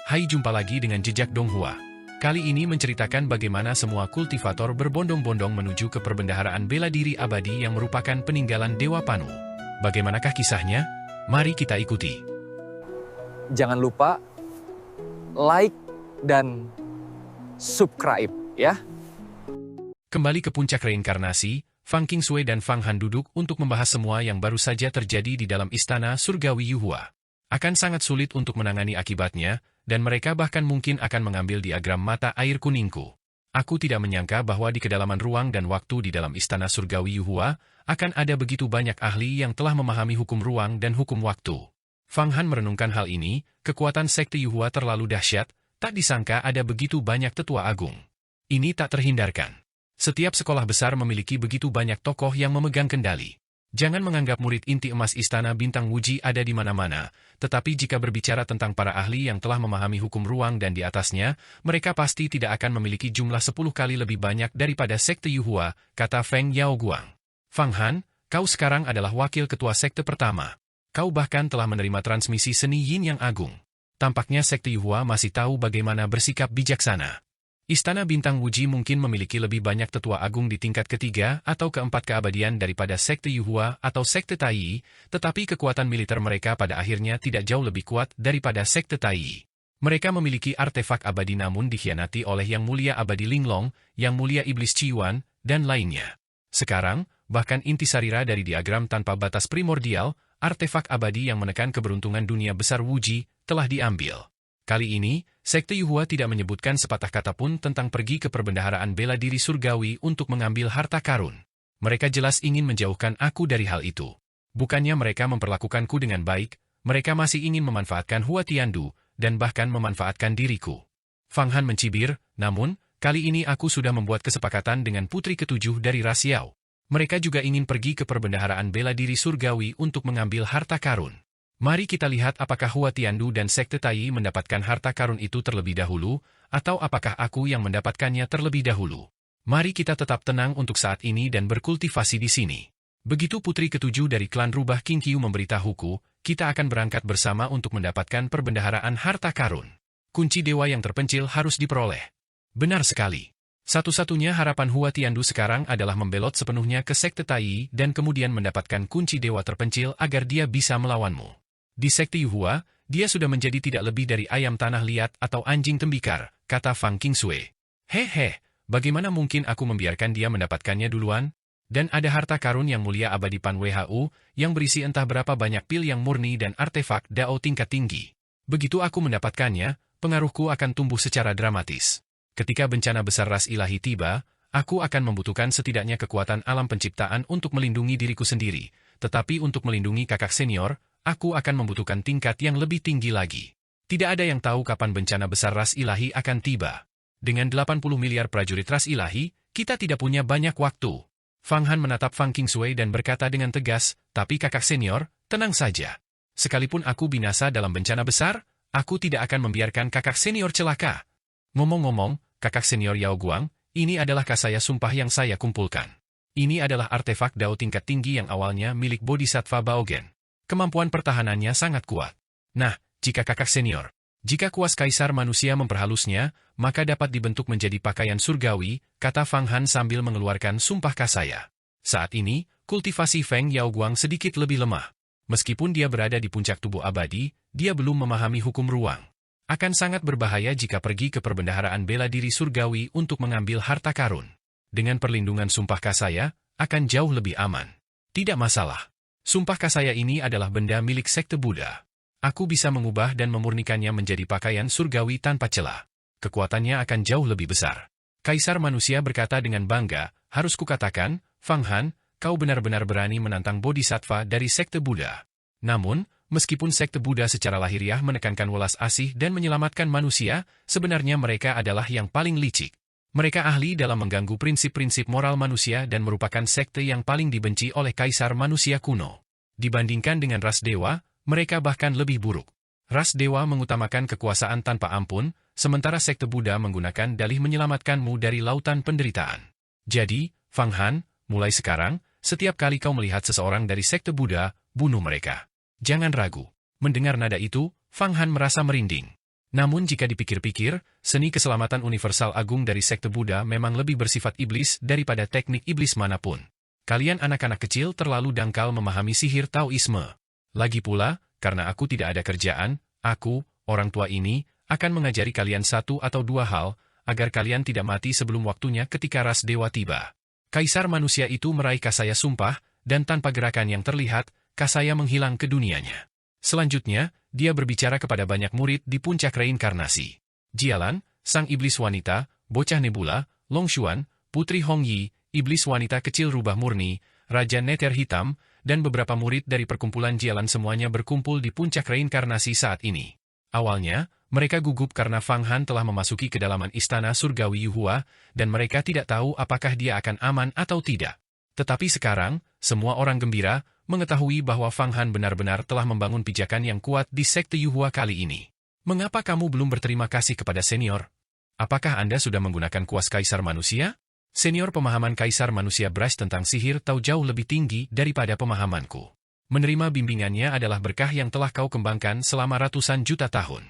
Hai, jumpa lagi dengan Jejak Donghua. Kali ini menceritakan bagaimana semua kultivator berbondong-bondong menuju ke perbendaharaan bela diri abadi yang merupakan peninggalan Dewa Panu. Bagaimanakah kisahnya? Mari kita ikuti. Jangan lupa like dan subscribe ya. Kembali ke puncak reinkarnasi, Fang Qingshui dan Fang Han duduk untuk membahas semua yang baru saja terjadi di dalam istana surgawi Yuhua. Akan sangat sulit untuk menangani akibatnya, dan mereka bahkan mungkin akan mengambil diagram mata air kuningku. Aku tidak menyangka bahwa di kedalaman ruang dan waktu di dalam istana surgawi Yuhua, akan ada begitu banyak ahli yang telah memahami hukum ruang dan hukum waktu. Fang Han merenungkan hal ini, kekuatan sekte Yuhua terlalu dahsyat, tak disangka ada begitu banyak tetua agung. Ini tak terhindarkan. Setiap sekolah besar memiliki begitu banyak tokoh yang memegang kendali. Jangan menganggap murid inti emas istana bintang Wuji ada di mana-mana, tetapi jika berbicara tentang para ahli yang telah memahami hukum ruang dan di atasnya, mereka pasti tidak akan memiliki jumlah 10 kali lebih banyak daripada sekte Yuhua, kata Feng Yaoguang. Fang Han, kau sekarang adalah wakil ketua sekte pertama. Kau bahkan telah menerima transmisi seni Yin yang agung. Tampaknya sekte Yuhua masih tahu bagaimana bersikap bijaksana. Istana Bintang Wuji mungkin memiliki lebih banyak tetua agung di tingkat ketiga atau keempat keabadian daripada sekte Yuhua atau sekte Tai, tetapi kekuatan militer mereka pada akhirnya tidak jauh lebih kuat daripada sekte Tai. Mereka memiliki artefak abadi namun dikhianati oleh Yang Mulia Abadi Linglong, Yang Mulia Iblis Ciwan, dan lainnya. Sekarang, bahkan intisarira dari diagram tanpa batas primordial, artefak abadi yang menekan keberuntungan dunia besar Wuji, telah diambil. Kali ini, sekte Yuhua tidak menyebutkan sepatah kata pun tentang pergi ke perbendaharaan bela diri surgawi untuk mengambil harta karun. Mereka jelas ingin menjauhkan aku dari hal itu. Bukannya mereka memperlakukanku dengan baik, mereka masih ingin memanfaatkan Hua Tiandu, dan bahkan memanfaatkan diriku. Fang Han mencibir, namun, kali ini aku sudah membuat kesepakatan dengan putri ketujuh dari ras Yao. Mereka juga ingin pergi ke perbendaharaan bela diri surgawi untuk mengambil harta karun. Mari kita lihat apakah Hua Tiandu dan sekte Tai mendapatkan harta karun itu terlebih dahulu, atau apakah aku yang mendapatkannya terlebih dahulu. Mari kita tetap tenang untuk saat ini dan berkultivasi di sini. Begitu putri ketujuh dari klan Rubah Qingqiu memberitahuku, kita akan berangkat bersama untuk mendapatkan perbendaharaan harta karun. Kunci dewa yang terpencil harus diperoleh. Benar sekali. Satu-satunya harapan Hua Tiandu sekarang adalah membelot sepenuhnya ke sekte Tai dan kemudian mendapatkan kunci dewa terpencil agar dia bisa melawanmu. Di sekte Yuhua, dia sudah menjadi tidak lebih dari ayam tanah liat atau anjing tembikar, kata Fang Qingshui. Hehe, bagaimana mungkin aku membiarkan dia mendapatkannya duluan? Dan ada harta karun yang mulia abadi Pan WHU, yang berisi entah berapa banyak pil yang murni dan artefak Dao tingkat tinggi. Begitu aku mendapatkannya, pengaruhku akan tumbuh secara dramatis. Ketika bencana besar ras ilahi tiba, aku akan membutuhkan setidaknya kekuatan alam penciptaan untuk melindungi diriku sendiri, tetapi untuk melindungi kakak senior, aku akan membutuhkan tingkat yang lebih tinggi lagi. Tidak ada yang tahu kapan bencana besar ras ilahi akan tiba. Dengan 80 miliar prajurit ras ilahi, kita tidak punya banyak waktu. Fang Han menatap Fang Qingshui dan berkata dengan tegas, tapi kakak senior, tenang saja. Sekalipun aku binasa dalam bencana besar, aku tidak akan membiarkan kakak senior celaka. Ngomong-ngomong, kakak senior Yao Guang, ini adalah kasaya sumpah yang saya kumpulkan. Ini adalah artefak Dao tingkat tinggi yang awalnya milik Bodhisattva Baogen. Kemampuan pertahanannya sangat kuat. Nah, jika kakak senior, jika kuas kaisar manusia memperhalusnya, maka dapat dibentuk menjadi pakaian surgawi, kata Fang Han sambil mengeluarkan sumpah kasaya. Saat ini, kultivasi Feng Yaoguang sedikit lebih lemah. Meskipun dia berada di puncak tubuh abadi, dia belum memahami hukum ruang. Akan sangat berbahaya jika pergi ke perbendaharaan bela diri surgawi untuk mengambil harta karun. Dengan perlindungan sumpah kasaya, akan jauh lebih aman. Tidak masalah. Sumpah kasaya ini adalah benda milik sekte Buddha. Aku bisa mengubah dan memurnikannya menjadi pakaian surgawi tanpa celah. Kekuatannya akan jauh lebih besar. Kaisar manusia berkata dengan bangga, harus kukatakan, Fang Han, kau benar-benar berani menantang bodhisattva dari sekte Buddha. Namun, meskipun sekte Buddha secara lahiriah menekankan welas asih dan menyelamatkan manusia, sebenarnya mereka adalah yang paling licik. Mereka ahli dalam mengganggu prinsip-prinsip moral manusia dan merupakan sekte yang paling dibenci oleh kaisar manusia kuno. Dibandingkan dengan ras dewa, mereka bahkan lebih buruk. Ras dewa mengutamakan kekuasaan tanpa ampun, sementara sekte Buddha menggunakan dalih menyelamatkanmu dari lautan penderitaan. Jadi, Fang Han, mulai sekarang, setiap kali kau melihat seseorang dari sekte Buddha, bunuh mereka. Jangan ragu. Mendengar nada itu, Fang Han merasa merinding. Namun jika dipikir-pikir, seni keselamatan universal agung dari sekte Buddha memang lebih bersifat iblis daripada teknik iblis manapun. Kalian anak-anak kecil terlalu dangkal memahami sihir Taoisme. Lagi pula, karena aku tidak ada kerjaan, aku, orang tua ini, akan mengajari kalian satu atau dua hal, agar kalian tidak mati sebelum waktunya ketika ras dewa tiba. Kaisar manusia itu meraih Kasaya sumpah, dan tanpa gerakan yang terlihat, Kasaya menghilang ke dunianya. Selanjutnya, dia berbicara kepada banyak murid di puncak reinkarnasi. Jialan, sang iblis wanita, bocah Nebula, Longshuan, putri Hong Yi, iblis wanita kecil rubah murni, Raja Neter Hitam, dan beberapa murid dari perkumpulan Jialan semuanya berkumpul di puncak reinkarnasi saat ini. Awalnya, mereka gugup karena Fang Han telah memasuki kedalaman istana surgawi Yuhua, dan mereka tidak tahu apakah dia akan aman atau tidak. Tetapi sekarang, semua orang gembira mengetahui bahwa Fang Han benar-benar telah membangun pijakan yang kuat di sekte Yuhua kali ini. Mengapa kamu belum berterima kasih kepada senior? Apakah Anda sudah menggunakan kuas kaisar manusia? Senior pemahaman kaisar manusia Brash tentang sihir tahu jauh lebih tinggi daripada pemahamanku. Menerima bimbingannya adalah berkah yang telah kau kembangkan selama ratusan juta tahun.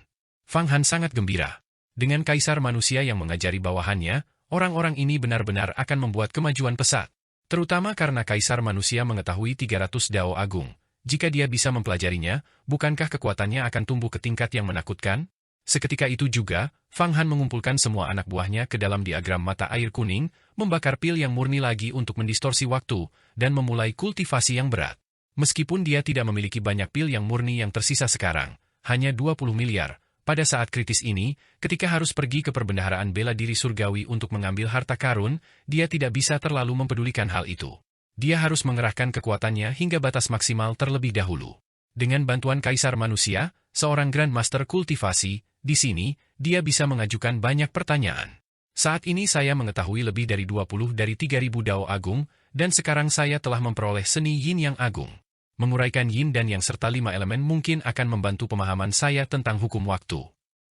Fang Han sangat gembira. Dengan kaisar manusia yang mengajari bawahannya, orang-orang ini benar-benar akan membuat kemajuan pesat. Terutama karena kaisar manusia mengetahui 300 Dao Agung. Jika dia bisa mempelajarinya, bukankah kekuatannya akan tumbuh ke tingkat yang menakutkan? Seketika itu juga, Fang Han mengumpulkan semua anak buahnya ke dalam diagram mata air kuning, membakar pil yang murni lagi untuk mendistorsi waktu, dan memulai kultivasi yang berat. Meskipun dia tidak memiliki banyak pil yang murni yang tersisa sekarang, hanya 20 miliar, pada saat kritis ini, ketika harus pergi ke perbendaharaan bela diri surgawi untuk mengambil harta karun, dia tidak bisa terlalu mempedulikan hal itu. Dia harus mengerahkan kekuatannya hingga batas maksimal terlebih dahulu. Dengan bantuan kaisar manusia, seorang Grandmaster kultivasi, di sini, dia bisa mengajukan banyak pertanyaan. Saat ini saya mengetahui lebih dari 20 dari 3.000 Dao Agung, dan sekarang saya telah memperoleh seni Yin Yang Agung. Menguraikan yin dan yang serta 5 elemen mungkin akan membantu pemahaman saya tentang hukum waktu.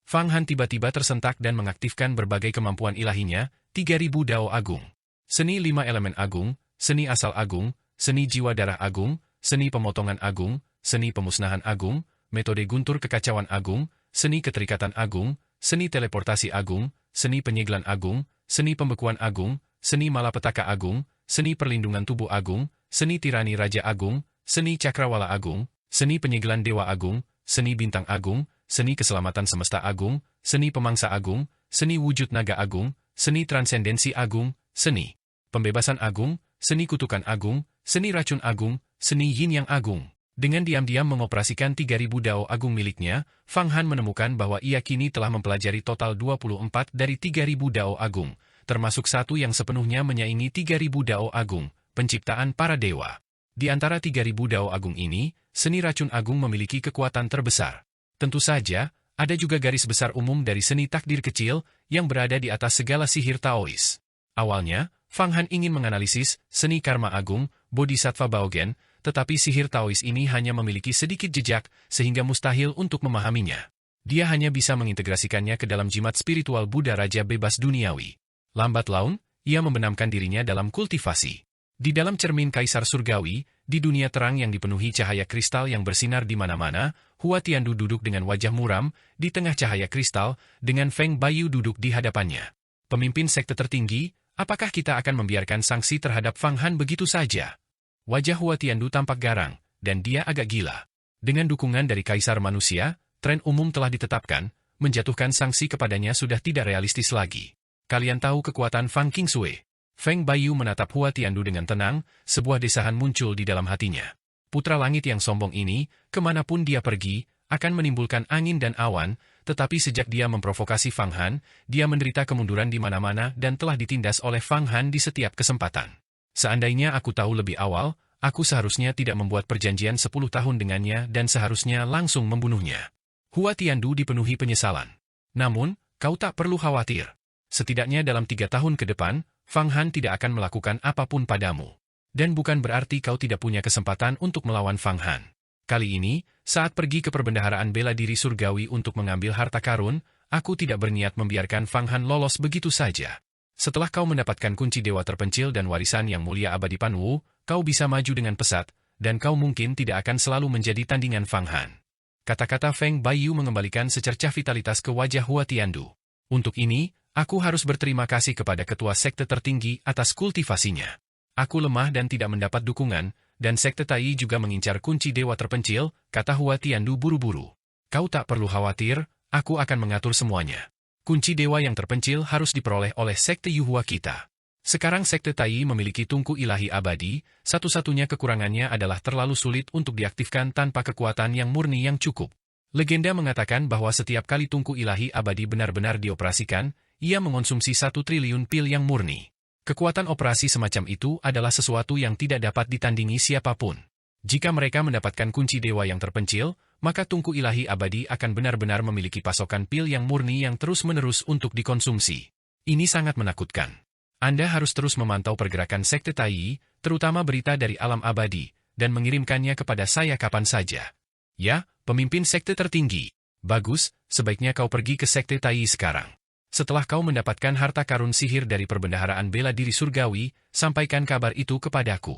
Fang Han tiba-tiba tersentak dan mengaktifkan berbagai kemampuan ilahinya, 3.000 Dao Agung. Seni 5 elemen agung, seni asal agung, seni jiwa darah agung, seni pemotongan agung, seni pemusnahan agung, metode guntur kekacauan agung, seni keterikatan agung, seni teleportasi agung, seni penyegelan agung, seni pembekuan agung, seni malapetaka agung, seni perlindungan tubuh agung, seni tirani raja agung, seni cakrawala agung, seni penyegelan dewa agung, seni bintang agung, seni keselamatan semesta agung, seni pemangsa agung, seni wujud naga agung, seni transendensi agung, seni pembebasan agung, seni kutukan agung, seni racun agung, seni yin yang agung. Dengan diam-diam mengoperasikan 3.000 Dao Agung miliknya, Fang Han menemukan bahwa ia kini telah mempelajari total 24 dari 3.000 Dao Agung, termasuk satu yang sepenuhnya menyaingi 3.000 Dao Agung, penciptaan para dewa. Di antara 3.000 Dao Agung ini, seni racun agung memiliki kekuatan terbesar. Tentu saja, ada juga garis besar umum dari seni takdir kecil yang berada di atas segala sihir Taois. Awalnya, Fang Han ingin menganalisis seni karma agung, Bodhisattva Baogen, tetapi sihir Taois ini hanya memiliki sedikit jejak sehingga mustahil untuk memahaminya. Dia hanya bisa mengintegrasikannya ke dalam jimat spiritual Buddha Raja Bebas Duniawi. Lambat laun, ia membenamkan dirinya dalam kultivasi. Di dalam cermin Kaisar Surgawi, di dunia terang yang dipenuhi cahaya kristal yang bersinar di mana-mana, Hua Tiandu duduk dengan wajah muram, di tengah cahaya kristal, dengan Feng Bayu duduk di hadapannya. Pemimpin sekte tertinggi, apakah kita akan membiarkan sanksi terhadap Fang Han begitu saja? Wajah Hua Tiandu tampak garang, dan dia agak gila. Dengan dukungan dari Kaisar Manusia, tren umum telah ditetapkan, menjatuhkan sanksi kepadanya sudah tidak realistis lagi. Kalian tahu kekuatan Fang Qingsui. Feng Bayu menatap Hua Tiandu dengan tenang, sebuah desahan muncul di dalam hatinya. Putra langit yang sombong ini, kemanapun dia pergi, akan menimbulkan angin dan awan, tetapi sejak dia memprovokasi Fang Han, dia menderita kemunduran di mana-mana dan telah ditindas oleh Fang Han di setiap kesempatan. Seandainya aku tahu lebih awal, aku seharusnya tidak membuat perjanjian 10 tahun dengannya dan seharusnya langsung membunuhnya. Hua Tiandu dipenuhi penyesalan. Namun, kau tak perlu khawatir. Setidaknya dalam 3 tahun ke depan, Fang Han tidak akan melakukan apapun padamu. Dan bukan berarti kau tidak punya kesempatan untuk melawan Fang Han. Kali ini, saat pergi ke perbendaharaan bela diri surgawi untuk mengambil harta karun, aku tidak berniat membiarkan Fang Han lolos begitu saja. Setelah kau mendapatkan kunci dewa terpencil dan warisan yang mulia abadi Panwu, kau bisa maju dengan pesat, dan kau mungkin tidak akan selalu menjadi tandingan Fang Han. Kata-kata Feng Baiyu mengembalikan secercah vitalitas ke wajah Hua Tiandu. Untuk ini, aku harus berterima kasih kepada ketua sekte tertinggi atas kultivasinya. Aku lemah dan tidak mendapat dukungan, dan sekte Tai juga mengincar kunci dewa terpencil, kata Hua Tiandu buru-buru. Kau tak perlu khawatir, aku akan mengatur semuanya. Kunci dewa yang terpencil harus diperoleh oleh sekte Yuhua kita. Sekarang sekte Tai memiliki tungku ilahi abadi, satu-satunya kekurangannya adalah terlalu sulit untuk diaktifkan tanpa kekuatan yang murni yang cukup. Legenda mengatakan bahwa setiap kali tungku ilahi abadi benar-benar dioperasikan, ia mengonsumsi 1 triliun pil yang murni. Kekuatan operasi semacam itu adalah sesuatu yang tidak dapat ditandingi siapapun. Jika mereka mendapatkan kunci dewa yang terpencil, maka tungku ilahi abadi akan benar-benar memiliki pasokan pil yang murni yang terus-menerus untuk dikonsumsi. Ini sangat menakutkan. Anda harus terus memantau pergerakan sekte Tai, terutama berita dari alam abadi, dan mengirimkannya kepada saya kapan saja. Ya, pemimpin sekte tertinggi. Bagus, sebaiknya kau pergi ke sekte Tai sekarang. Setelah kau mendapatkan harta karun sihir dari perbendaharaan bela diri surgawi, sampaikan kabar itu kepadaku.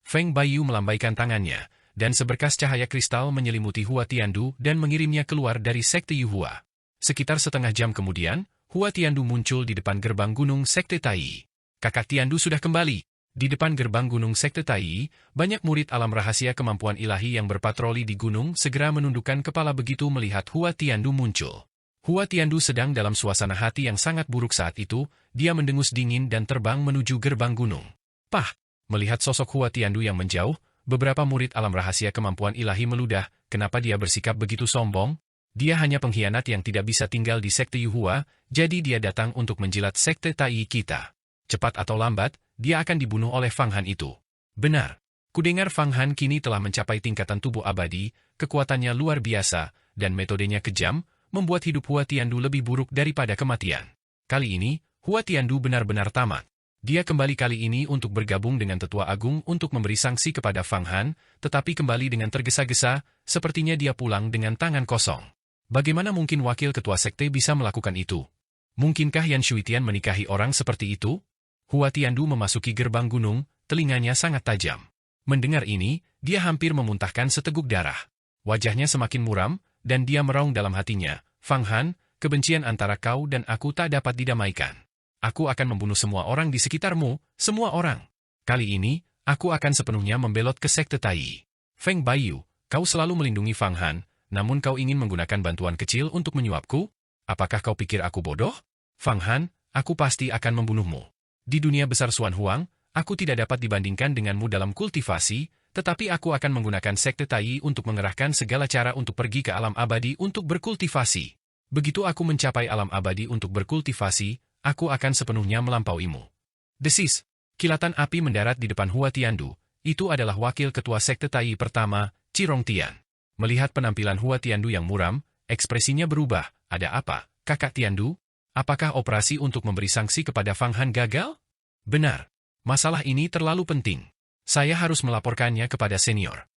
Feng Baiyu melambaikan tangannya, dan seberkas cahaya kristal menyelimuti Hua Tiandu dan mengirimnya keluar dari sekte Yuhua. Sekitar setengah jam kemudian, Hua Tiandu muncul di depan gerbang gunung sekte Tai. Kakak Tiandu sudah kembali. Di depan gerbang gunung sekte Tai, banyak murid alam rahasia kemampuan ilahi yang berpatroli di gunung segera menundukkan kepala begitu melihat Hua Tiandu muncul. Hua Tiandu sedang dalam suasana hati yang sangat buruk saat itu, dia mendengus dingin dan terbang menuju gerbang gunung. Pah! Melihat sosok Hua Tiandu yang menjauh, beberapa murid alam rahasia kemampuan ilahi meludah, kenapa dia bersikap begitu sombong? Dia hanya pengkhianat yang tidak bisa tinggal di sekte Yuhua, jadi dia datang untuk menjilat sekte Tai kita. Cepat atau lambat, dia akan dibunuh oleh Fang Han itu. Benar. Kudengar Fang Han kini telah mencapai tingkatan tubuh abadi, kekuatannya luar biasa, dan metodenya kejam, membuat hidup Hua Tiandu lebih buruk daripada kematian. Kali ini, Hua Tiandu benar-benar tamat. Dia kembali kali ini untuk bergabung dengan Tetua Agung untuk memberi sanksi kepada Fang Han, tetapi kembali dengan tergesa-gesa, sepertinya dia pulang dengan tangan kosong. Bagaimana mungkin wakil ketua sekte bisa melakukan itu? Mungkinkah Yan Shuitian menikahi orang seperti itu? Hua Tiandu memasuki gerbang gunung, telinganya sangat tajam. Mendengar ini, dia hampir memuntahkan seteguk darah. Wajahnya semakin muram, dan dia meraung dalam hatinya, Fang Han, kebencian antara kau dan aku tak dapat didamaikan. Aku akan membunuh semua orang di sekitarmu, semua orang. Kali ini, aku akan sepenuhnya membelot ke sekte Tai. Feng Baiyu, kau selalu melindungi Fang Han, namun kau ingin menggunakan bantuan kecil untuk menyuapku? Apakah kau pikir aku bodoh? Fang Han, aku pasti akan membunuhmu. Di dunia besar Xuan Huang, aku tidak dapat dibandingkan denganmu dalam kultivasi, tetapi aku akan menggunakan sekte Tai untuk mengerahkan segala cara untuk pergi ke alam abadi untuk berkultivasi. Begitu aku mencapai alam abadi untuk berkultivasi, aku akan sepenuhnya melampauimu. Desis, kilatan api mendarat di depan Hua Tiandu. Itu adalah wakil ketua sekte Tai pertama, Chirong Tian. Melihat penampilan Hua Tiandu yang muram, ekspresinya berubah. Ada apa, kakak Tiandu? Apakah operasi untuk memberi sanksi kepada Fang Han gagal? Benar. Masalah ini terlalu penting. Saya harus melaporkannya kepada senior.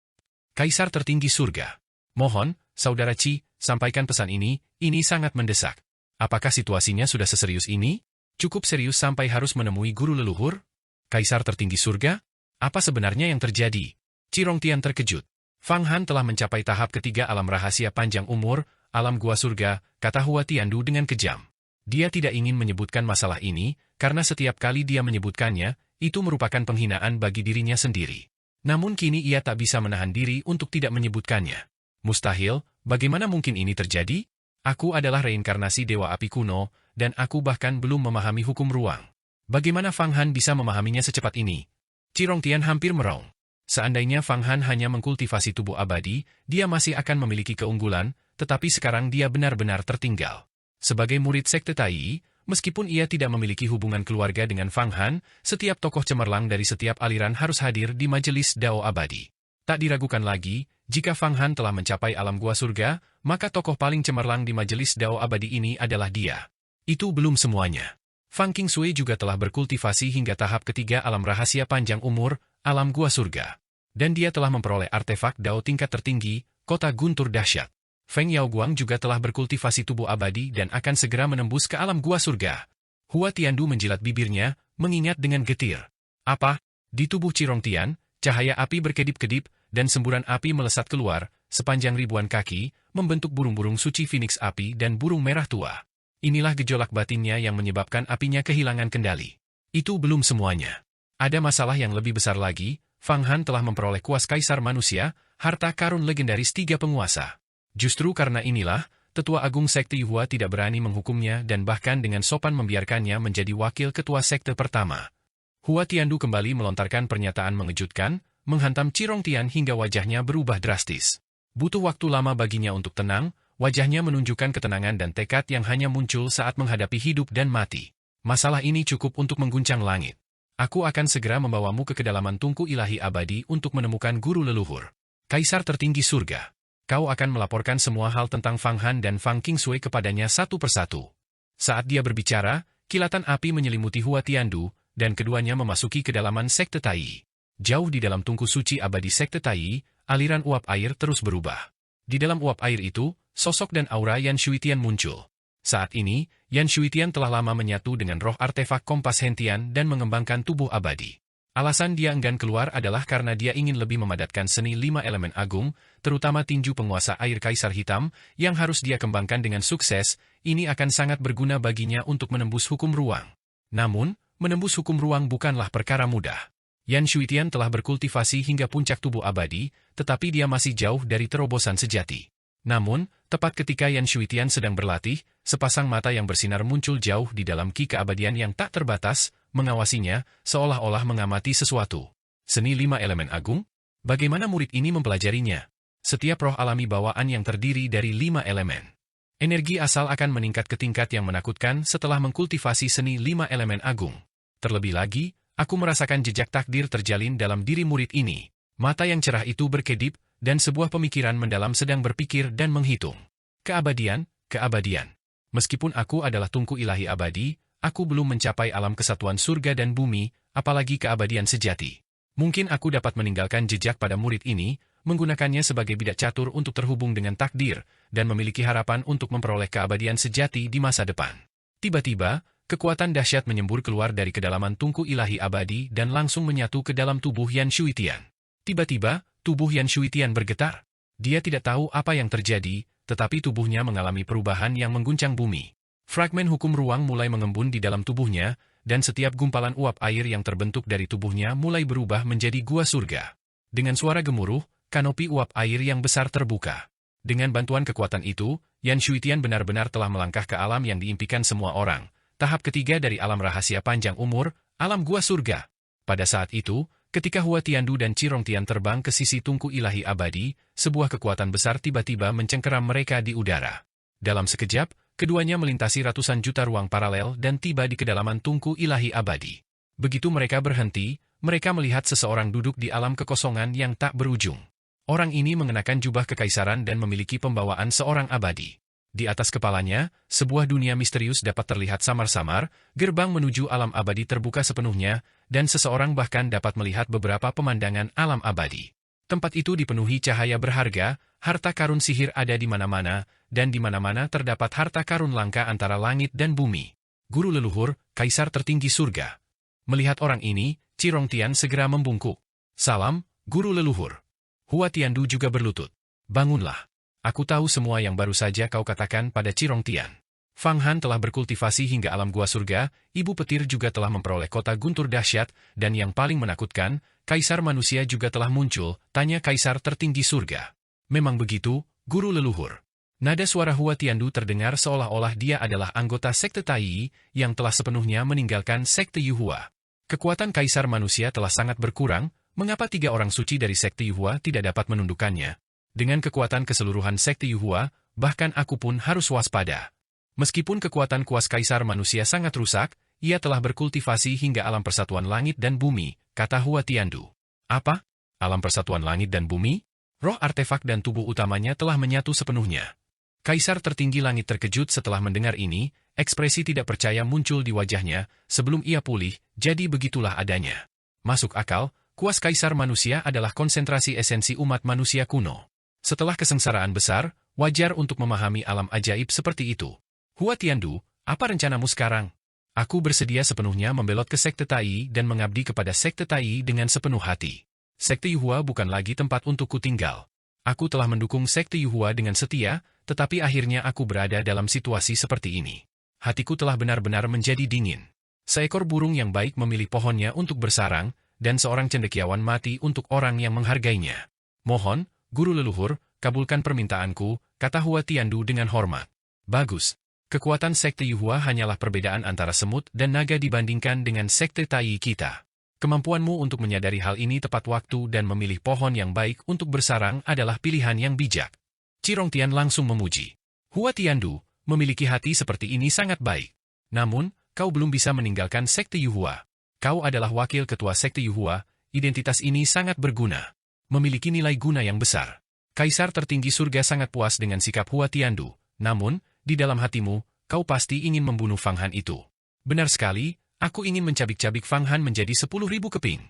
Kaisar tertinggi surga. Mohon, saudara Qi, sampaikan pesan ini sangat mendesak. Apakah situasinya sudah seserius ini? Cukup serius sampai harus menemui guru leluhur? Kaisar tertinggi surga? Apa sebenarnya yang terjadi? Chirong Tian terkejut. Fang Han telah mencapai tahap ketiga alam rahasia panjang umur, alam gua surga, kata Hua Tiandu dengan kejam. Dia tidak ingin menyebutkan masalah ini, karena setiap kali dia menyebutkannya, itu merupakan penghinaan bagi dirinya sendiri. Namun kini ia tak bisa menahan diri untuk tidak menyebutkannya. Mustahil, bagaimana mungkin ini terjadi? Aku adalah reinkarnasi Dewa Api kuno, dan aku bahkan belum memahami hukum ruang. Bagaimana Fang Han bisa memahaminya secepat ini? Chirong Tian hampir meraung. Seandainya Fang Han hanya mengkultivasi tubuh abadi, dia masih akan memiliki keunggulan, tetapi sekarang dia benar-benar tertinggal. Sebagai murid sekte Tai, meskipun ia tidak memiliki hubungan keluarga dengan Fang Han, setiap tokoh cemerlang dari setiap aliran harus hadir di majelis Dao Abadi. Tak diragukan lagi, jika Fang Han telah mencapai alam gua surga, maka tokoh paling cemerlang di majelis Dao Abadi ini adalah dia. Itu belum semuanya. Fang Qingsui juga telah berkultivasi hingga tahap ketiga alam rahasia panjang umur, alam gua surga. Dan dia telah memperoleh artefak Dao tingkat tertinggi, kota guntur dahsyat. Feng Yaoguang juga telah berkultivasi tubuh abadi dan akan segera menembus ke alam gua surga. Hua Tiandu menjilat bibirnya, mengingat dengan getir. Apa? Di tubuh Chirong Tian, cahaya api berkedip-kedip, dan semburan api melesat keluar, sepanjang ribuan kaki, membentuk burung-burung suci Phoenix api dan burung merah tua. Inilah gejolak batinnya yang menyebabkan apinya kehilangan kendali. Itu belum semuanya. Ada masalah yang lebih besar lagi, Fang Han telah memperoleh kuas kaisar manusia, harta karun legendaris 3 penguasa. Justru karena inilah, Tetua Agung Sekte Yuhua tidak berani menghukumnya dan bahkan dengan sopan membiarkannya menjadi wakil ketua sekte pertama. Hua Tiandu kembali melontarkan pernyataan mengejutkan, menghantam Chirong Tian hingga wajahnya berubah drastis. Butuh waktu lama baginya untuk tenang, wajahnya menunjukkan ketenangan dan tekad yang hanya muncul saat menghadapi hidup dan mati. Masalah ini cukup untuk mengguncang langit. Aku akan segera membawamu ke kedalaman tungku ilahi abadi untuk menemukan guru leluhur. Kaisar tertinggi surga. Kau akan melaporkan semua hal tentang Fang Han dan Fang Qingsui kepadanya satu persatu. Saat dia berbicara, kilatan api menyelimuti Hua Tiandu, dan keduanya memasuki kedalaman Sekte Tai. Jauh di dalam tungku suci abadi Sekte Tai, aliran uap air terus berubah. Di dalam uap air itu, sosok dan aura Yan Shuitian muncul. Saat ini, Yan Shuitian telah lama menyatu dengan roh artefak kompas hentian dan mengembangkan tubuh abadi. Alasan dia enggan keluar adalah karena dia ingin lebih memadatkan seni 5 elemen agung, terutama tinju penguasa air Kaisar Hitam, yang harus dia kembangkan dengan sukses. Ini akan sangat berguna baginya untuk menembus hukum ruang. Namun, menembus hukum ruang bukanlah perkara mudah. Yan Shuitian telah berkultivasi hingga puncak tubuh abadi, tetapi dia masih jauh dari terobosan sejati. Namun, tepat ketika Yan Shuitian sedang berlatih, sepasang mata yang bersinar muncul jauh di dalam ki keabadian yang tak terbatas, mengawasinya, seolah-olah mengamati sesuatu. Seni 5 elemen agung? Bagaimana murid ini mempelajarinya? Setiap roh alami bawaan yang terdiri dari 5 elemen. Energi asal akan meningkat ke tingkat yang menakutkan setelah mengkultivasi seni 5 elemen agung. Terlebih lagi, aku merasakan jejak takdir terjalin dalam diri murid ini. Mata yang cerah itu berkedip, dan sebuah pemikiran mendalam sedang berpikir dan menghitung. Keabadian, keabadian. Meskipun aku adalah tungku ilahi abadi, aku belum mencapai alam kesatuan surga dan bumi, apalagi keabadian sejati. Mungkin aku dapat meninggalkan jejak pada murid ini, menggunakannya sebagai bidak catur untuk terhubung dengan takdir, dan memiliki harapan untuk memperoleh keabadian sejati di masa depan. Tiba-tiba, kekuatan dahsyat menyembur keluar dari kedalaman tungku ilahi abadi dan langsung menyatu ke dalam tubuh Yan Shuitian. Tiba-tiba, tubuh Yan Shuitian bergetar. Dia tidak tahu apa yang terjadi, tetapi tubuhnya mengalami perubahan yang mengguncang bumi. Fragmen hukum ruang mulai mengembun di dalam tubuhnya, dan setiap gumpalan uap air yang terbentuk dari tubuhnya mulai berubah menjadi gua surga. Dengan suara gemuruh, kanopi uap air yang besar terbuka. Dengan bantuan kekuatan itu, Yan Shuitian benar-benar telah melangkah ke alam yang diimpikan semua orang. Tahap ketiga dari alam rahasia panjang umur, alam gua surga. Pada saat itu, ketika Hua Tiandu dan Chirong Tian terbang ke sisi tungku ilahi abadi, sebuah kekuatan besar tiba-tiba mencengkeram mereka di udara. Dalam sekejap, keduanya melintasi ratusan juta ruang paralel dan tiba di kedalaman tungku ilahi abadi. Begitu mereka berhenti, mereka melihat seseorang duduk di alam kekosongan yang tak berujung. Orang ini mengenakan jubah kekaisaran dan memiliki pembawaan seorang abadi. Di atas kepalanya, sebuah dunia misterius dapat terlihat samar-samar, gerbang menuju alam abadi terbuka sepenuhnya, dan seseorang bahkan dapat melihat beberapa pemandangan alam abadi. Tempat itu dipenuhi cahaya berharga, harta karun sihir ada di mana-mana, dan di mana-mana terdapat harta karun langka antara langit dan bumi. Guru leluhur, kaisar tertinggi surga. Melihat orang ini, Chirong Tian segera membungkuk. Salam, guru leluhur. Hua Tiandu juga berlutut. Bangunlah. Aku tahu semua yang baru saja kau katakan pada Chirong Tian. Fang Han telah berkultivasi hingga alam gua surga, ibu petir juga telah memperoleh kota guntur dahsyat, dan yang paling menakutkan, kaisar manusia juga telah muncul, tanya kaisar tertinggi surga. Memang begitu, guru leluhur. Nada suara Hua Tiandu terdengar seolah-olah dia adalah anggota sekte Tai yang telah sepenuhnya meninggalkan sekte Yuhua. Kekuatan kaisar manusia telah sangat berkurang, mengapa 3 orang suci dari sekte Yuhua tidak dapat menundukkannya? Dengan kekuatan keseluruhan sekte Yuhua, bahkan aku pun harus waspada. Meskipun kekuatan kuas kaisar manusia sangat rusak, ia telah berkultivasi hingga alam persatuan langit dan bumi, kata Hua Tiandu. Apa? Alam persatuan langit dan bumi? Roh artefak dan tubuh utamanya telah menyatu sepenuhnya. Kaisar tertinggi langit terkejut setelah mendengar ini, ekspresi tidak percaya muncul di wajahnya, sebelum ia pulih, jadi begitulah adanya. Masuk akal, kuas kaisar manusia adalah konsentrasi esensi umat manusia kuno. Setelah kesengsaraan besar, wajar untuk memahami alam ajaib seperti itu. Hua Tiandu, apa rencanamu sekarang? Aku bersedia sepenuhnya membelot ke sekte Tai dan mengabdi kepada sekte Tai dengan sepenuh hati. Sekte Yuhua bukan lagi tempat untukku tinggal. Aku telah mendukung Sekte Yuhua dengan setia, tetapi akhirnya aku berada dalam situasi seperti ini. Hatiku telah benar-benar menjadi dingin. Seekor burung yang baik memilih pohonnya untuk bersarang, dan seorang cendekiawan mati untuk orang yang menghargainya. Mohon, guru leluhur, kabulkan permintaanku, kata Hua Tiandu dengan hormat. Bagus. Kekuatan Sekte Yuhua hanyalah perbedaan antara semut dan naga dibandingkan dengan Sekte Tai kita. Kemampuanmu untuk menyadari hal ini tepat waktu dan memilih pohon yang baik untuk bersarang adalah pilihan yang bijak. Cirongtian langsung memuji. Hua Tiandu, memiliki hati seperti ini sangat baik. Namun, kau belum bisa meninggalkan Sekte Yuhua. Kau adalah wakil ketua Sekte Yuhua, identitas ini sangat berguna. Memiliki nilai guna yang besar. Kaisar tertinggi surga sangat puas dengan sikap Hua Tiandu. Namun, di dalam hatimu, kau pasti ingin membunuh Fang Han itu. Benar sekali, aku ingin mencabik-cabik Fang Han menjadi 10.000 keping.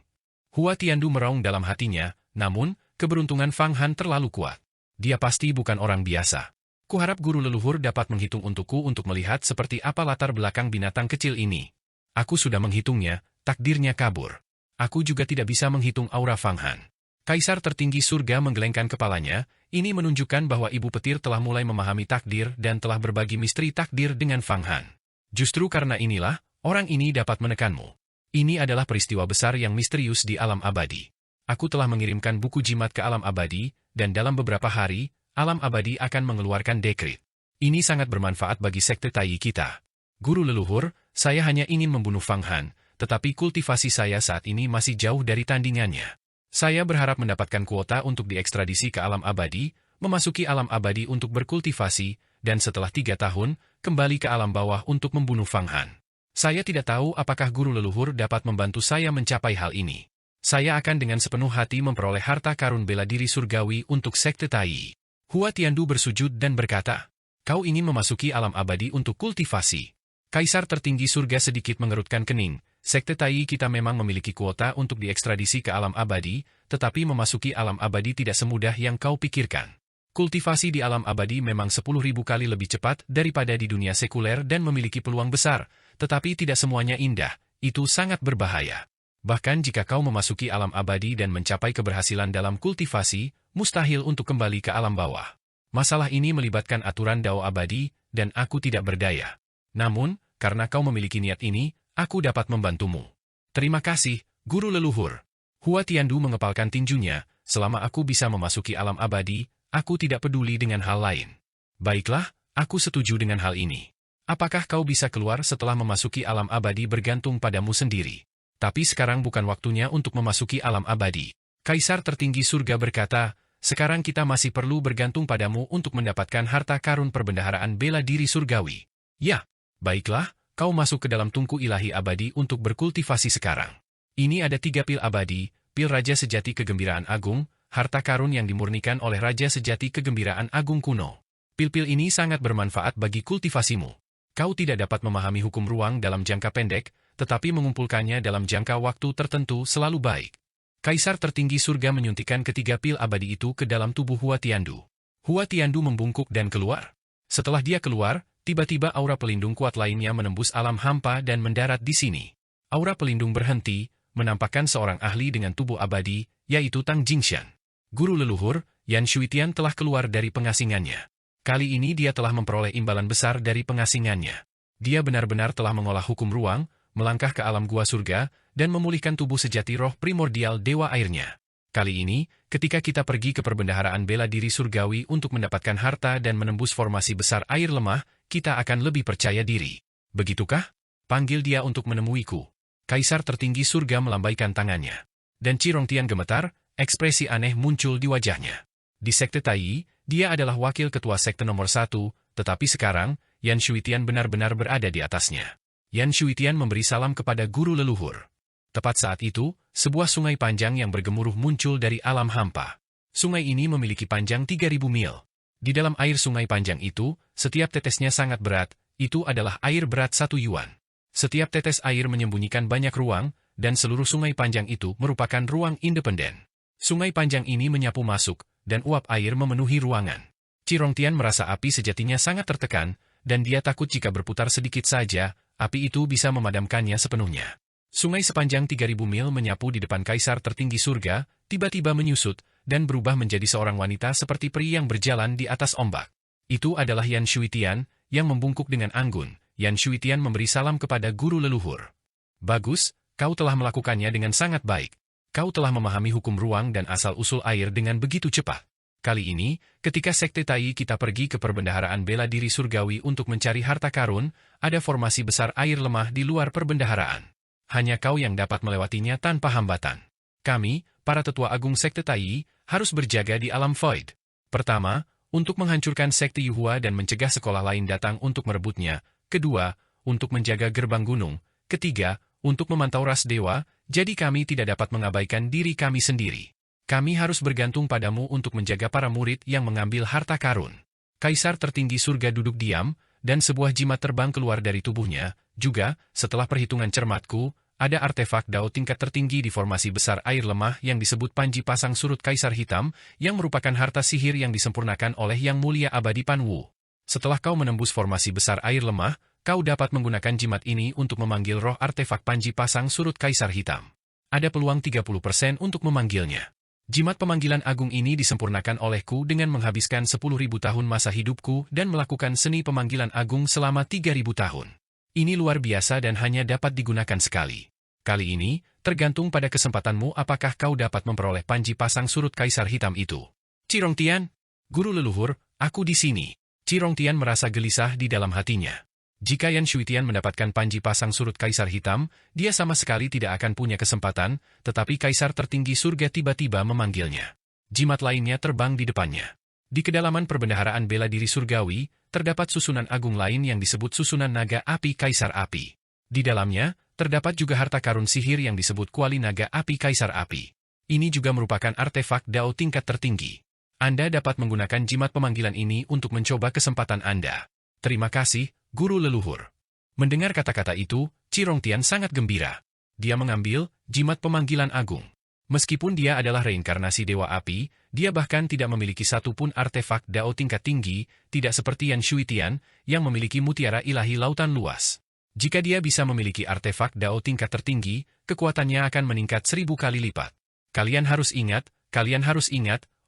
Hua Tiandu meraung dalam hatinya, namun, keberuntungan Fang Han terlalu kuat. Dia pasti bukan orang biasa. Kuharap guru leluhur dapat menghitung untukku untuk melihat seperti apa latar belakang binatang kecil ini. Aku sudah menghitungnya, takdirnya kabur. Aku juga tidak bisa menghitung aura Fang Han. Kaisar tertinggi surga menggelengkan kepalanya, ini menunjukkan bahwa Ibu Petir telah mulai memahami takdir dan telah berbagi misteri takdir dengan Fang Han. Justru karena inilah, orang ini dapat menekanmu. Ini adalah peristiwa besar yang misterius di alam abadi. Aku telah mengirimkan buku jimat ke alam abadi, dan dalam beberapa hari, alam abadi akan mengeluarkan dekret. Ini sangat bermanfaat bagi Sekte Tai kita. Guru leluhur, saya hanya ingin membunuh Fang Han, tetapi kultivasi saya saat ini masih jauh dari tandingannya. Saya berharap mendapatkan kuota untuk diekstradisi ke alam abadi, memasuki alam abadi untuk berkultivasi, dan setelah 3 tahun, kembali ke alam bawah untuk membunuh Fang Han. Saya tidak tahu apakah guru leluhur dapat membantu saya mencapai hal ini. Saya akan dengan sepenuh hati memperoleh harta karun bela diri surgawi untuk Sekte Tai. Hua Tiandu bersujud dan berkata, kau ingin memasuki alam abadi untuk kultivasi. Kaisar tertinggi surga sedikit mengerutkan kening. Sekte Tai kita memang memiliki kuota untuk diekstradisi ke alam abadi, tetapi memasuki alam abadi tidak semudah yang kau pikirkan. Kultivasi di alam abadi memang 10.000 kali lebih cepat daripada di dunia sekuler dan memiliki peluang besar, tetapi tidak semuanya indah, itu sangat berbahaya. Bahkan jika kau memasuki alam abadi dan mencapai keberhasilan dalam kultivasi, mustahil untuk kembali ke alam bawah. Masalah ini melibatkan aturan Dao abadi, dan aku tidak berdaya. Namun, karena kau memiliki niat ini, aku dapat membantumu. Terima kasih, guru leluhur. Hua Tiandu mengepalkan tinjunya, selama aku bisa memasuki alam abadi, aku tidak peduli dengan hal lain. Baiklah, aku setuju dengan hal ini. Apakah kau bisa keluar setelah memasuki alam abadi bergantung padamu sendiri. Tapi sekarang bukan waktunya untuk memasuki alam abadi. Kaisar tertinggi surga berkata, sekarang kita masih perlu bergantung padamu untuk mendapatkan harta karun perbendaharaan bela diri surgawi. Ya, baiklah, kau masuk ke dalam tungku ilahi abadi untuk berkultivasi sekarang. Ini ada 3 pil abadi, pil Raja Sejati Kegembiraan Agung, harta karun yang dimurnikan oleh Raja Sejati Kegembiraan Agung kuno. Pil-pil ini sangat bermanfaat bagi kultivasimu. Kau tidak dapat memahami hukum ruang dalam jangka pendek, tetapi mengumpulkannya dalam jangka waktu tertentu selalu baik. Kaisar tertinggi surga menyuntikkan ketiga pil abadi itu ke dalam tubuh Hua Tiandu. Hua Tiandu membungkuk dan keluar. Setelah dia keluar, tiba-tiba aura pelindung kuat lainnya menembus alam hampa dan mendarat di sini. Aura pelindung berhenti, menampakkan seorang ahli dengan tubuh abadi, yaitu Tang Jingshan. Guru leluhur, Yan Shuitian telah keluar dari pengasingannya. Kali ini dia telah memperoleh imbalan besar dari pengasingannya. Dia benar-benar telah mengolah hukum ruang, melangkah ke alam gua surga, dan memulihkan tubuh sejati roh primordial dewa airnya. Kali ini, ketika kita pergi ke perbendaharaan bela diri surgawi untuk mendapatkan harta dan menembus formasi besar air lemah, kita akan lebih percaya diri. Begitukah? Panggil dia untuk menemuiku. Kaisar tertinggi surga melambaikan tangannya. Dan Cirongtian gemetar, ekspresi aneh muncul di wajahnya. Di Sekte Tai, dia adalah wakil ketua sekte nomor 1, tetapi sekarang, Yan Shuitian benar-benar berada di atasnya. Yan Shuitian memberi salam kepada guru leluhur. Tepat saat itu, sebuah sungai panjang yang bergemuruh muncul dari alam hampa. Sungai ini memiliki panjang 3.000 mil. Di dalam air sungai panjang itu, setiap tetesnya sangat berat, itu adalah air berat 1 yuan. Setiap tetes air menyembunyikan banyak ruang, dan seluruh sungai panjang itu merupakan ruang independen. Sungai panjang ini menyapu masuk, dan uap air memenuhi ruangan. Cirongtian merasa api sejatinya sangat tertekan, dan dia takut jika berputar sedikit saja, api itu bisa memadamkannya sepenuhnya. Sungai sepanjang 3.000 mil menyapu di depan kaisar tertinggi surga, tiba-tiba menyusut, dan berubah menjadi seorang wanita seperti peri yang berjalan di atas ombak. Itu adalah Yan Shuitian, yang membungkuk dengan anggun. Yan Shuitian memberi salam kepada guru leluhur. Bagus, kau telah melakukannya dengan sangat baik. Kau telah memahami hukum ruang dan asal-usul air dengan begitu cepat. Kali ini, ketika Sekte Tai kita pergi ke perbendaharaan bela diri surgawi untuk mencari harta karun, ada formasi besar air lemah di luar perbendaharaan. Hanya kau yang dapat melewatinya tanpa hambatan. Kami, para tetua agung Sekte Tai, harus berjaga di alam void. Pertama, untuk menghancurkan Sekte Yuhua dan mencegah sekolah lain datang untuk merebutnya. Kedua, untuk menjaga gerbang gunung. Ketiga, untuk memantau ras dewa, jadi kami tidak dapat mengabaikan diri kami sendiri. Kami harus bergantung padamu untuk menjaga para murid yang mengambil harta karun. Kaisar tertinggi surga duduk diam, dan sebuah jimat terbang keluar dari tubuhnya. Juga, setelah perhitungan cermatku, ada artefak Dao tingkat tertinggi di formasi besar air lemah yang disebut Panji Pasang Surut Kaisar Hitam, yang merupakan harta sihir yang disempurnakan oleh Yang Mulia Abadi Pan Wu. Setelah kau menembus formasi besar air lemah, kau dapat menggunakan jimat ini untuk memanggil roh artefak Panji Pasang Surut Kaisar Hitam. Ada peluang 30% untuk memanggilnya. Jimat pemanggilan agung ini disempurnakan olehku dengan menghabiskan 10.000 tahun masa hidupku dan melakukan seni pemanggilan agung selama 3.000 tahun. Ini luar biasa dan hanya dapat digunakan sekali. Kali ini, tergantung pada kesempatanmu apakah kau dapat memperoleh Panji Pasang Surut Kaisar Hitam itu. Cirongtian, guru leluhur, aku di sini. Cirongtian merasa gelisah di dalam hatinya. Jika Yan Shuitian mendapatkan Panji Pasang Surut Kaisar Hitam, dia sama sekali tidak akan punya kesempatan, tetapi Kaisar tertinggi surga tiba-tiba memanggilnya. Jimat lainnya terbang di depannya. Di kedalaman perbendaharaan bela diri surgawi, terdapat susunan agung lain yang disebut susunan naga api Kaisar Api. Di dalamnya, terdapat juga harta karun sihir yang disebut kuali naga api Kaisar Api. Ini juga merupakan artefak Dao tingkat tertinggi. Anda dapat menggunakan jimat pemanggilan ini untuk mencoba kesempatan Anda. Terima kasih, guru leluhur. Mendengar kata-kata itu, Cirongtian sangat gembira. Dia mengambil jimat pemanggilan agung. Meskipun dia adalah reinkarnasi Dewa Api, dia bahkan tidak memiliki satupun artefak Dao tingkat tinggi, tidak seperti Yan Shuitian, yang memiliki mutiara ilahi lautan luas. Jika dia bisa memiliki artefak Dao tingkat tertinggi, kekuatannya akan meningkat 1000 kali lipat. Kalian harus ingat,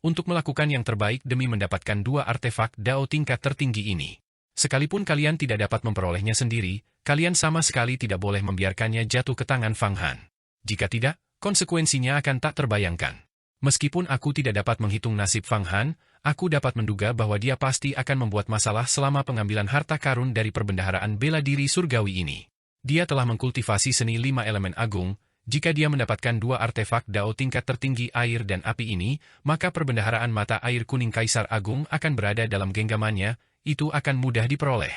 untuk melakukan yang terbaik demi mendapatkan 2 artefak Dao tingkat tertinggi ini. Sekalipun kalian tidak dapat memperolehnya sendiri, kalian sama sekali tidak boleh membiarkannya jatuh ke tangan Fang Han. Jika tidak, konsekuensinya akan tak terbayangkan. Meskipun aku tidak dapat menghitung nasib Fang Han, aku dapat menduga bahwa dia pasti akan membuat masalah selama pengambilan harta karun dari perbendaharaan bela diri surgawi ini. Dia telah mengkultivasi seni 5 elemen agung. Jika dia mendapatkan 2 artefak Dao tingkat tertinggi air dan api ini, maka perbendaharaan mata air kuning Kaisar Agung akan berada dalam genggamannya, itu akan mudah diperoleh.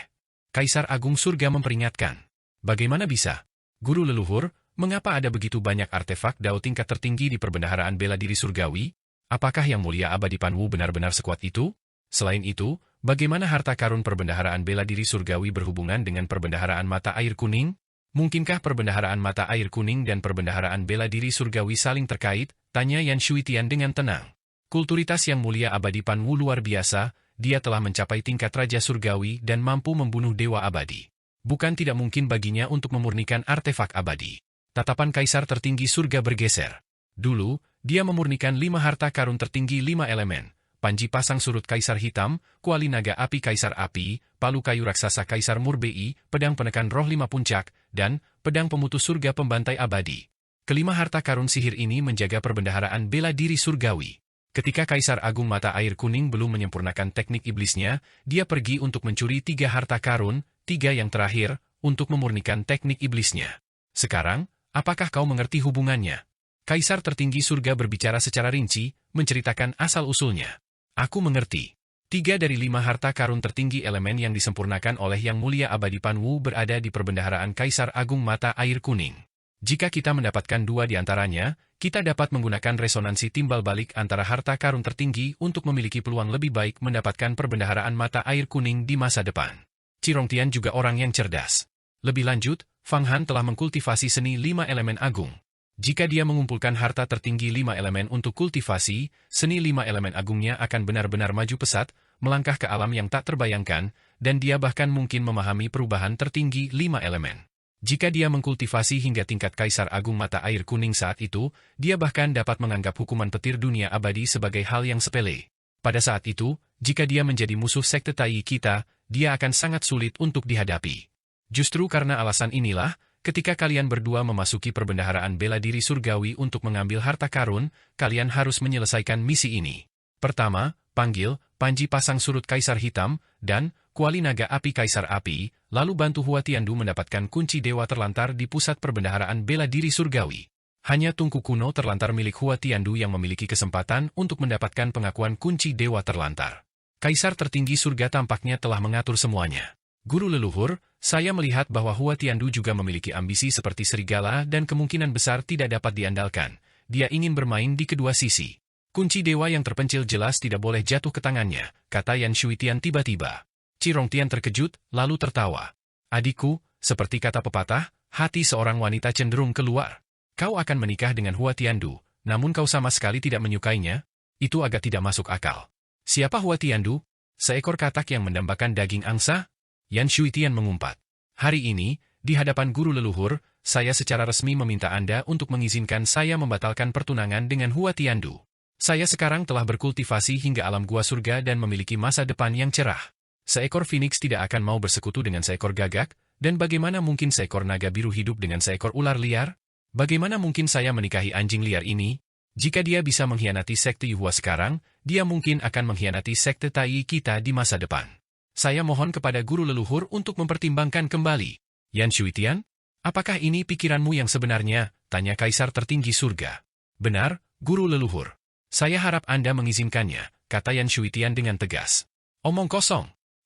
Kaisar Agung Surga memperingatkan. Bagaimana bisa? Guru leluhur, mengapa ada begitu banyak artefak Dao tingkat tertinggi di perbendaharaan bela diri surgawi? Apakah Yang Mulia Abadi Pan Wu benar-benar sekuat itu? Selain itu, bagaimana harta karun perbendaharaan bela diri surgawi berhubungan dengan perbendaharaan mata air kuning? Mungkinkah perbendaharaan mata air kuning dan perbendaharaan bela diri surgawi saling terkait? Tanya Yan Shuitian dengan tenang. Kulturitas Yang Mulia Abadi Pan Wu luar biasa, dia telah mencapai tingkat Raja Surgawi dan mampu membunuh Dewa Abadi. Bukan tidak mungkin baginya untuk memurnikan artefak abadi. Tatapan Kaisar tertinggi surga bergeser. Dulu, dia memurnikan 5 harta karun tertinggi 5 elemen. Panji Pasang Surut Kaisar Hitam, kuali naga api Kaisar Api, palu kayu raksasa Kaisar Murbei, pedang penekan roh 5 puncak, dan pedang pemutus surga pembantai abadi. Kelima harta karun sihir ini menjaga perbendaharaan bela diri surgawi. Ketika Kaisar Agung Mata Air Kuning belum menyempurnakan teknik iblisnya, dia pergi untuk mencuri 3 harta karun, 3 yang terakhir, untuk memurnikan teknik iblisnya. Sekarang, apakah kau mengerti hubungannya? Kaisar tertinggi surga berbicara secara rinci, menceritakan asal-usulnya. Aku mengerti. 3 dari 5 harta karun tertinggi elemen yang disempurnakan oleh Yang Mulia Abadi Pan Wu berada di perbendaharaan Kaisar Agung Mata Air Kuning. Jika kita mendapatkan 2 di antaranya, kita dapat menggunakan resonansi timbal balik antara harta karun tertinggi untuk memiliki peluang lebih baik mendapatkan perbendaharaan mata air kuning di masa depan. Cirongtian juga orang yang cerdas. Lebih lanjut, Fang Han telah mengkultivasi seni 5 elemen agung. Jika dia mengumpulkan harta tertinggi 5 elemen untuk kultivasi, seni 5 elemen agungnya akan benar-benar maju pesat, melangkah ke alam yang tak terbayangkan, dan dia bahkan mungkin memahami perubahan tertinggi 5 elemen. Jika dia mengkultivasi hingga tingkat Kaisar Agung Mata Air Kuning saat itu, dia bahkan dapat menganggap hukuman petir dunia abadi sebagai hal yang sepele. Pada saat itu, jika dia menjadi musuh sekte Tai kita, dia akan sangat sulit untuk dihadapi. Justru karena alasan inilah, ketika kalian berdua memasuki perbendaharaan bela diri surgawi untuk mengambil harta karun, kalian harus menyelesaikan misi ini. Pertama, panggil Panji Pasang Surut Kaisar Hitam, dan Kuali Naga Api Kaisar Api, lalu bantu Hua Tiandu mendapatkan kunci dewa terlantar di pusat perbendaharaan bela diri surgawi. Hanya tungku kuno terlantar milik Hua Tiandu yang memiliki kesempatan untuk mendapatkan pengakuan kunci dewa terlantar. Kaisar tertinggi surga tampaknya telah mengatur semuanya. Guru leluhur, saya melihat bahwa Hua Tiandu juga memiliki ambisi seperti serigala dan kemungkinan besar tidak dapat diandalkan. Dia ingin bermain di kedua sisi. Kunci dewa yang terpencil jelas tidak boleh jatuh ke tangannya, kata Yan Shuitian tiba-tiba. Cirongtian terkejut, lalu tertawa. Adikku, seperti kata pepatah, hati seorang wanita cenderung keluar. Kau akan menikah dengan Hua Tiandu, namun kau sama sekali tidak menyukainya? Itu agak tidak masuk akal. Siapa Hua Tiandu? Seekor katak yang mendambakan daging angsa? Yan Shuitian mengumpat. Hari ini, di hadapan guru leluhur, saya secara resmi meminta Anda untuk mengizinkan saya membatalkan pertunangan dengan Hua Tiandu. Saya sekarang telah berkultivasi hingga alam gua surga dan memiliki masa depan yang cerah. Seekor phoenix tidak akan mau bersekutu dengan seekor gagak, dan bagaimana mungkin seekor naga biru hidup dengan seekor ular liar? Bagaimana mungkin saya menikahi anjing liar ini? Jika dia bisa mengkhianati sekte Yuhua sekarang, dia mungkin akan mengkhianati sekte Tai kita di masa depan. Saya mohon kepada guru leluhur untuk mempertimbangkan kembali. Yan Shuitian, apakah ini pikiranmu yang sebenarnya? Tanya Kaisar tertinggi surga. Benar, guru leluhur. Saya harap Anda mengizinkannya, kata Yan Shuitian dengan tegas. Omong kosong.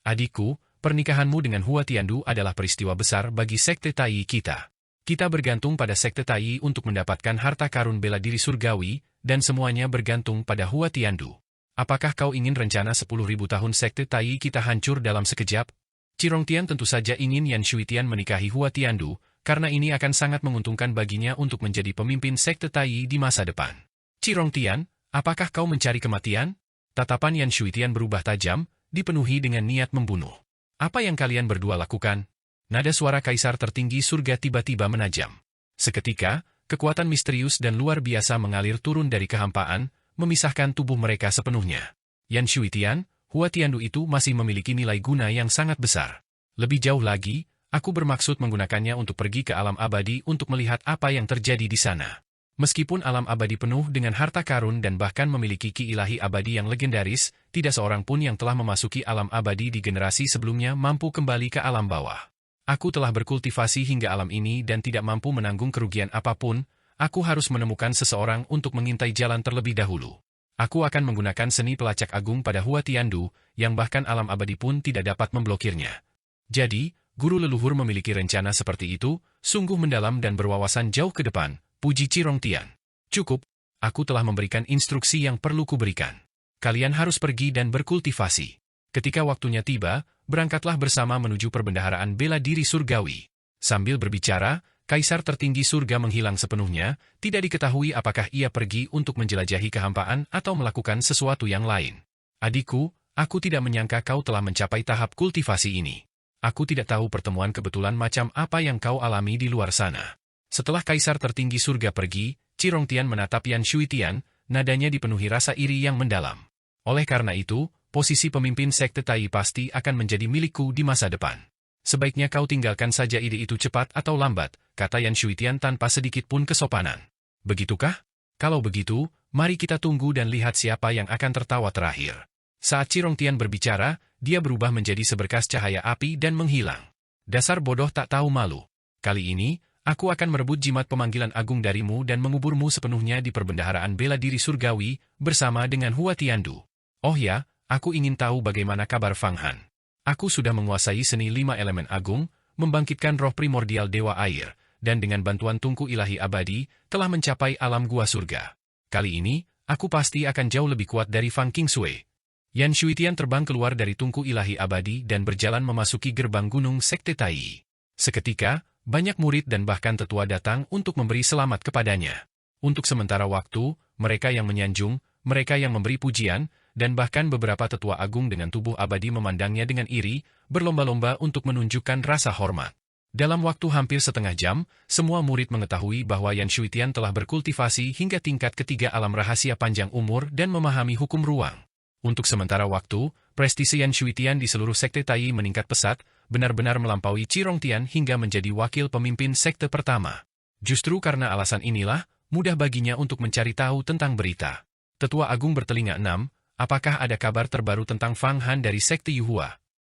Adikku, pernikahanmu dengan Hua Tiandu adalah peristiwa besar bagi sekte Tai kita. Kita bergantung pada sekte Tai untuk mendapatkan harta karun bela diri surgawi, dan semuanya bergantung pada Hua Tiandu. Apakah kau ingin rencana 10.000 tahun sekte Tai kita hancur dalam sekejap? Cirongtian tentu saja ingin Yan Shuitian menikahi Hua Tiandu, karena ini akan sangat menguntungkan baginya untuk menjadi pemimpin sekte Tai di masa depan. Cirongtian, apakah kau mencari kematian? Tatapan Yan Shuitian berubah tajam, dipenuhi dengan niat membunuh. Apa yang kalian berdua lakukan? Nada suara Kaisar tertinggi surga tiba-tiba menajam. Seketika, kekuatan misterius dan luar biasa mengalir turun dari kehampaan, memisahkan tubuh mereka sepenuhnya. Yan Shuitian, Hua Tiandu itu masih memiliki nilai guna yang sangat besar. Lebih jauh lagi, aku bermaksud menggunakannya untuk pergi ke alam abadi untuk melihat apa yang terjadi di sana. Meskipun alam abadi penuh dengan harta karun dan bahkan memiliki ki ilahi abadi yang legendaris, tidak seorang pun yang telah memasuki alam abadi di generasi sebelumnya mampu kembali ke alam bawah. Aku telah berkultivasi hingga alam ini dan tidak mampu menanggung kerugian apapun, aku harus menemukan seseorang untuk mengintai jalan terlebih dahulu. Aku akan menggunakan seni pelacak agung pada Hua Tiandu, yang bahkan alam abadi pun tidak dapat memblokirnya. Jadi, guru leluhur memiliki rencana seperti itu, sungguh mendalam dan berwawasan jauh ke depan. Puji Cirongtian. Cukup, aku telah memberikan instruksi yang perlu kuberikan. Kalian harus pergi dan berkultivasi. Ketika waktunya tiba, berangkatlah bersama menuju perbendaharaan bela diri surgawi. Sambil berbicara, Kaisar tertinggi surga menghilang sepenuhnya, tidak diketahui apakah ia pergi untuk menjelajahi kehampaan atau melakukan sesuatu yang lain. Adikku, aku tidak menyangka kau telah mencapai tahap kultivasi ini. Aku tidak tahu pertemuan kebetulan macam apa yang kau alami di luar sana. Setelah Kaisar tertinggi surga pergi, Cirongtian menatap Yan Shuitian, nadanya dipenuhi rasa iri yang mendalam. Oleh karena itu, posisi pemimpin sekte Tai pasti akan menjadi milikku di masa depan. Sebaiknya kau tinggalkan saja ide itu cepat atau lambat, kata Yan Shuitian tanpa sedikit pun kesopanan. Begitukah? Kalau begitu, mari kita tunggu dan lihat siapa yang akan tertawa terakhir. Saat Cirongtian berbicara, dia berubah menjadi seberkas cahaya api dan menghilang. Dasar bodoh tak tahu malu. Kali ini, aku akan merebut jimat pemanggilan agung darimu dan menguburmu sepenuhnya di perbendaharaan bela diri surgawi, bersama dengan Hua Tiandu. Oh ya, aku ingin tahu bagaimana kabar Fang Han. Aku sudah menguasai seni 5 elemen agung, membangkitkan roh primordial dewa air, dan dengan bantuan tungku ilahi abadi, telah mencapai alam gua surga. Kali ini, aku pasti akan jauh lebih kuat dari Fang Qingsui. Yan Shuitian terbang keluar dari tungku ilahi abadi dan berjalan memasuki gerbang gunung Sekte Tai. Seketika, banyak murid dan bahkan tetua datang untuk memberi selamat kepadanya. Untuk sementara waktu, mereka yang menyanjung, mereka yang memberi pujian, dan bahkan beberapa tetua agung dengan tubuh abadi memandangnya dengan iri, berlomba-lomba untuk menunjukkan rasa hormat. Dalam waktu hampir setengah jam, semua murid mengetahui bahwa Yan Shuitian telah berkultivasi hingga tingkat ketiga alam rahasia panjang umur dan memahami hukum ruang. Untuk sementara waktu, prestise Yan Shuitian di seluruh sekte Tai meningkat pesat, benar-benar melampaui Qi Rongtian hingga menjadi wakil pemimpin sekte pertama. Justru karena alasan inilah, mudah baginya untuk mencari tahu tentang berita. Tetua Agung bertelinga enam, apakah ada kabar terbaru tentang Fang Han dari sekte Yuhua?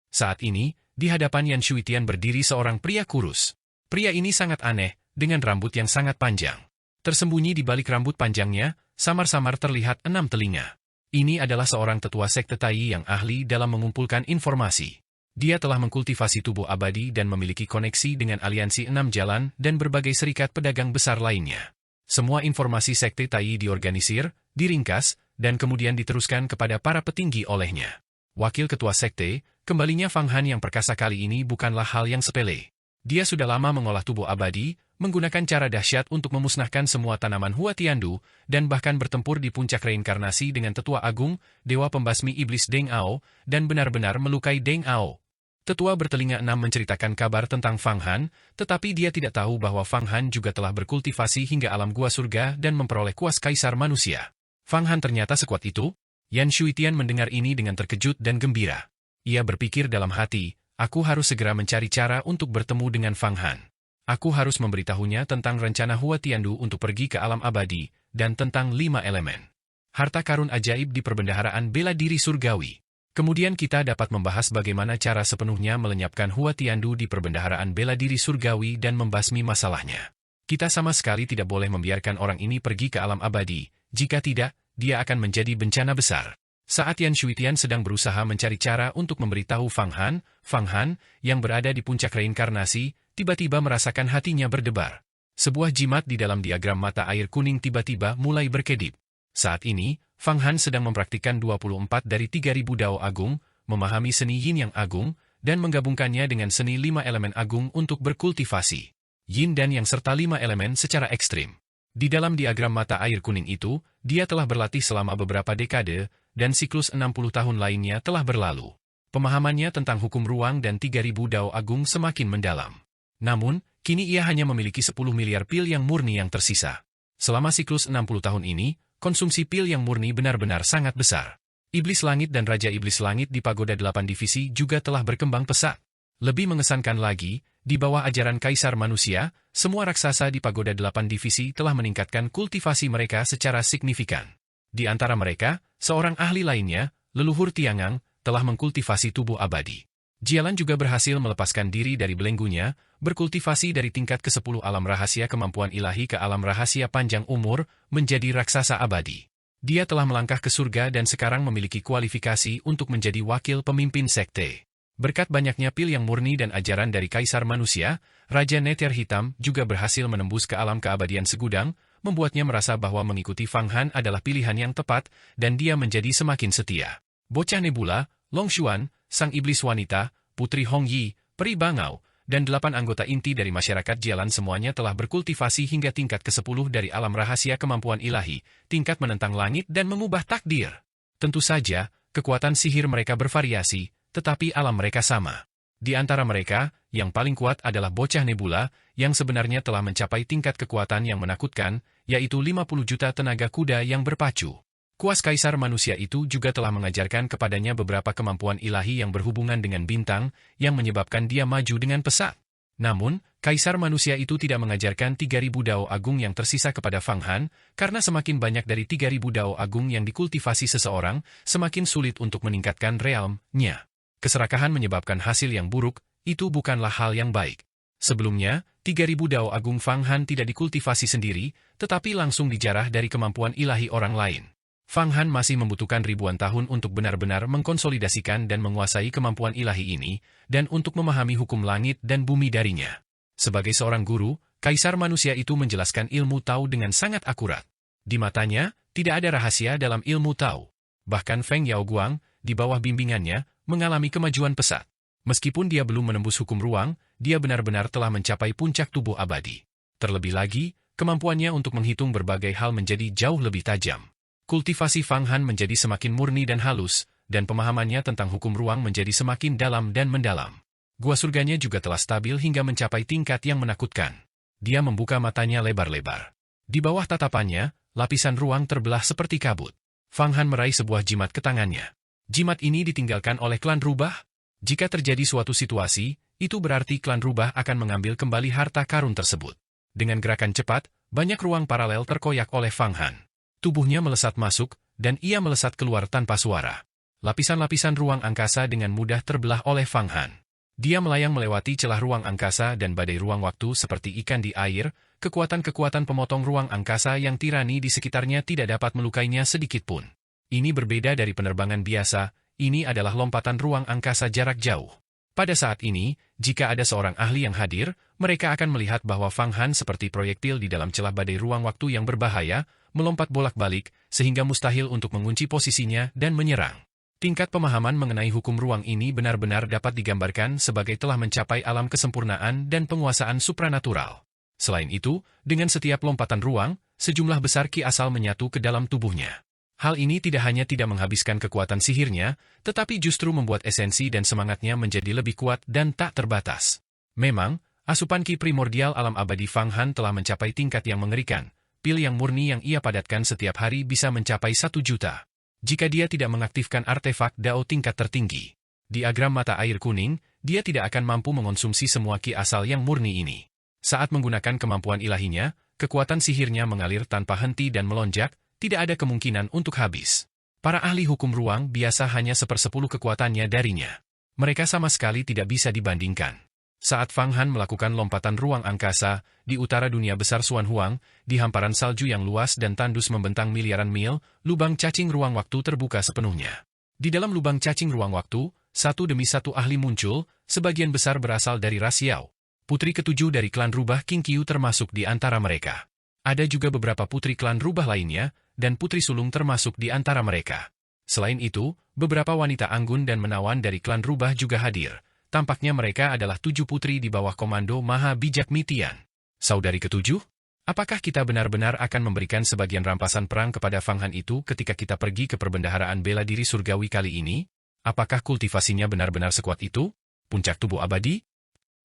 Saat ini, di hadapan Yan Shuitian berdiri seorang pria kurus. Pria ini sangat aneh, dengan rambut yang sangat panjang. Tersembunyi di balik rambut panjangnya, samar-samar terlihat 6 telinga. Ini adalah seorang tetua sekte Tai yang ahli dalam mengumpulkan informasi. Dia telah mengkultivasi tubuh abadi dan memiliki koneksi dengan aliansi 6 jalan dan berbagai serikat pedagang besar lainnya. Semua informasi sekte Tai diorganisir, diringkas, dan kemudian diteruskan kepada para petinggi olehnya. Wakil ketua sekte, kembalinya Fang Han yang perkasa kali ini bukanlah hal yang sepele. Dia sudah lama mengolah tubuh abadi, menggunakan cara dahsyat untuk memusnahkan semua tanaman Hua Tiandu, dan bahkan bertempur di puncak reinkarnasi dengan Tetua Agung, Dewa Pembasmi Iblis Deng Ao, dan benar-benar melukai Deng Ao. Tetua bertelinga enam menceritakan kabar tentang Fang Han, tetapi dia tidak tahu bahwa Fang Han juga telah berkultivasi hingga alam gua surga dan memperoleh kuas kaisar manusia. Fang Han ternyata sekuat itu? Yan Shuitian mendengar ini dengan terkejut dan gembira. Ia berpikir dalam hati, aku harus segera mencari cara untuk bertemu dengan Fang Han. Aku harus memberitahunya tentang rencana Hua Tiandu untuk pergi ke alam abadi, dan tentang 5 elemen. Harta karun ajaib di perbendaharaan bela diri surgawi. Kemudian kita dapat membahas bagaimana cara sepenuhnya melenyapkan Hua Tiandu di perbendaharaan bela diri surgawi dan membasmi masalahnya. Kita sama sekali tidak boleh membiarkan orang ini pergi ke alam abadi, jika tidak, dia akan menjadi bencana besar. Saat Yan Shuitian sedang berusaha mencari cara untuk memberitahu Fang Han, yang berada di puncak reinkarnasi, tiba-tiba merasakan hatinya berdebar. Sebuah jimat di dalam diagram mata air kuning tiba-tiba mulai berkedip. Saat ini, Fang Han sedang mempraktikkan 24 dari 3000 Dao Agung, memahami seni Yin Yang Agung, dan menggabungkannya dengan seni 5 elemen agung untuk berkultivasi Yin dan Yang serta 5 elemen secara ekstrim. Di dalam diagram mata air kuning itu, dia telah berlatih selama beberapa dekade, dan siklus 60 tahun lainnya telah berlalu. Pemahamannya tentang hukum ruang dan 3000 Dao Agung semakin mendalam. Namun, kini ia hanya memiliki 10 miliar pil yang murni yang tersisa. Selama siklus 60 tahun ini, konsumsi pil yang murni benar-benar sangat besar. Iblis Langit dan Raja Iblis Langit di Pagoda 8 Divisi juga telah berkembang pesat. Lebih mengesankan lagi, di bawah ajaran Kaisar Manusia, semua raksasa di Pagoda 8 Divisi telah meningkatkan kultivasi mereka secara signifikan. Di antara mereka, seorang ahli lainnya, leluhur Tiangang, telah mengkultivasi tubuh abadi. Jialan juga berhasil melepaskan diri dari belenggunya, berkultivasi dari tingkat ke-10 alam rahasia kemampuan ilahi ke alam rahasia panjang umur, menjadi raksasa abadi. Dia telah melangkah ke surga dan sekarang memiliki kualifikasi untuk menjadi wakil pemimpin sekte. Berkat banyaknya pil yang murni dan ajaran dari Kaisar Manusia, Raja Neter Hitam juga berhasil menembus ke alam keabadian segudang, membuatnya merasa bahwa mengikuti Fang Han adalah pilihan yang tepat, dan dia menjadi semakin setia. Bocah Nebula, Long Xuan, Sang Iblis Wanita, Putri Hong Yi, Peri Bangau, dan 8 anggota inti dari masyarakat Jialan semuanya telah berkultivasi hingga tingkat ke-10 dari alam rahasia kemampuan ilahi, tingkat menentang langit dan mengubah takdir. Tentu saja, kekuatan sihir mereka bervariasi, tetapi alam mereka sama. Di antara mereka, yang paling kuat adalah Bocah Nebula, yang sebenarnya telah mencapai tingkat kekuatan yang menakutkan, yaitu 50 juta tenaga kuda yang berpacu. Kuas Kaisar Manusia itu juga telah mengajarkan kepadanya beberapa kemampuan ilahi yang berhubungan dengan bintang, yang menyebabkan dia maju dengan pesat. Namun, Kaisar Manusia itu tidak mengajarkan 3000 Dao Agung yang tersisa kepada Fang Han, karena semakin banyak dari 3000 Dao Agung yang dikultivasi seseorang, semakin sulit untuk meningkatkan realm-nya. Keserakahan menyebabkan hasil yang buruk, itu bukanlah hal yang baik. Sebelumnya, 3000 Dao Agung Fang Han tidak dikultivasi sendiri, tetapi langsung dijarah dari kemampuan ilahi orang lain. Fang Han masih membutuhkan ribuan tahun untuk benar-benar mengkonsolidasikan dan menguasai kemampuan ilahi ini, dan untuk memahami hukum langit dan bumi darinya. Sebagai seorang guru, Kaisar Manusia itu menjelaskan ilmu Tao dengan sangat akurat. Di matanya, tidak ada rahasia dalam ilmu Tao. Bahkan Feng Yaoguang, di bawah bimbingannya, mengalami kemajuan pesat. Meskipun dia belum menembus hukum ruang, dia benar-benar telah mencapai puncak tubuh abadi. Terlebih lagi, kemampuannya untuk menghitung berbagai hal menjadi jauh lebih tajam. Kultivasi Fang Han menjadi semakin murni dan halus, dan pemahamannya tentang hukum ruang menjadi semakin dalam dan mendalam. Gua surganya juga telah stabil hingga mencapai tingkat yang menakutkan. Dia membuka matanya lebar-lebar. Di bawah tatapannya, lapisan ruang terbelah seperti kabut. Fang Han meraih sebuah jimat ke tangannya. Jimat ini ditinggalkan oleh klan rubah? Jika terjadi suatu situasi, itu berarti klan rubah akan mengambil kembali harta karun tersebut. Dengan gerakan cepat, banyak ruang paralel terkoyak oleh Fang Han. Tubuhnya melesat masuk, dan ia melesat keluar tanpa suara. Lapisan-lapisan ruang angkasa dengan mudah terbelah oleh Fang Han. Dia melayang melewati celah ruang angkasa dan badai ruang waktu seperti ikan di air, kekuatan-kekuatan pemotong ruang angkasa yang tirani di sekitarnya tidak dapat melukainya sedikitpun. Ini berbeda dari penerbangan biasa, ini adalah lompatan ruang angkasa jarak jauh. Pada saat ini, jika ada seorang ahli yang hadir, mereka akan melihat bahwa Fang Han seperti proyektil di dalam celah badai ruang waktu yang berbahaya, melompat bolak-balik, sehingga mustahil untuk mengunci posisinya dan menyerang. Tingkat pemahaman mengenai hukum ruang ini benar-benar dapat digambarkan sebagai telah mencapai alam kesempurnaan dan penguasaan supranatural. Selain itu, dengan setiap lompatan ruang, sejumlah besar ki asal menyatu ke dalam tubuhnya. Hal ini tidak hanya tidak menghabiskan kekuatan sihirnya, tetapi justru membuat esensi dan semangatnya menjadi lebih kuat dan tak terbatas. Memang, asupan ki primordial alam abadi Fang Han telah mencapai tingkat yang mengerikan. Pil yang murni yang ia padatkan setiap hari bisa mencapai 1 juta. Jika dia tidak mengaktifkan artefak Dao tingkat tertinggi. Diagram mata air kuning, dia tidak akan mampu mengonsumsi semua ki asal yang murni ini. Saat menggunakan kemampuan ilahinya, kekuatan sihirnya mengalir tanpa henti dan melonjak, tidak ada kemungkinan untuk habis. Para ahli hukum ruang biasa hanya 1/10 kekuatannya darinya. Mereka sama sekali tidak bisa dibandingkan. Saat Fang Han melakukan lompatan ruang angkasa, di utara dunia besar Xuan Huang, di hamparan salju yang luas dan tandus membentang miliaran mil, lubang cacing ruang waktu terbuka sepenuhnya. Di dalam lubang cacing ruang waktu, satu demi satu ahli muncul, sebagian besar berasal dari ras Yao. Putri ketujuh dari klan rubah King Qiu termasuk di antara mereka. Ada juga beberapa putri klan rubah lainnya, dan putri sulung termasuk di antara mereka. Selain itu, beberapa wanita anggun dan menawan dari klan rubah juga hadir. Tampaknya mereka adalah 7 putri di bawah komando Maha Bijak Mitian. Saudari ketujuh, apakah kita benar-benar akan memberikan sebagian rampasan perang kepada Fang Han itu ketika kita pergi ke perbendaharaan bela diri surgawi kali ini? Apakah kultivasinya benar-benar sekuat itu? Puncak tubuh abadi?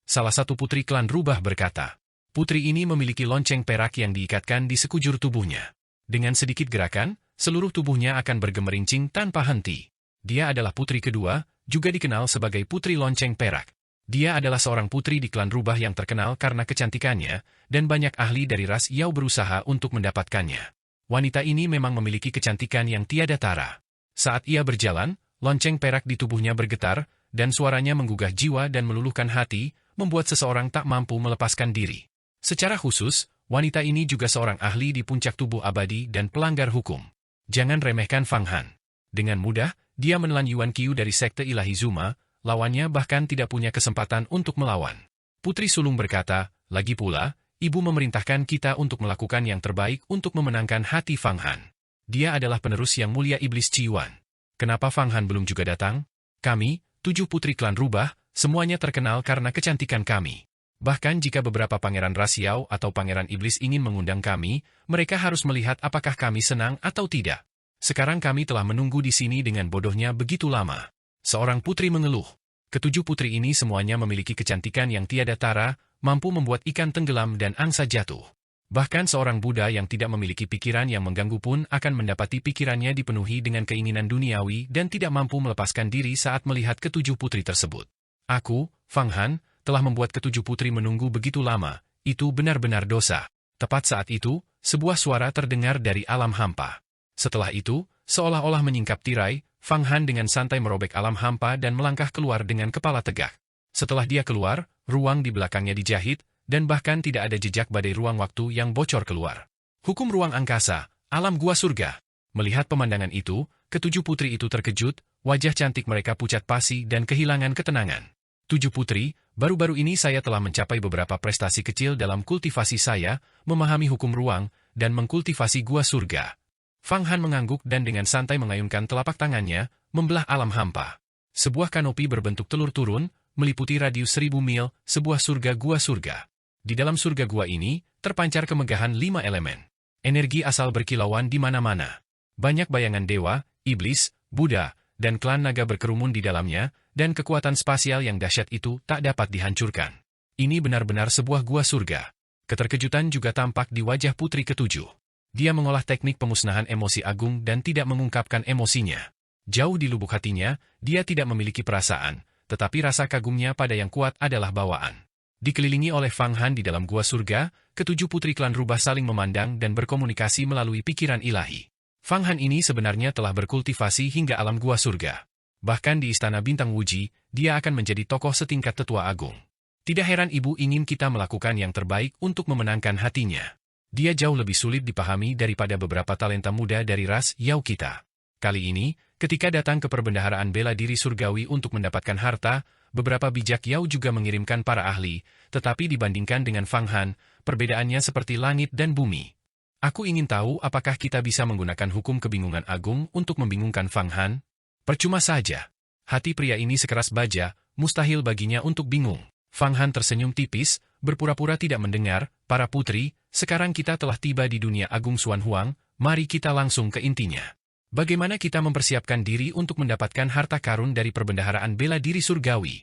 Salah satu putri klan rubah berkata. Putri ini memiliki lonceng perak yang diikatkan di sekujur tubuhnya. Dengan sedikit gerakan, seluruh tubuhnya akan bergemerincing tanpa henti. Dia adalah putri kedua, juga dikenal sebagai Putri Lonceng Perak. Dia adalah seorang putri di klan rubah yang terkenal karena kecantikannya, dan banyak ahli dari ras Yao berusaha untuk mendapatkannya. Wanita ini memang memiliki kecantikan yang tiada tara. Saat ia berjalan, lonceng perak di tubuhnya bergetar, dan suaranya menggugah jiwa dan meluluhkan hati, membuat seseorang tak mampu melepaskan diri. Secara khusus, wanita ini juga seorang ahli di puncak tubuh abadi dan pelanggar hukum. Jangan remehkan Fang Han. Dengan mudah, dia menelan Yuan Qiu dari sekte ilahi Zuma, lawannya bahkan tidak punya kesempatan untuk melawan. Putri sulung berkata, lagi pula, ibu memerintahkan kita untuk melakukan yang terbaik untuk memenangkan hati Fang Han. Dia adalah penerus yang mulia iblis Ciyuan. Kenapa Fang Han belum juga datang? Kami, 7 putri klan rubah, semuanya terkenal karena kecantikan kami. Bahkan jika beberapa pangeran ras Yao atau pangeran iblis ingin mengundang kami, mereka harus melihat apakah kami senang atau tidak. Sekarang kami telah menunggu di sini dengan bodohnya begitu lama. Seorang putri mengeluh. Ketujuh putri ini semuanya memiliki kecantikan yang tiada tara, mampu membuat ikan tenggelam dan angsa jatuh. Bahkan seorang Buddha yang tidak memiliki pikiran yang mengganggu pun akan mendapati pikirannya dipenuhi dengan keinginan duniawi dan tidak mampu melepaskan diri saat melihat ketujuh putri tersebut. Aku, Fang Han, telah membuat ketujuh putri menunggu begitu lama. Itu benar-benar dosa. Tepat saat itu, sebuah suara terdengar dari alam hampa. Setelah itu, seolah-olah menyingkap tirai, Fang Han dengan santai merobek alam hampa dan melangkah keluar dengan kepala tegak. Setelah dia keluar, ruang di belakangnya dijahit, dan bahkan tidak ada jejak badai ruang waktu yang bocor keluar. Hukum ruang angkasa, alam gua surga. Melihat pemandangan itu, ketujuh putri itu terkejut, wajah cantik mereka pucat pasi dan kehilangan ketenangan. 7 putri, baru-baru ini saya telah mencapai beberapa prestasi kecil dalam kultivasi saya, memahami hukum ruang, dan mengkultivasi gua surga. Fang Han mengangguk dan dengan santai mengayunkan telapak tangannya, membelah alam hampa. Sebuah kanopi berbentuk telur turun, meliputi radius 1000 mil, sebuah surga gua surga. Di dalam surga gua ini, terpancar kemegahan 5 elemen. Energi asal berkilauan di mana-mana. Banyak bayangan dewa, iblis, Buddha, dan klan naga berkerumun di dalamnya, dan kekuatan spasial yang dahsyat itu tak dapat dihancurkan. Ini benar-benar sebuah gua surga. Keterkejutan juga tampak di wajah putri ketujuh. Dia mengolah teknik pemusnahan emosi agung dan tidak mengungkapkan emosinya. Jauh di lubuk hatinya, dia tidak memiliki perasaan, tetapi rasa kagumnya pada yang kuat adalah bawaan. Dikelilingi oleh Fang Han di dalam gua surga, ketujuh putri klan rubah saling memandang dan berkomunikasi melalui pikiran ilahi. Fang Han ini sebenarnya telah berkultivasi hingga alam gua surga. Bahkan di Istana Bintang Wuji, dia akan menjadi tokoh setingkat tetua agung. Tidak heran ibu ingin kita melakukan yang terbaik untuk memenangkan hatinya. Dia jauh lebih sulit dipahami daripada beberapa talenta muda dari ras Yao kita. Kali ini, ketika datang ke perbendaharaan bela diri surgawi untuk mendapatkan harta, beberapa bijak Yao juga mengirimkan para ahli, tetapi dibandingkan dengan Fang Han, perbedaannya seperti langit dan bumi. Aku ingin tahu apakah kita bisa menggunakan hukum kebingungan agung untuk membingungkan Fang Han? Percuma saja. Hati pria ini sekeras baja, mustahil baginya untuk bingung. Fang Han tersenyum tipis, berpura-pura tidak mendengar. Para putri, sekarang kita telah tiba di dunia agung Xuan Huang, mari kita langsung ke intinya. Bagaimana kita mempersiapkan diri untuk mendapatkan harta karun dari perbendaharaan bela diri surgawi?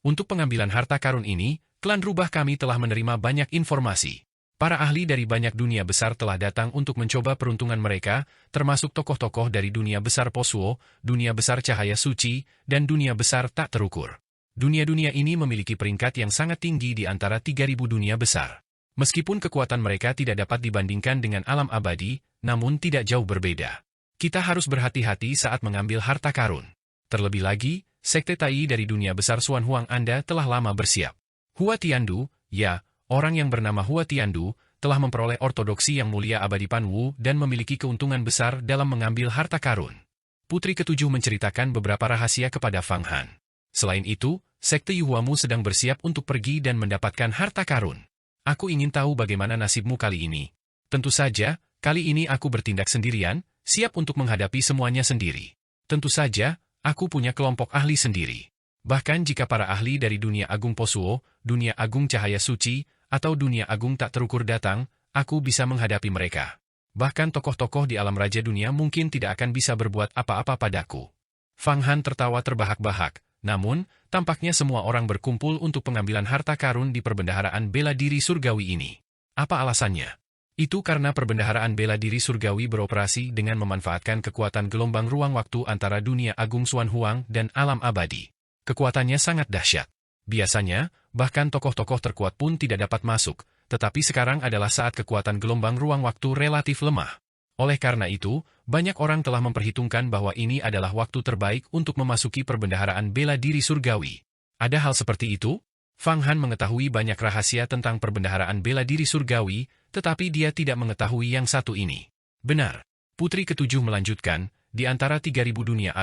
Untuk pengambilan harta karun ini, klan rubah kami telah menerima banyak informasi. Para ahli dari banyak dunia besar telah datang untuk mencoba peruntungan mereka, termasuk tokoh-tokoh dari dunia besar Posuo, dunia besar cahaya suci, dan dunia besar tak terukur. Dunia-dunia ini memiliki peringkat yang sangat tinggi di antara 3.000 dunia besar. Meskipun kekuatan mereka tidak dapat dibandingkan dengan alam abadi, namun tidak jauh berbeda. Kita harus berhati-hati saat mengambil harta karun. Terlebih lagi, Sekte Tai dari dunia besar Xuan Huang Anda telah lama bersiap. Hua Tiandu, ya, orang yang bernama Hua Tiandu, telah memperoleh ortodoksi yang mulia abadi Panwu dan memiliki keuntungan besar dalam mengambil harta karun. Putri ketujuh menceritakan beberapa rahasia kepada Fang Han. Selain itu, Sekte Yuhuamu sedang bersiap untuk pergi dan mendapatkan harta karun. Aku ingin tahu bagaimana nasibmu kali ini. Tentu saja, kali ini aku bertindak sendirian, siap untuk menghadapi semuanya sendiri. Tentu saja, aku punya kelompok ahli sendiri. Bahkan jika para ahli dari dunia agung Posuo, dunia agung cahaya suci, atau dunia agung tak terukur datang, aku bisa menghadapi mereka. Bahkan tokoh-tokoh di alam raja dunia mungkin tidak akan bisa berbuat apa-apa padaku. Fang Han tertawa terbahak-bahak, namun, tampaknya semua orang berkumpul untuk pengambilan harta karun di perbendaharaan bela diri surgawi ini. Apa alasannya? Itu karena perbendaharaan bela diri surgawi beroperasi dengan memanfaatkan kekuatan gelombang ruang waktu antara dunia agung Xuan Huang dan alam abadi. Kekuatannya sangat dahsyat. Biasanya, bahkan tokoh-tokoh terkuat pun tidak dapat masuk, tetapi sekarang adalah saat kekuatan gelombang ruang waktu relatif lemah. Oleh karena itu, banyak orang telah memperhitungkan bahwa ini adalah waktu terbaik untuk memasuki perbendaharaan bela diri surgawi. Ada hal seperti itu? Fang Han mengetahui banyak rahasia tentang perbendaharaan bela diri surgawi, tetapi dia tidak mengetahui yang satu ini. Benar. Putri ketujuh melanjutkan, di antara 3.000 dunia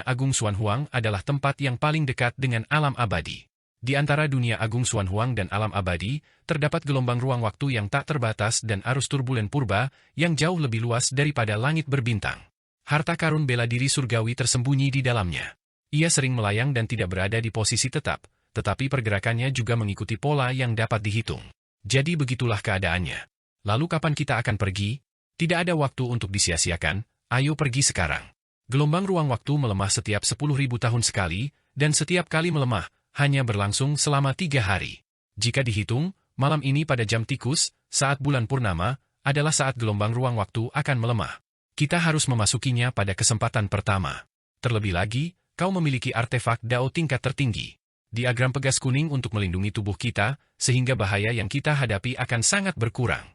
agung Xuan Huang adalah tempat yang paling dekat dengan alam abadi. Di antara dunia agung Xuan Huang dan alam abadi, terdapat gelombang ruang waktu yang tak terbatas dan arus turbulen purba yang jauh lebih luas daripada langit berbintang. Harta karun bela diri surgawi tersembunyi di dalamnya. Ia sering melayang dan tidak berada di posisi tetap, tetapi pergerakannya juga mengikuti pola yang dapat dihitung. Jadi begitulah keadaannya. Lalu kapan kita akan pergi? Tidak ada waktu untuk disia-siakan, ayo pergi sekarang. Gelombang ruang waktu melemah setiap 10.000 tahun sekali, dan setiap kali melemah, hanya berlangsung selama 3 hari. Jika dihitung, malam ini pada jam tikus, saat bulan purnama, adalah saat gelombang ruang waktu akan melemah. Kita harus memasukinya pada kesempatan pertama. Terlebih lagi, kau memiliki artefak Dao tingkat tertinggi. Diagram pegas kuning untuk melindungi tubuh kita, sehingga bahaya yang kita hadapi akan sangat berkurang.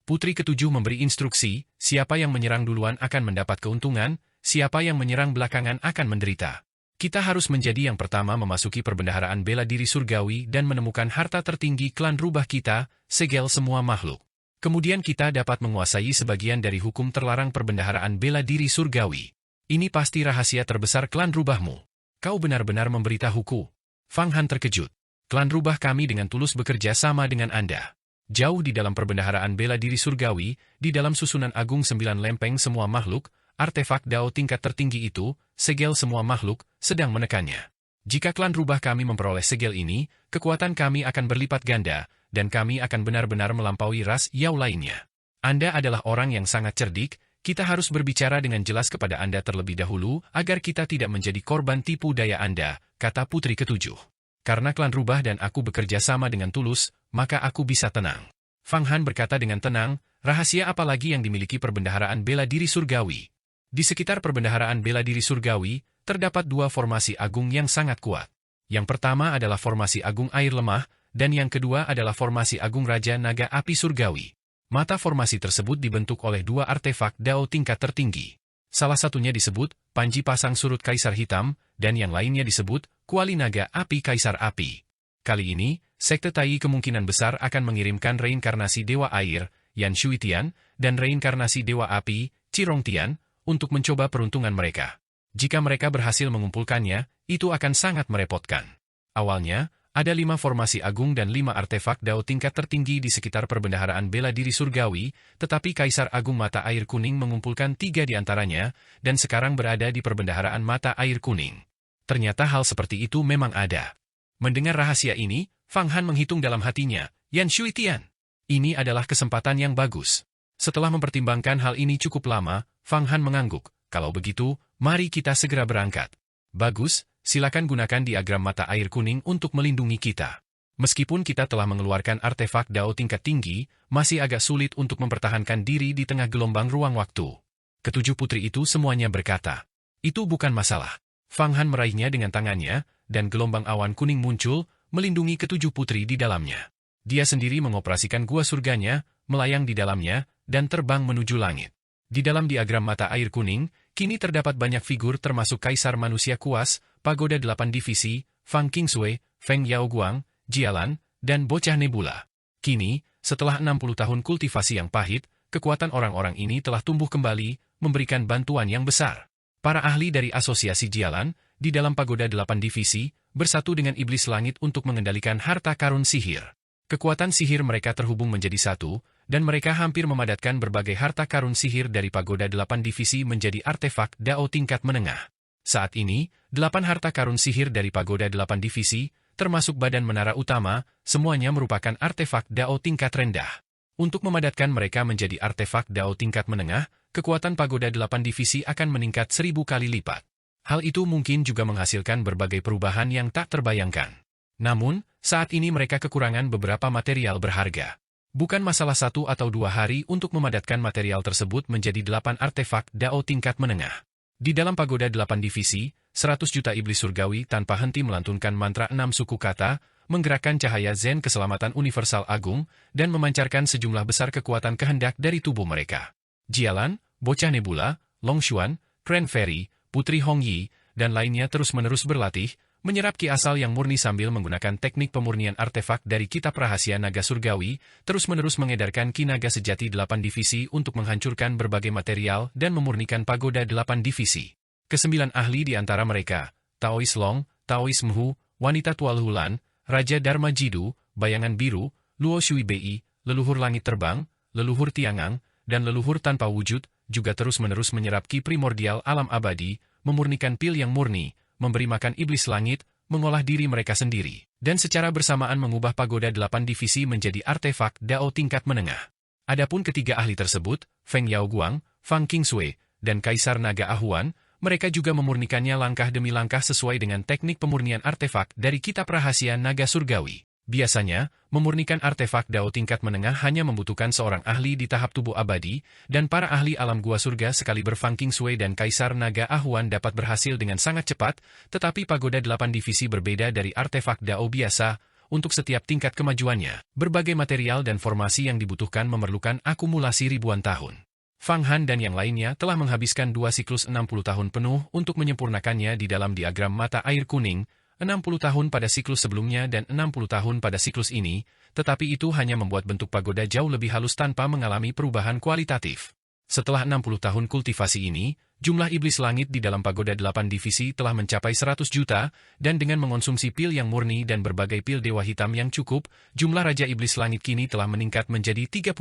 Putri ketujuh memberi instruksi, siapa yang menyerang duluan akan mendapat keuntungan, siapa yang menyerang belakangan akan menderita. Kita harus menjadi yang pertama memasuki perbendaharaan bela diri surgawi dan menemukan harta tertinggi klan rubah kita, segel semua makhluk. Kemudian kita dapat menguasai sebagian dari hukum terlarang perbendaharaan bela diri surgawi. Ini pasti rahasia terbesar klan rubahmu. Kau benar-benar memberitahuku. Fang Han terkejut. Klan rubah kami dengan tulus bekerja sama dengan Anda. Jauh di dalam perbendaharaan bela diri surgawi, di dalam susunan agung 9 lempeng semua makhluk, artefak Dao tingkat tertinggi itu, segel semua makhluk, sedang menekannya. Jika klan rubah kami memperoleh segel ini, kekuatan kami akan berlipat ganda, dan kami akan benar-benar melampaui ras Yao lainnya. Anda adalah orang yang sangat cerdik, Kita harus berbicara dengan jelas kepada Anda terlebih dahulu agar kita tidak menjadi korban tipu daya Anda, kata putri ketujuh. Karena klan rubah dan aku bekerja sama dengan tulus, maka aku bisa tenang. Fang Han berkata dengan tenang, rahasia apa lagi yang dimiliki perbendaharaan bela diri surgawi? Di sekitar perbendaharaan bela diri surgawi, terdapat dua formasi agung yang sangat kuat. Yang pertama adalah formasi agung air lemah, dan yang kedua adalah formasi agung Raja Naga Api Surgawi. Mata formasi tersebut dibentuk oleh dua artefak Dao tingkat tertinggi. Salah satunya disebut Panji Pasang Surut Kaisar Hitam, dan yang lainnya disebut Kuali Naga Api Kaisar Api. Kali ini, Sekte Tai kemungkinan besar akan mengirimkan reinkarnasi Dewa Air, Yan Shuitian, dan reinkarnasi Dewa Api, Chirong Tian, untuk mencoba peruntungan mereka. Jika mereka berhasil mengumpulkannya, itu akan sangat merepotkan. Awalnya, ada 5 formasi agung dan 5 artefak Dao tingkat tertinggi di sekitar perbendaharaan bela diri surgawi, tetapi Kaisar Agung Mata Air Kuning mengumpulkan 3 di antaranya, dan sekarang berada di perbendaharaan Mata Air Kuning. Ternyata hal seperti itu memang ada. Mendengar rahasia ini, Fang Han menghitung dalam hatinya, Yan Shuitian. Ini adalah kesempatan yang bagus. Setelah mempertimbangkan hal ini cukup lama, Fang Han mengangguk, kalau begitu, mari kita segera berangkat. Bagus. Silakan gunakan diagram mata air kuning untuk melindungi kita. Meskipun kita telah mengeluarkan artefak Dao tingkat tinggi, masih agak sulit untuk mempertahankan diri di tengah gelombang ruang waktu. Ketujuh putri itu semuanya berkata, itu bukan masalah. Fang Han meraihnya dengan tangannya, dan gelombang awan kuning muncul, melindungi ketujuh putri di dalamnya. Dia sendiri mengoperasikan gua surganya, melayang di dalamnya, dan terbang menuju langit. Di dalam diagram mata air kuning, kini terdapat banyak figur termasuk Kaisar Manusia Kuas, Pagoda 8 Divisi, Fang Qingsui, Feng Yaoguang, Jialan, dan Bocah Nebula. Kini, setelah 60 tahun kultivasi yang pahit, kekuatan orang-orang ini telah tumbuh kembali, memberikan bantuan yang besar. Para ahli dari Asosiasi Jialan, di dalam Pagoda 8 Divisi, bersatu dengan Iblis Langit untuk mengendalikan harta karun sihir. Kekuatan sihir mereka terhubung menjadi satu, dan mereka hampir memadatkan berbagai harta karun sihir dari Pagoda 8 Divisi menjadi artefak Dao tingkat menengah. Saat ini, 8 harta karun sihir dari Pagoda 8 Divisi, termasuk badan menara utama, semuanya merupakan artefak Dao tingkat rendah. Untuk memadatkan mereka menjadi artefak Dao tingkat menengah, kekuatan Pagoda 8 Divisi akan meningkat 1000 kali lipat. Hal itu mungkin juga menghasilkan berbagai perubahan yang tak terbayangkan. Namun, saat ini mereka kekurangan beberapa material berharga. Bukan masalah 1 atau 2 hari untuk memadatkan material tersebut menjadi 8 artefak Dao tingkat menengah. Di dalam Pagoda 8 Divisi, 100 juta iblis surgawi tanpa henti melantunkan mantra 6 suku kata, menggerakkan cahaya Zen keselamatan universal agung, dan memancarkan sejumlah besar kekuatan kehendak dari tubuh mereka. Jialan, Bocah Nebula, Long Xuan, Cran Fairy, Putri Hong Yi, dan lainnya terus-menerus berlatih, menyerap ki asal yang murni sambil menggunakan teknik pemurnian artefak dari kitab rahasia naga surgawi, terus-menerus mengedarkan ki naga sejati 8 divisi untuk menghancurkan berbagai material dan memurnikan Pagoda 8 divisi. Kesembilan ahli di antara mereka, Taois Long, Taois Mhu, Wanita Tualhulan, Raja Dharma Jidu, Bayangan Biru, Luo Shui Bei, Leluhur Langit Terbang, Leluhur Tiangang, dan Leluhur Tanpa Wujud, juga terus-menerus menyerap ki primordial alam abadi, memurnikan pil yang murni, memberi makan iblis langit, mengolah diri mereka sendiri, dan secara bersamaan mengubah Pagoda 8 divisi menjadi artefak Dao tingkat menengah. Adapun ketiga ahli tersebut, Feng Yaoguang, Fang Qingsui, dan Kaisar Naga Ahuan, mereka juga memurnikannya langkah demi langkah sesuai dengan teknik pemurnian artefak dari kitab rahasia naga surgawi. Biasanya, memurnikan artefak Dao tingkat menengah hanya membutuhkan seorang ahli di tahap tubuh abadi, dan para ahli alam gua surga sekaliber Fang Qingsui dan Kaisar Naga Ahuan dapat berhasil dengan sangat cepat, tetapi Pagoda 8 divisi berbeda dari artefak Dao biasa. Untuk setiap tingkat kemajuannya, berbagai material dan formasi yang dibutuhkan memerlukan akumulasi ribuan tahun. Fang Han dan yang lainnya telah menghabiskan 2 siklus 60 tahun penuh untuk menyempurnakannya di dalam diagram mata air kuning, 60 tahun pada siklus sebelumnya dan 60 tahun pada siklus ini, tetapi itu hanya membuat bentuk pagoda jauh lebih halus tanpa mengalami perubahan kualitatif. Setelah 60 tahun kultivasi ini, jumlah iblis langit di dalam Pagoda 8 divisi telah mencapai 100 juta, dan dengan mengonsumsi pil yang murni dan berbagai pil dewa hitam yang cukup, jumlah Raja Iblis Langit kini telah meningkat menjadi 30.000.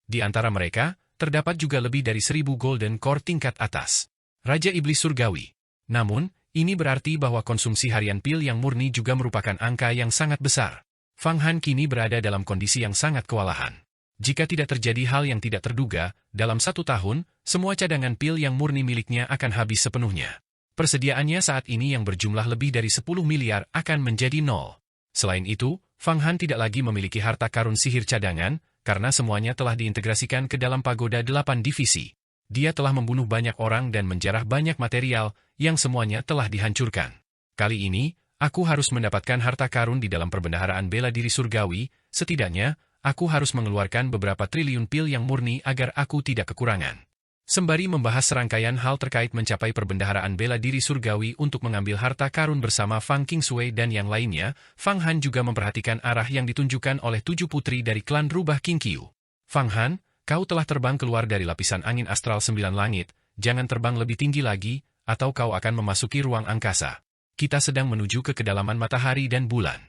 Di antara mereka, terdapat juga lebih dari 1000 Golden Core tingkat atas. Raja Iblis Surgawi. Namun, ini berarti bahwa konsumsi harian pil yang murni juga merupakan angka yang sangat besar. Fang Han kini berada dalam kondisi yang sangat kewalahan. Jika tidak terjadi hal yang tidak terduga, dalam 1 tahun, semua cadangan pil yang murni miliknya akan habis sepenuhnya. Persediaannya saat ini yang berjumlah lebih dari 10 miliar akan menjadi nol. Selain itu, Fang Han tidak lagi memiliki harta karun sihir cadangan, karena semuanya telah diintegrasikan ke dalam pagoda 8 divisi. Dia telah membunuh banyak orang dan menjarah banyak material, yang semuanya telah dihancurkan. Kali ini, aku harus mendapatkan harta karun di dalam perbendaharaan bela diri surgawi, setidaknya, aku harus mengeluarkan beberapa triliun pil yang murni agar aku tidak kekurangan. Sembari membahas serangkaian hal terkait mencapai perbendaharaan bela diri surgawi untuk mengambil harta karun bersama Fang Qingsui dan yang lainnya, Fang Han juga memperhatikan arah yang ditunjukkan oleh 7 putri dari klan Rubah Qingqiu. Fang Han, kau telah terbang keluar dari lapisan angin astral 9 langit, jangan terbang lebih tinggi lagi, atau kau akan memasuki ruang angkasa. Kita sedang menuju ke kedalaman matahari dan bulan.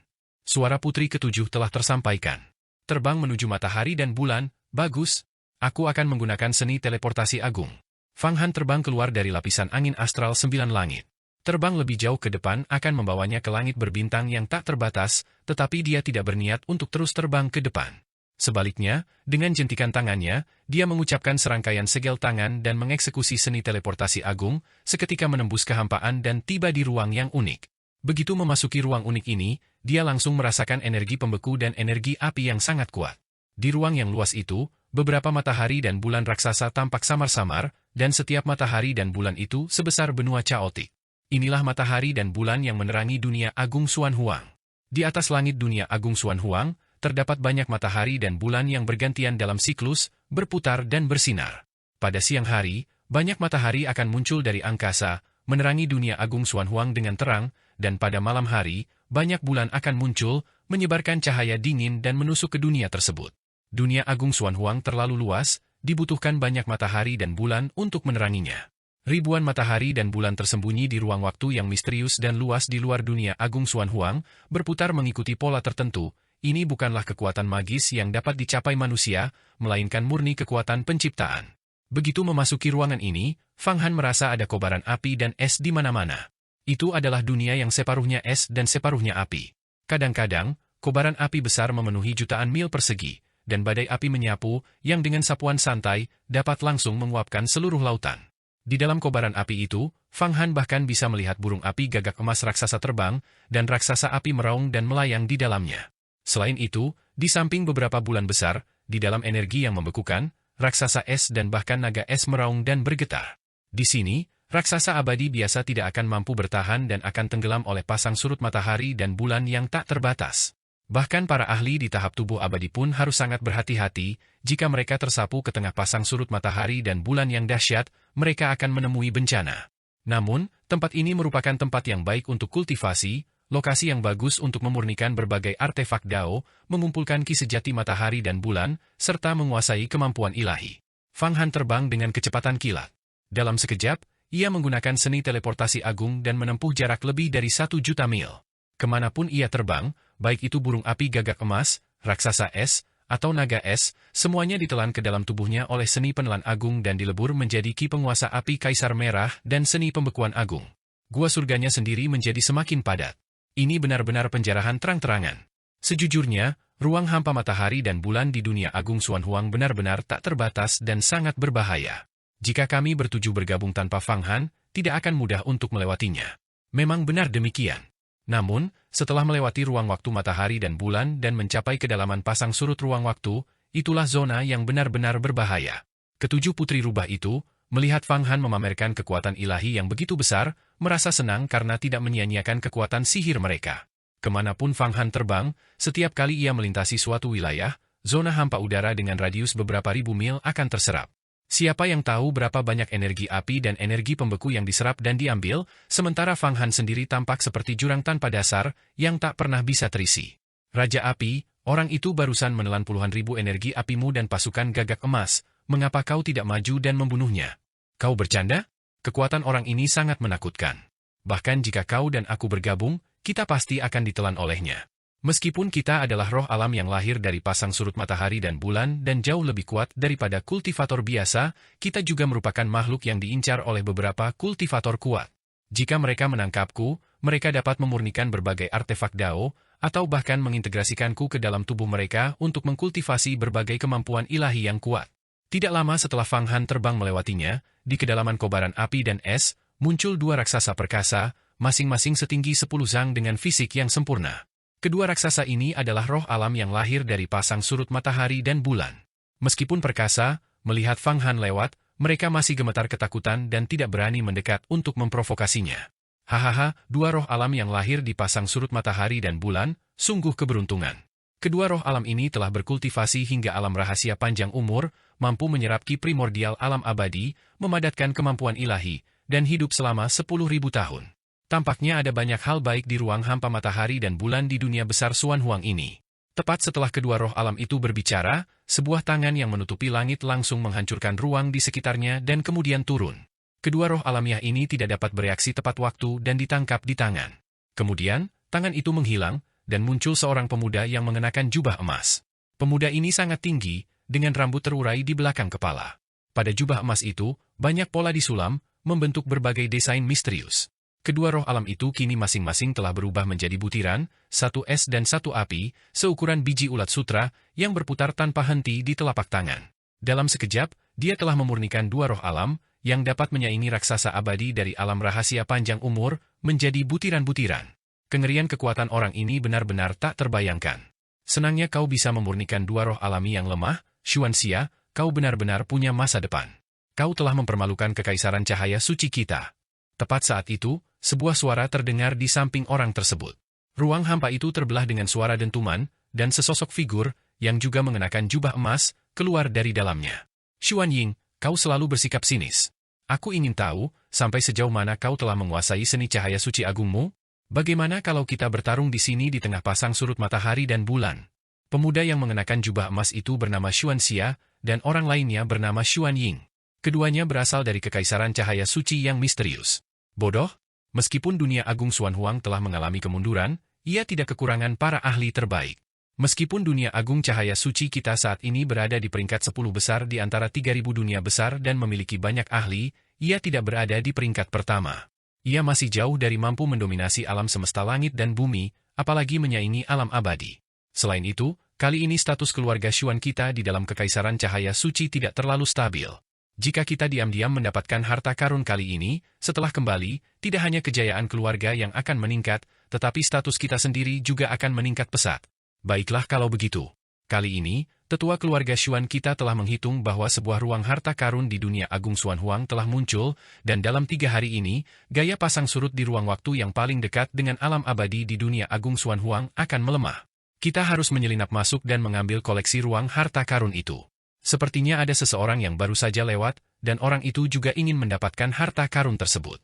Suara putri ketujuh telah tersampaikan. Terbang menuju matahari dan bulan, bagus. Aku akan menggunakan seni teleportasi agung. Fang Han terbang keluar dari lapisan angin astral 9 langit. Terbang lebih jauh ke depan akan membawanya ke langit berbintang yang tak terbatas, tetapi dia tidak berniat untuk terus terbang ke depan. Sebaliknya, dengan jentikan tangannya, dia mengucapkan serangkaian segel tangan dan mengeksekusi seni teleportasi agung, seketika menembus kehampaan dan tiba di ruang yang unik. Begitu memasuki ruang unik ini, dia langsung merasakan energi pembeku dan energi api yang sangat kuat. Di ruang yang luas itu, beberapa matahari dan bulan raksasa tampak samar-samar, dan setiap matahari dan bulan itu sebesar benua caotik. Inilah matahari dan bulan yang menerangi dunia agung Xuan Huang. Di atas langit dunia agung Xuan Huang, terdapat banyak matahari dan bulan yang bergantian dalam siklus, berputar dan bersinar. Pada siang hari, banyak matahari akan muncul dari angkasa, menerangi dunia agung Xuan Huang dengan terang, dan pada malam hari, banyak bulan akan muncul, menyebarkan cahaya dingin dan menusuk ke dunia tersebut. Dunia agung Xuan Huang terlalu luas, dibutuhkan banyak matahari dan bulan untuk meneranginya. Ribuan matahari dan bulan tersembunyi di ruang waktu yang misterius dan luas di luar dunia agung Xuan Huang, berputar mengikuti pola tertentu. Ini bukanlah kekuatan magis yang dapat dicapai manusia, melainkan murni kekuatan penciptaan. Begitu memasuki ruangan ini, Fang Han merasa ada kobaran api dan es di mana-mana. Itu adalah dunia yang separuhnya es dan separuhnya api. Kadang-kadang, kobaran api besar memenuhi jutaan mil persegi, dan badai api menyapu, yang dengan sapuan santai, dapat langsung menguapkan seluruh lautan. Di dalam kobaran api itu, Fang Han bahkan bisa melihat burung api gagak emas raksasa terbang, dan raksasa api meraung dan melayang di dalamnya. Selain itu, di samping beberapa bulan besar, di dalam energi yang membekukan, raksasa es dan bahkan naga es meraung dan bergetar. Di sini, raksasa abadi biasa tidak akan mampu bertahan dan akan tenggelam oleh pasang surut matahari dan bulan yang tak terbatas. Bahkan para ahli di tahap tubuh abadi pun harus sangat berhati-hati, jika mereka tersapu ke tengah pasang surut matahari dan bulan yang dahsyat, mereka akan menemui bencana. Namun, tempat ini merupakan tempat yang baik untuk kultivasi, lokasi yang bagus untuk memurnikan berbagai artefak Dao, mengumpulkan ki sejati matahari dan bulan, serta menguasai kemampuan ilahi. Fang Han terbang dengan kecepatan kilat. Dalam sekejap, ia menggunakan seni teleportasi agung dan menempuh jarak lebih dari 1 juta mil. Kemanapun ia terbang, baik itu burung api gagak emas, raksasa es, atau naga es, semuanya ditelan ke dalam tubuhnya oleh seni penelan agung dan dilebur menjadi ki penguasa api kaisar merah dan seni pembekuan agung. Gua surganya sendiri menjadi semakin padat. Ini benar-benar penjarahan terang-terangan. Sejujurnya, ruang hampa matahari dan bulan di dunia agung Xuan Huang benar-benar tak terbatas dan sangat berbahaya. Jika kami bertuju bergabung tanpa Fang Han, tidak akan mudah untuk melewatinya. Memang benar demikian. Namun, setelah melewati ruang waktu matahari dan bulan dan mencapai kedalaman pasang surut ruang waktu, itulah zona yang benar-benar berbahaya. Ketujuh putri rubah itu, melihat Fang Han memamerkan kekuatan ilahi yang begitu besar, merasa senang karena tidak menyia-nyiakan kekuatan sihir mereka. Kemanapun Fang Han terbang, setiap kali ia melintasi suatu wilayah, zona hampa udara dengan radius beberapa ribu mil akan terserap. Siapa yang tahu berapa banyak energi api dan energi pembeku yang diserap dan diambil, sementara Fang Han sendiri tampak seperti jurang tanpa dasar, yang tak pernah bisa terisi. Raja Api, orang itu barusan menelan puluhan ribu energi apimu dan pasukan gagak emas, mengapa kau tidak maju dan membunuhnya? Kau bercanda? Kekuatan orang ini sangat menakutkan. Bahkan jika kau dan aku bergabung, kita pasti akan ditelan olehnya. Meskipun kita adalah roh alam yang lahir dari pasang surut matahari dan bulan dan jauh lebih kuat daripada kultivator biasa, kita juga merupakan makhluk yang diincar oleh beberapa kultivator kuat. Jika mereka menangkapku, mereka dapat memurnikan berbagai artefak Dao, atau bahkan mengintegrasikanku ke dalam tubuh mereka untuk mengkultivasi berbagai kemampuan ilahi yang kuat. Tidak lama setelah Fang Han terbang melewatinya, di kedalaman kobaran api dan es, muncul dua raksasa perkasa, masing-masing setinggi 10 zang dengan fisik yang sempurna. Kedua raksasa ini adalah roh alam yang lahir dari pasang surut matahari dan bulan. Meskipun perkasa, melihat Fang Han lewat, mereka masih gemetar ketakutan dan tidak berani mendekat untuk memprovokasinya. Hahaha, dua roh alam yang lahir di pasang surut matahari dan bulan, sungguh keberuntungan. Kedua roh alam ini telah berkultivasi hingga alam rahasia panjang umur, mampu menyerap ki primordial alam abadi, memadatkan kemampuan ilahi, dan hidup selama 10.000 tahun. Tampaknya ada banyak hal baik di ruang hampa matahari dan bulan di dunia besar Xuan Huang ini. Tepat setelah kedua roh alam itu berbicara, sebuah tangan yang menutupi langit langsung menghancurkan ruang di sekitarnya dan kemudian turun. Kedua roh alamiah ini tidak dapat bereaksi tepat waktu dan ditangkap di tangan. Kemudian, tangan itu menghilang, dan muncul seorang pemuda yang mengenakan jubah emas. Pemuda ini sangat tinggi, dengan rambut terurai di belakang kepala. Pada jubah emas itu, banyak pola disulam, membentuk berbagai desain misterius. Kedua roh alam itu kini masing-masing telah berubah menjadi butiran, satu es dan satu api, seukuran biji ulat sutra, yang berputar tanpa henti di telapak tangan. Dalam sekejap, dia telah memurnikan dua roh alam, yang dapat menyaingi raksasa abadi dari alam rahasia panjang umur, menjadi butiran-butiran. Kengerian kekuatan orang ini benar-benar tak terbayangkan. Senangnya kau bisa memurnikan dua roh alami yang lemah, Xuanxia, kau benar-benar punya masa depan. Kau telah mempermalukan kekaisaran cahaya suci kita. Tepat saat itu, sebuah suara terdengar di samping orang tersebut. Ruang hampa itu terbelah dengan suara dentuman, dan sesosok figur, yang juga mengenakan jubah emas, keluar dari dalamnya. Xuan Ying, kau selalu bersikap sinis. Aku ingin tahu, sampai sejauh mana kau telah menguasai seni cahaya suci agungmu? Bagaimana kalau kita bertarung di sini di tengah pasang surut matahari dan bulan? Pemuda yang mengenakan jubah emas itu bernama Xuanxia, dan orang lainnya bernama Xuan Ying. Keduanya berasal dari kekaisaran cahaya suci yang misterius. Bodoh, meskipun dunia agung Xuan Huang telah mengalami kemunduran, ia tidak kekurangan para ahli terbaik. Meskipun dunia agung cahaya suci kita saat ini berada di peringkat 10 besar di antara 3.000 dunia besar dan memiliki banyak ahli, ia tidak berada di peringkat pertama. Ia masih jauh dari mampu mendominasi alam semesta langit dan bumi, apalagi menyaingi alam abadi. Selain itu, kali ini status keluarga Xuan kita di dalam kekaisaran cahaya suci tidak terlalu stabil. Jika kita diam-diam mendapatkan harta karun kali ini, setelah kembali, tidak hanya kejayaan keluarga yang akan meningkat, tetapi status kita sendiri juga akan meningkat pesat. Baiklah kalau begitu. Kali ini, tetua keluarga Xuan kita telah menghitung bahwa sebuah ruang harta karun di dunia agung Xuan Huang telah muncul, dan dalam 3 hari ini, gaya pasang surut di ruang waktu yang paling dekat dengan alam abadi di dunia agung Xuan Huang akan melemah. Kita harus menyelinap masuk dan mengambil koleksi ruang harta karun itu. Sepertinya ada seseorang yang baru saja lewat, dan orang itu juga ingin mendapatkan harta karun tersebut.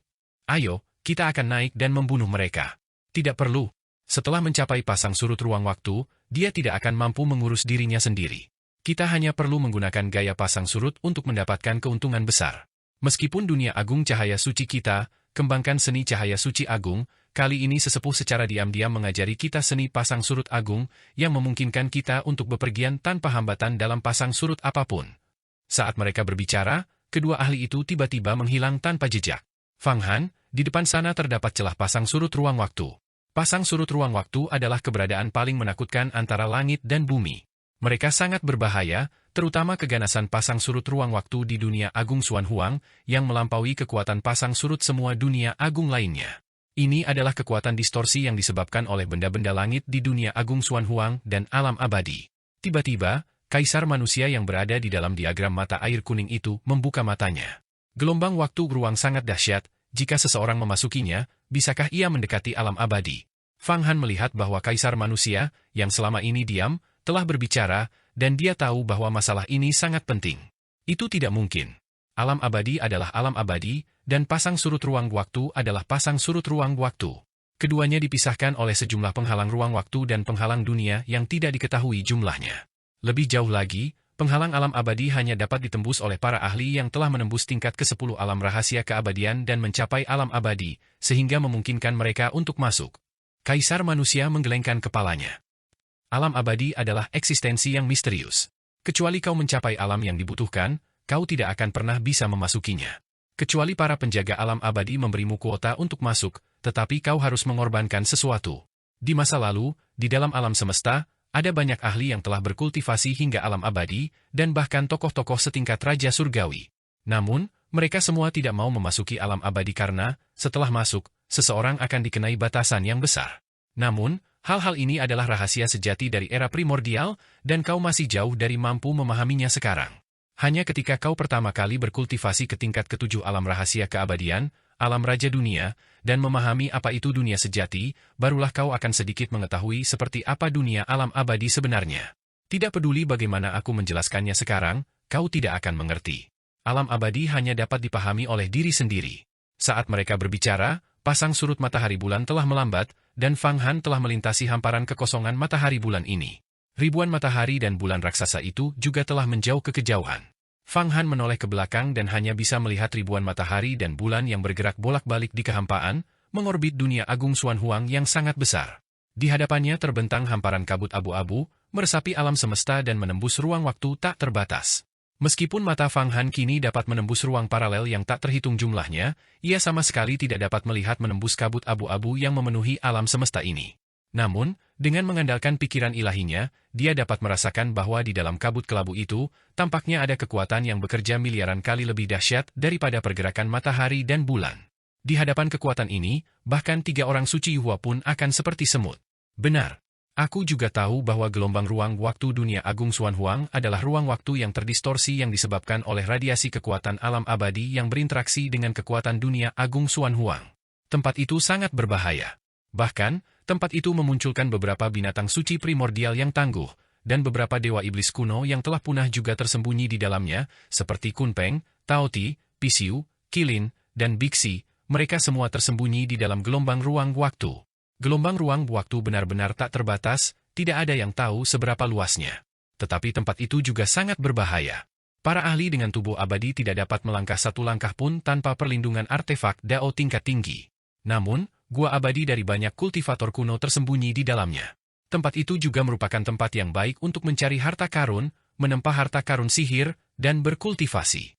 Ayo, kita akan naik dan membunuh mereka. Tidak perlu. Setelah mencapai pasang surut ruang waktu, dia tidak akan mampu mengurus dirinya sendiri. Kita hanya perlu menggunakan gaya pasang surut untuk mendapatkan keuntungan besar. Meskipun dunia agung cahaya suci kita, kembangkan seni cahaya suci agung, kali ini sesepuh secara diam-diam mengajari kita seni pasang surut agung, yang memungkinkan kita untuk bepergian tanpa hambatan dalam pasang surut apapun. Saat mereka berbicara, kedua ahli itu tiba-tiba menghilang tanpa jejak. Fang Han, di depan sana terdapat celah pasang surut ruang waktu. Pasang surut ruang waktu adalah keberadaan paling menakutkan antara langit dan bumi. Mereka sangat berbahaya, terutama keganasan pasang surut ruang waktu di dunia agung Xuan Huang, yang melampaui kekuatan pasang surut semua dunia agung lainnya. Ini adalah kekuatan distorsi yang disebabkan oleh benda-benda langit di dunia agung Xuan Huang dan alam abadi. Tiba-tiba, kaisar manusia yang berada di dalam diagram mata air kuning itu membuka matanya. Gelombang waktu ruang sangat dahsyat, jika seseorang memasukinya, bisakah ia mendekati alam abadi? Fang Han melihat bahwa kaisar manusia, yang selama ini diam, telah berbicara, dan dia tahu bahwa masalah ini sangat penting. Itu tidak mungkin. Alam abadi adalah alam abadi, dan pasang surut ruang waktu adalah pasang surut ruang waktu. Keduanya dipisahkan oleh sejumlah penghalang ruang waktu dan penghalang dunia yang tidak diketahui jumlahnya. Lebih jauh lagi, penghalang alam abadi hanya dapat ditembus oleh para ahli yang telah menembus tingkat ke-10 alam rahasia keabadian dan mencapai alam abadi, sehingga memungkinkan mereka untuk masuk. Kaisar manusia menggelengkan kepalanya. Alam abadi adalah eksistensi yang misterius. Kecuali kau mencapai alam yang dibutuhkan, kau tidak akan pernah bisa memasukinya. Kecuali para penjaga alam abadi memberimu kuota untuk masuk, tetapi kau harus mengorbankan sesuatu. Di masa lalu, di dalam alam semesta, ada banyak ahli yang telah berkultivasi hingga alam abadi, dan bahkan tokoh-tokoh setingkat Raja Surgawi. Namun, mereka semua tidak mau memasuki alam abadi karena, setelah masuk, seseorang akan dikenai batasan yang besar. Namun, hal-hal ini adalah rahasia sejati dari era primordial, dan kau masih jauh dari mampu memahaminya sekarang. Hanya ketika kau pertama kali berkultivasi ke tingkat ketujuh alam rahasia keabadian, alam raja dunia, dan memahami apa itu dunia sejati, barulah kau akan sedikit mengetahui seperti apa dunia alam abadi sebenarnya. Tidak peduli bagaimana aku menjelaskannya sekarang, kau tidak akan mengerti. Alam abadi hanya dapat dipahami oleh diri sendiri. Saat mereka berbicara, pasang surut matahari bulan telah melambat, dan Fang Han telah melintasi hamparan kekosongan matahari bulan ini. Ribuan matahari dan bulan raksasa itu juga telah menjauh ke kejauhan. Fang Han menoleh ke belakang dan hanya bisa melihat ribuan matahari dan bulan yang bergerak bolak-balik di kehampaan, mengorbit dunia agung Xuan Huang yang sangat besar. Di hadapannya terbentang hamparan kabut abu-abu, meresapi alam semesta dan menembus ruang waktu tak terbatas. Meskipun mata Fang Han kini dapat menembus ruang paralel yang tak terhitung jumlahnya, ia sama sekali tidak dapat melihat menembus kabut abu-abu yang memenuhi alam semesta ini. Namun, dengan mengandalkan pikiran ilahinya, dia dapat merasakan bahwa di dalam kabut kelabu itu, tampaknya ada kekuatan yang bekerja miliaran kali lebih dahsyat daripada pergerakan matahari dan bulan. Di hadapan kekuatan ini, bahkan 3 orang suci Yuhua pun akan seperti semut. Benar. Aku juga tahu bahwa gelombang ruang waktu dunia agung Xuan Huang adalah ruang waktu yang terdistorsi yang disebabkan oleh radiasi kekuatan alam abadi yang berinteraksi dengan kekuatan dunia agung Xuan Huang. Tempat itu sangat berbahaya. Bahkan, tempat itu memunculkan beberapa binatang suci primordial yang tangguh, dan beberapa dewa iblis kuno yang telah punah juga tersembunyi di dalamnya, seperti Kunpeng, Taoti, Pisiu, Qilin, dan Bixi. Mereka semua tersembunyi di dalam gelombang ruang waktu. Gelombang ruang waktu benar-benar tak terbatas, tidak ada yang tahu seberapa luasnya. Tetapi tempat itu juga sangat berbahaya. Para ahli dengan tubuh abadi tidak dapat melangkah satu langkah pun tanpa perlindungan artefak Dao tingkat tinggi. Namun, gua abadi dari banyak kultivator kuno tersembunyi di dalamnya. Tempat itu juga merupakan tempat yang baik untuk mencari harta karun, menempa harta karun sihir, dan berkultivasi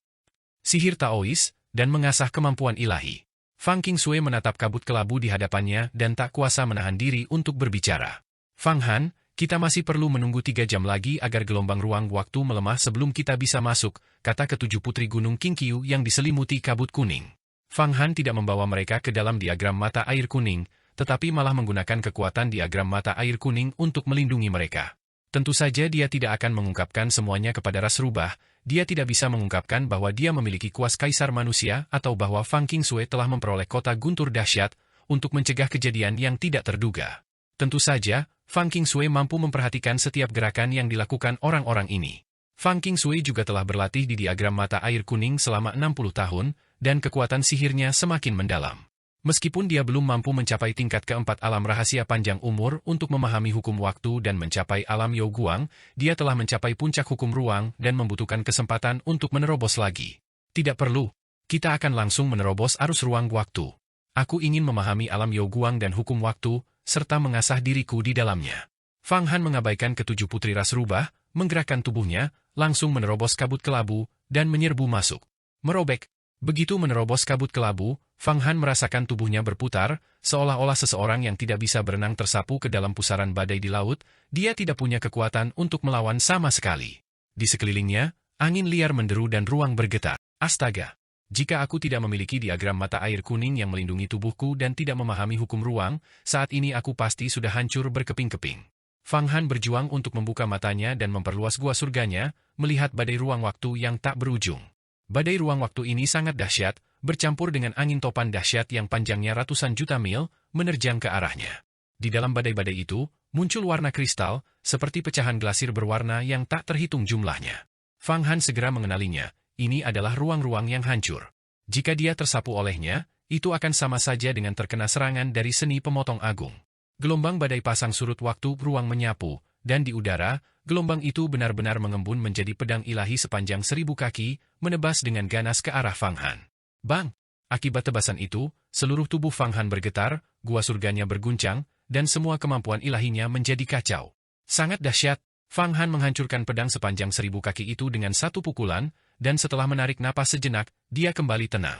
sihir Taois, dan mengasah kemampuan ilahi. Fang Qingsui menatap kabut kelabu di hadapannya dan tak kuasa menahan diri untuk berbicara. Fang Han, kita masih perlu menunggu 3 jam lagi agar gelombang ruang waktu melemah sebelum kita bisa masuk, kata ketujuh putri gunung Qingqiu yang diselimuti kabut kuning. Fang Han tidak membawa mereka ke dalam diagram mata air kuning, tetapi malah menggunakan kekuatan diagram mata air kuning untuk melindungi mereka. Tentu saja dia tidak akan mengungkapkan semuanya kepada ras rubah, dia tidak bisa mengungkapkan bahwa dia memiliki kuas kaisar manusia atau bahwa Fang Qingsui telah memperoleh kota guntur dahsyat untuk mencegah kejadian yang tidak terduga. Tentu saja, Fang Qingsui mampu memperhatikan setiap gerakan yang dilakukan orang-orang ini. Fang Qingsui juga telah berlatih di diagram mata air kuning selama 60 tahun, dan kekuatan sihirnya semakin mendalam. Meskipun dia belum mampu mencapai tingkat keempat alam rahasia panjang umur untuk memahami hukum waktu dan mencapai alam You Guang, dia telah mencapai puncak hukum ruang dan membutuhkan kesempatan untuk menerobos lagi. Tidak perlu. Kita akan langsung menerobos arus ruang waktu. Aku ingin memahami alam You Guang dan hukum waktu, serta mengasah diriku di dalamnya. Fang Han mengabaikan ketujuh putri ras rubah, menggerakkan tubuhnya, langsung menerobos kabut kelabu, dan menyerbu masuk. Merobek. Begitu menerobos kabut kelabu, Fang Han merasakan tubuhnya berputar, seolah-olah seseorang yang tidak bisa berenang tersapu ke dalam pusaran badai di laut, dia tidak punya kekuatan untuk melawan sama sekali. Di sekelilingnya, angin liar menderu dan ruang bergetar. Astaga! Jika aku tidak memiliki diagram mata air kuning yang melindungi tubuhku dan tidak memahami hukum ruang, saat ini aku pasti sudah hancur berkeping-keping. Fang Han berjuang untuk membuka matanya dan memperluas gua surganya, melihat badai ruang waktu yang tak berujung. Badai ruang waktu ini sangat dahsyat, bercampur dengan angin topan dahsyat yang panjangnya ratusan juta mil, menerjang ke arahnya. Di dalam badai-badai itu, muncul warna kristal, seperti pecahan glasir berwarna yang tak terhitung jumlahnya. Fang Han segera mengenalinya, ini adalah ruang-ruang yang hancur. Jika dia tersapu olehnya, itu akan sama saja dengan terkena serangan dari seni pemotong agung. Gelombang badai pasang surut waktu ruang menyapu, dan di udara, gelombang itu benar-benar mengembun menjadi pedang ilahi sepanjang 1000 kaki, menebas dengan ganas ke arah Fang Han. Bang! Akibat tebasan itu, seluruh tubuh Fang Han bergetar, gua surganya berguncang, dan semua kemampuan ilahinya menjadi kacau. Sangat dahsyat, Fang Han menghancurkan pedang sepanjang 1000 kaki itu dengan satu pukulan, dan setelah menarik napas sejenak, dia kembali tenang.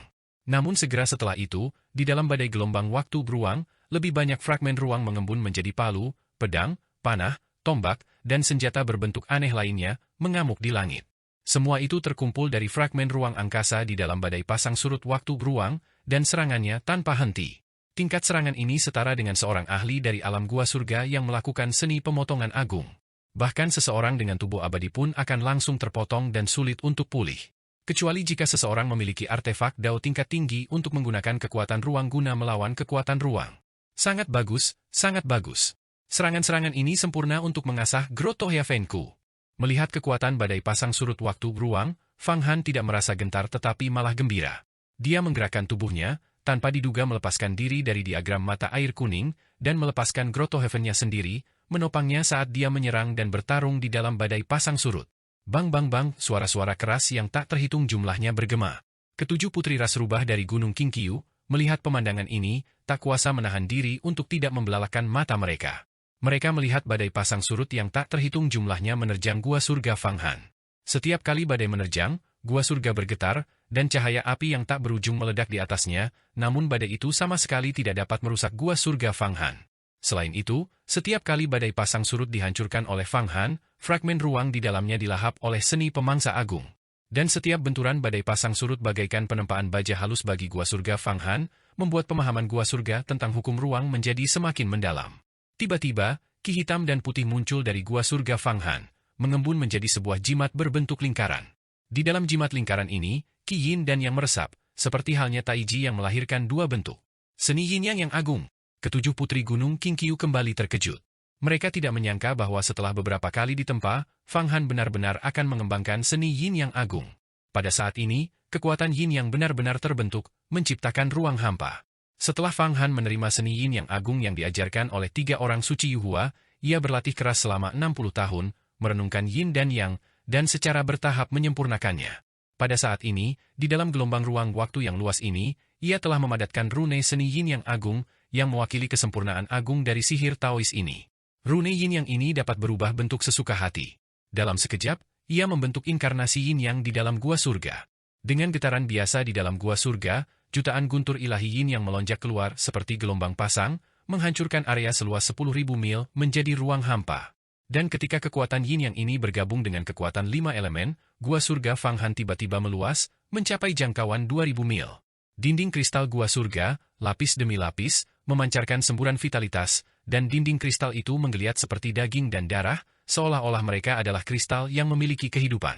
Namun segera setelah itu, di dalam badai gelombang waktu beruang, lebih banyak fragmen ruang mengembun menjadi palu, pedang, panah, tombak, dan senjata berbentuk aneh lainnya mengamuk di langit. Semua itu terkumpul dari fragmen ruang angkasa di dalam badai pasang surut waktu ruang, dan serangannya tanpa henti. Tingkat serangan ini setara dengan seorang ahli dari alam gua surga yang melakukan seni pemotongan agung. Bahkan seseorang dengan tubuh abadi pun akan langsung terpotong dan sulit untuk pulih. Kecuali jika seseorang memiliki artefak dao tingkat tinggi untuk menggunakan kekuatan ruang guna melawan kekuatan ruang. Sangat bagus, sangat bagus. Serangan-serangan ini sempurna untuk mengasah Grotto Heavenku. Melihat kekuatan badai pasang surut waktu ruang, Fang Han tidak merasa gentar tetapi malah gembira. Dia menggerakkan tubuhnya, tanpa diduga melepaskan diri dari diagram mata air kuning, dan melepaskan Grotto Heaven-nya sendiri, menopangnya saat dia menyerang dan bertarung di dalam badai pasang surut. Bang bang bang, suara-suara keras yang tak terhitung jumlahnya bergema. Ketujuh putri ras rubah dari Gunung Qingqiu, melihat pemandangan ini, tak kuasa menahan diri untuk tidak membelalakan mata mereka. Mereka melihat badai pasang surut yang tak terhitung jumlahnya menerjang gua surga Fang Han. Setiap kali badai menerjang, gua surga bergetar, dan cahaya api yang tak berujung meledak di atasnya, namun badai itu sama sekali tidak dapat merusak gua surga Fang Han. Selain itu, setiap kali badai pasang surut dihancurkan oleh Fang Han, fragmen ruang di dalamnya dilahap oleh seni pemangsa agung. Dan setiap benturan badai pasang surut bagaikan penempaan baja halus bagi gua surga Fang Han, membuat pemahaman gua surga tentang hukum ruang menjadi semakin mendalam. Tiba-tiba, ki hitam dan putih muncul dari gua surga Fang Han, mengembun menjadi sebuah jimat berbentuk lingkaran. Di dalam jimat lingkaran ini, ki yin dan yang meresap, seperti halnya taiji yang melahirkan dua bentuk. Seni yin yang agung. Ketujuh putri Gunung Qingqiu kembali terkejut. Mereka tidak menyangka bahwa setelah beberapa kali ditempa, Fang Han benar-benar akan mengembangkan seni yin yang agung. Pada saat ini, kekuatan yin yang benar-benar terbentuk, menciptakan ruang hampa. Setelah Fang Han menerima seni yin yang agung yang diajarkan oleh 3 orang suci Yuhua, ia berlatih keras selama 60 tahun, merenungkan yin dan yang, dan secara bertahap menyempurnakannya. Pada saat ini, di dalam gelombang ruang waktu yang luas ini, ia telah memadatkan rune seni yin yang agung, yang mewakili kesempurnaan agung dari sihir Taois ini. Rune yin yang ini dapat berubah bentuk sesuka hati. Dalam sekejap, ia membentuk inkarnasi yin yang di dalam gua surga. Dengan getaran biasa di dalam gua surga, jutaan guntur ilahi yin yang melonjak keluar seperti gelombang pasang, menghancurkan area seluas 10.000 mil menjadi ruang hampa. Dan ketika kekuatan yin yang ini bergabung dengan kekuatan 5 elemen, gua surga Fang Han tiba-tiba meluas, mencapai jangkauan 2.000 mil. Dinding kristal gua surga, lapis demi lapis, memancarkan semburan vitalitas, dan dinding kristal itu menggeliat seperti daging dan darah, seolah-olah mereka adalah kristal yang memiliki kehidupan.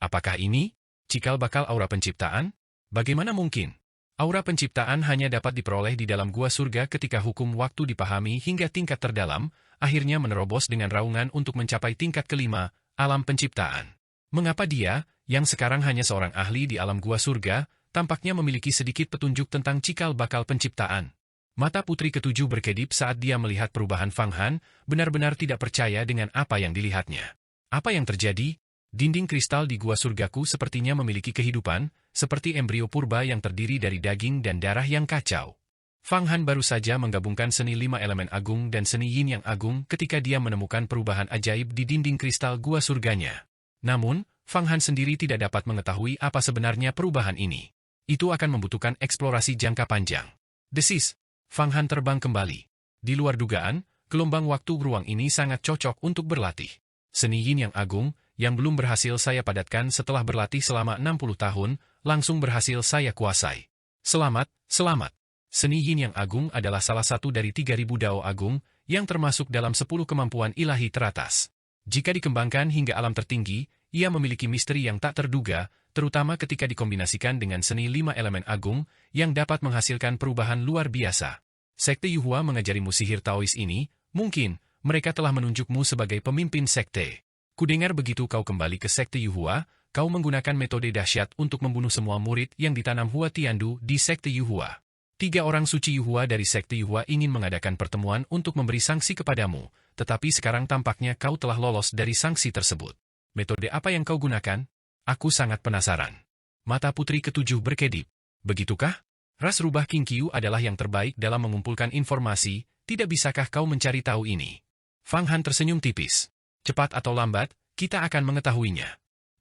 Apakah ini cikal bakal aura penciptaan? Bagaimana mungkin? Aura penciptaan hanya dapat diperoleh di dalam gua surga ketika hukum waktu dipahami hingga tingkat terdalam, akhirnya menerobos dengan raungan untuk mencapai tingkat kelima, alam penciptaan. Mengapa dia, yang sekarang hanya seorang ahli di alam gua surga, tampaknya memiliki sedikit petunjuk tentang cikal bakal penciptaan? Mata putri ketujuh berkedip saat dia melihat perubahan Fang Han, benar-benar tidak percaya dengan apa yang dilihatnya. Apa yang terjadi? Dinding kristal di gua surgaku sepertinya memiliki kehidupan, seperti embrio purba yang terdiri dari daging dan darah yang kacau. Fang Han baru saja menggabungkan seni 5 elemen agung dan seni yin yang agung ketika dia menemukan perubahan ajaib di dinding kristal gua surganya. Namun, Fang Han sendiri tidak dapat mengetahui apa sebenarnya perubahan ini. Itu akan membutuhkan eksplorasi jangka panjang. Desis, Fang Han terbang kembali. Di luar dugaan, gelombang waktu ruang ini sangat cocok untuk berlatih. Seni yin yang agung, yang belum berhasil saya padatkan setelah berlatih selama 60 tahun, langsung berhasil saya kuasai. Selamat, selamat. Seni yin yang agung adalah salah satu dari 3.000 dao agung, yang termasuk dalam 10 kemampuan ilahi teratas. Jika dikembangkan hingga alam tertinggi, ia memiliki misteri yang tak terduga, terutama ketika dikombinasikan dengan seni 5 elemen agung, yang dapat menghasilkan perubahan luar biasa. Sekte Yuhua mengajarimu sihir Taois ini, mungkin, mereka telah menunjukmu sebagai pemimpin sekte. Kudengar begitu kau kembali ke Sekte Yuhua, kau menggunakan metode dahsyat untuk membunuh semua murid yang ditanam Hua Tiandu di Sekte Yuhua. 3 orang suci Yuhua dari Sekte Yuhua ingin mengadakan pertemuan untuk memberi sanksi kepadamu, tetapi sekarang tampaknya kau telah lolos dari sanksi tersebut. Metode apa yang kau gunakan? Aku sangat penasaran. Mata putri ketujuh berkedip. Begitukah? Ras rubah Qingqiu adalah yang terbaik dalam mengumpulkan informasi, tidak bisakah kau mencari tahu ini? Fang Han tersenyum tipis. Cepat atau lambat, kita akan mengetahuinya.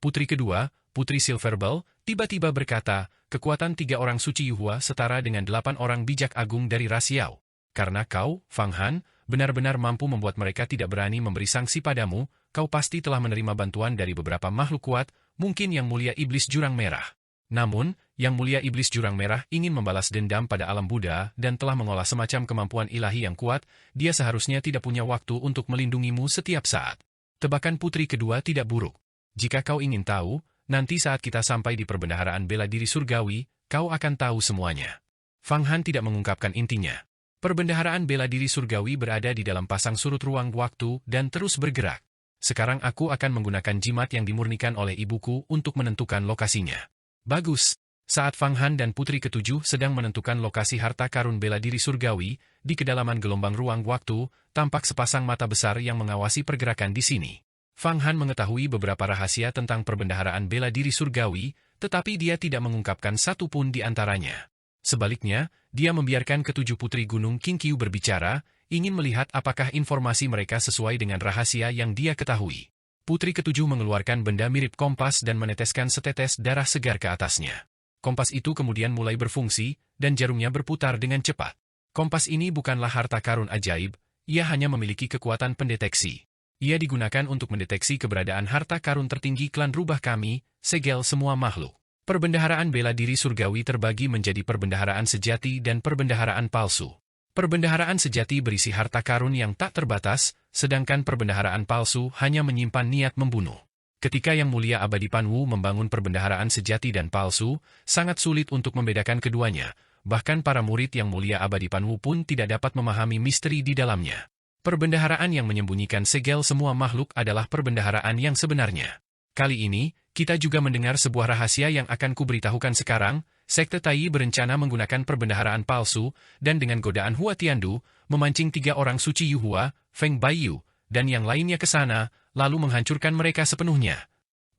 Putri kedua, Putri Silverbell, tiba-tiba berkata, kekuatan 3 orang suci Yuhua setara dengan 8 orang bijak agung dari ras Yao. Karena kau, Fang Han, benar-benar mampu membuat mereka tidak berani memberi sanksi padamu, kau pasti telah menerima bantuan dari beberapa makhluk kuat, mungkin Yang Mulia Iblis Jurang Merah. Namun, Yang Mulia Iblis Jurang Merah ingin membalas dendam pada alam Buddha dan telah mengolah semacam kemampuan ilahi yang kuat, dia seharusnya tidak punya waktu untuk melindungimu setiap saat. Tebakan putri kedua tidak buruk. Jika kau ingin tahu, nanti saat kita sampai di perbendaharaan bela diri surgawi, kau akan tahu semuanya. Fang Han tidak mengungkapkan intinya. Perbendaharaan bela diri surgawi berada di dalam pasang surut ruang waktu dan terus bergerak. Sekarang aku akan menggunakan jimat yang dimurnikan oleh ibuku untuk menentukan lokasinya. Bagus. Saat Fang Han dan putri ketujuh sedang menentukan lokasi harta karun bela diri surgawi, di kedalaman gelombang ruang waktu, tampak sepasang mata besar yang mengawasi pergerakan di sini. Fang Han mengetahui beberapa rahasia tentang perbendaharaan bela diri surgawi, tetapi dia tidak mengungkapkan satu pun di antaranya. Sebaliknya, dia membiarkan ketujuh putri gunung Qingqiu berbicara, ingin melihat apakah informasi mereka sesuai dengan rahasia yang dia ketahui. Putri ketujuh mengeluarkan benda mirip kompas dan meneteskan setetes darah segar ke atasnya. Kompas itu kemudian mulai berfungsi, dan jarumnya berputar dengan cepat. Kompas ini bukanlah harta karun ajaib, ia hanya memiliki kekuatan pendeteksi. Ia digunakan untuk mendeteksi keberadaan harta karun tertinggi klan rubah kami, segel semua makhluk. Perbendaharaan bela diri surgawi terbagi menjadi perbendaharaan sejati dan perbendaharaan palsu. Perbendaharaan sejati berisi harta karun yang tak terbatas, sedangkan perbendaharaan palsu hanya menyimpan niat membunuh. Ketika Yang Mulia Abadi Panwu membangun perbendaharaan sejati dan palsu, sangat sulit untuk membedakan keduanya, bahkan para murid Yang Mulia Abadi Panwu pun tidak dapat memahami misteri di dalamnya. Perbendaharaan yang menyembunyikan segel semua makhluk adalah perbendaharaan yang sebenarnya. Kali ini, kita juga mendengar sebuah rahasia yang akan kuberitahukan sekarang. Sekte Tai berencana menggunakan perbendaharaan palsu, dan dengan godaan Hua Tiandu, memancing 3 orang suci Yuhua, Feng Baiyu, dan yang lainnya ke sana, lalu menghancurkan mereka sepenuhnya.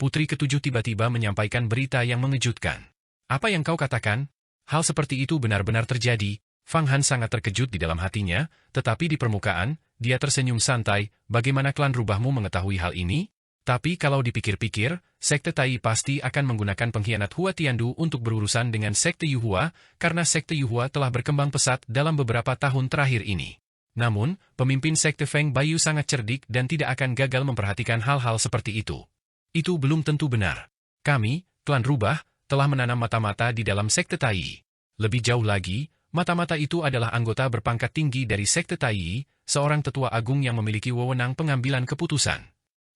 Putri ketujuh tiba-tiba menyampaikan berita yang mengejutkan. Apa yang kau katakan? Hal seperti itu benar-benar terjadi. Fang Han sangat terkejut di dalam hatinya, tetapi di permukaan, dia tersenyum santai. Bagaimana klan rubahmu mengetahui hal ini? Tapi kalau dipikir-pikir, Sekte Tai pasti akan menggunakan pengkhianat Hua Tiandu untuk berurusan dengan Sekte Yuhua, karena Sekte Yuhua telah berkembang pesat dalam beberapa tahun terakhir ini. Namun, pemimpin Sekte Feng Baiyu sangat cerdik dan tidak akan gagal memperhatikan hal-hal seperti itu. Itu belum tentu benar. Kami, klan rubah, telah menanam mata-mata di dalam Sekte Tai. Lebih jauh lagi, mata-mata itu adalah anggota berpangkat tinggi dari Sekte Tai, seorang tetua agung yang memiliki wewenang pengambilan keputusan.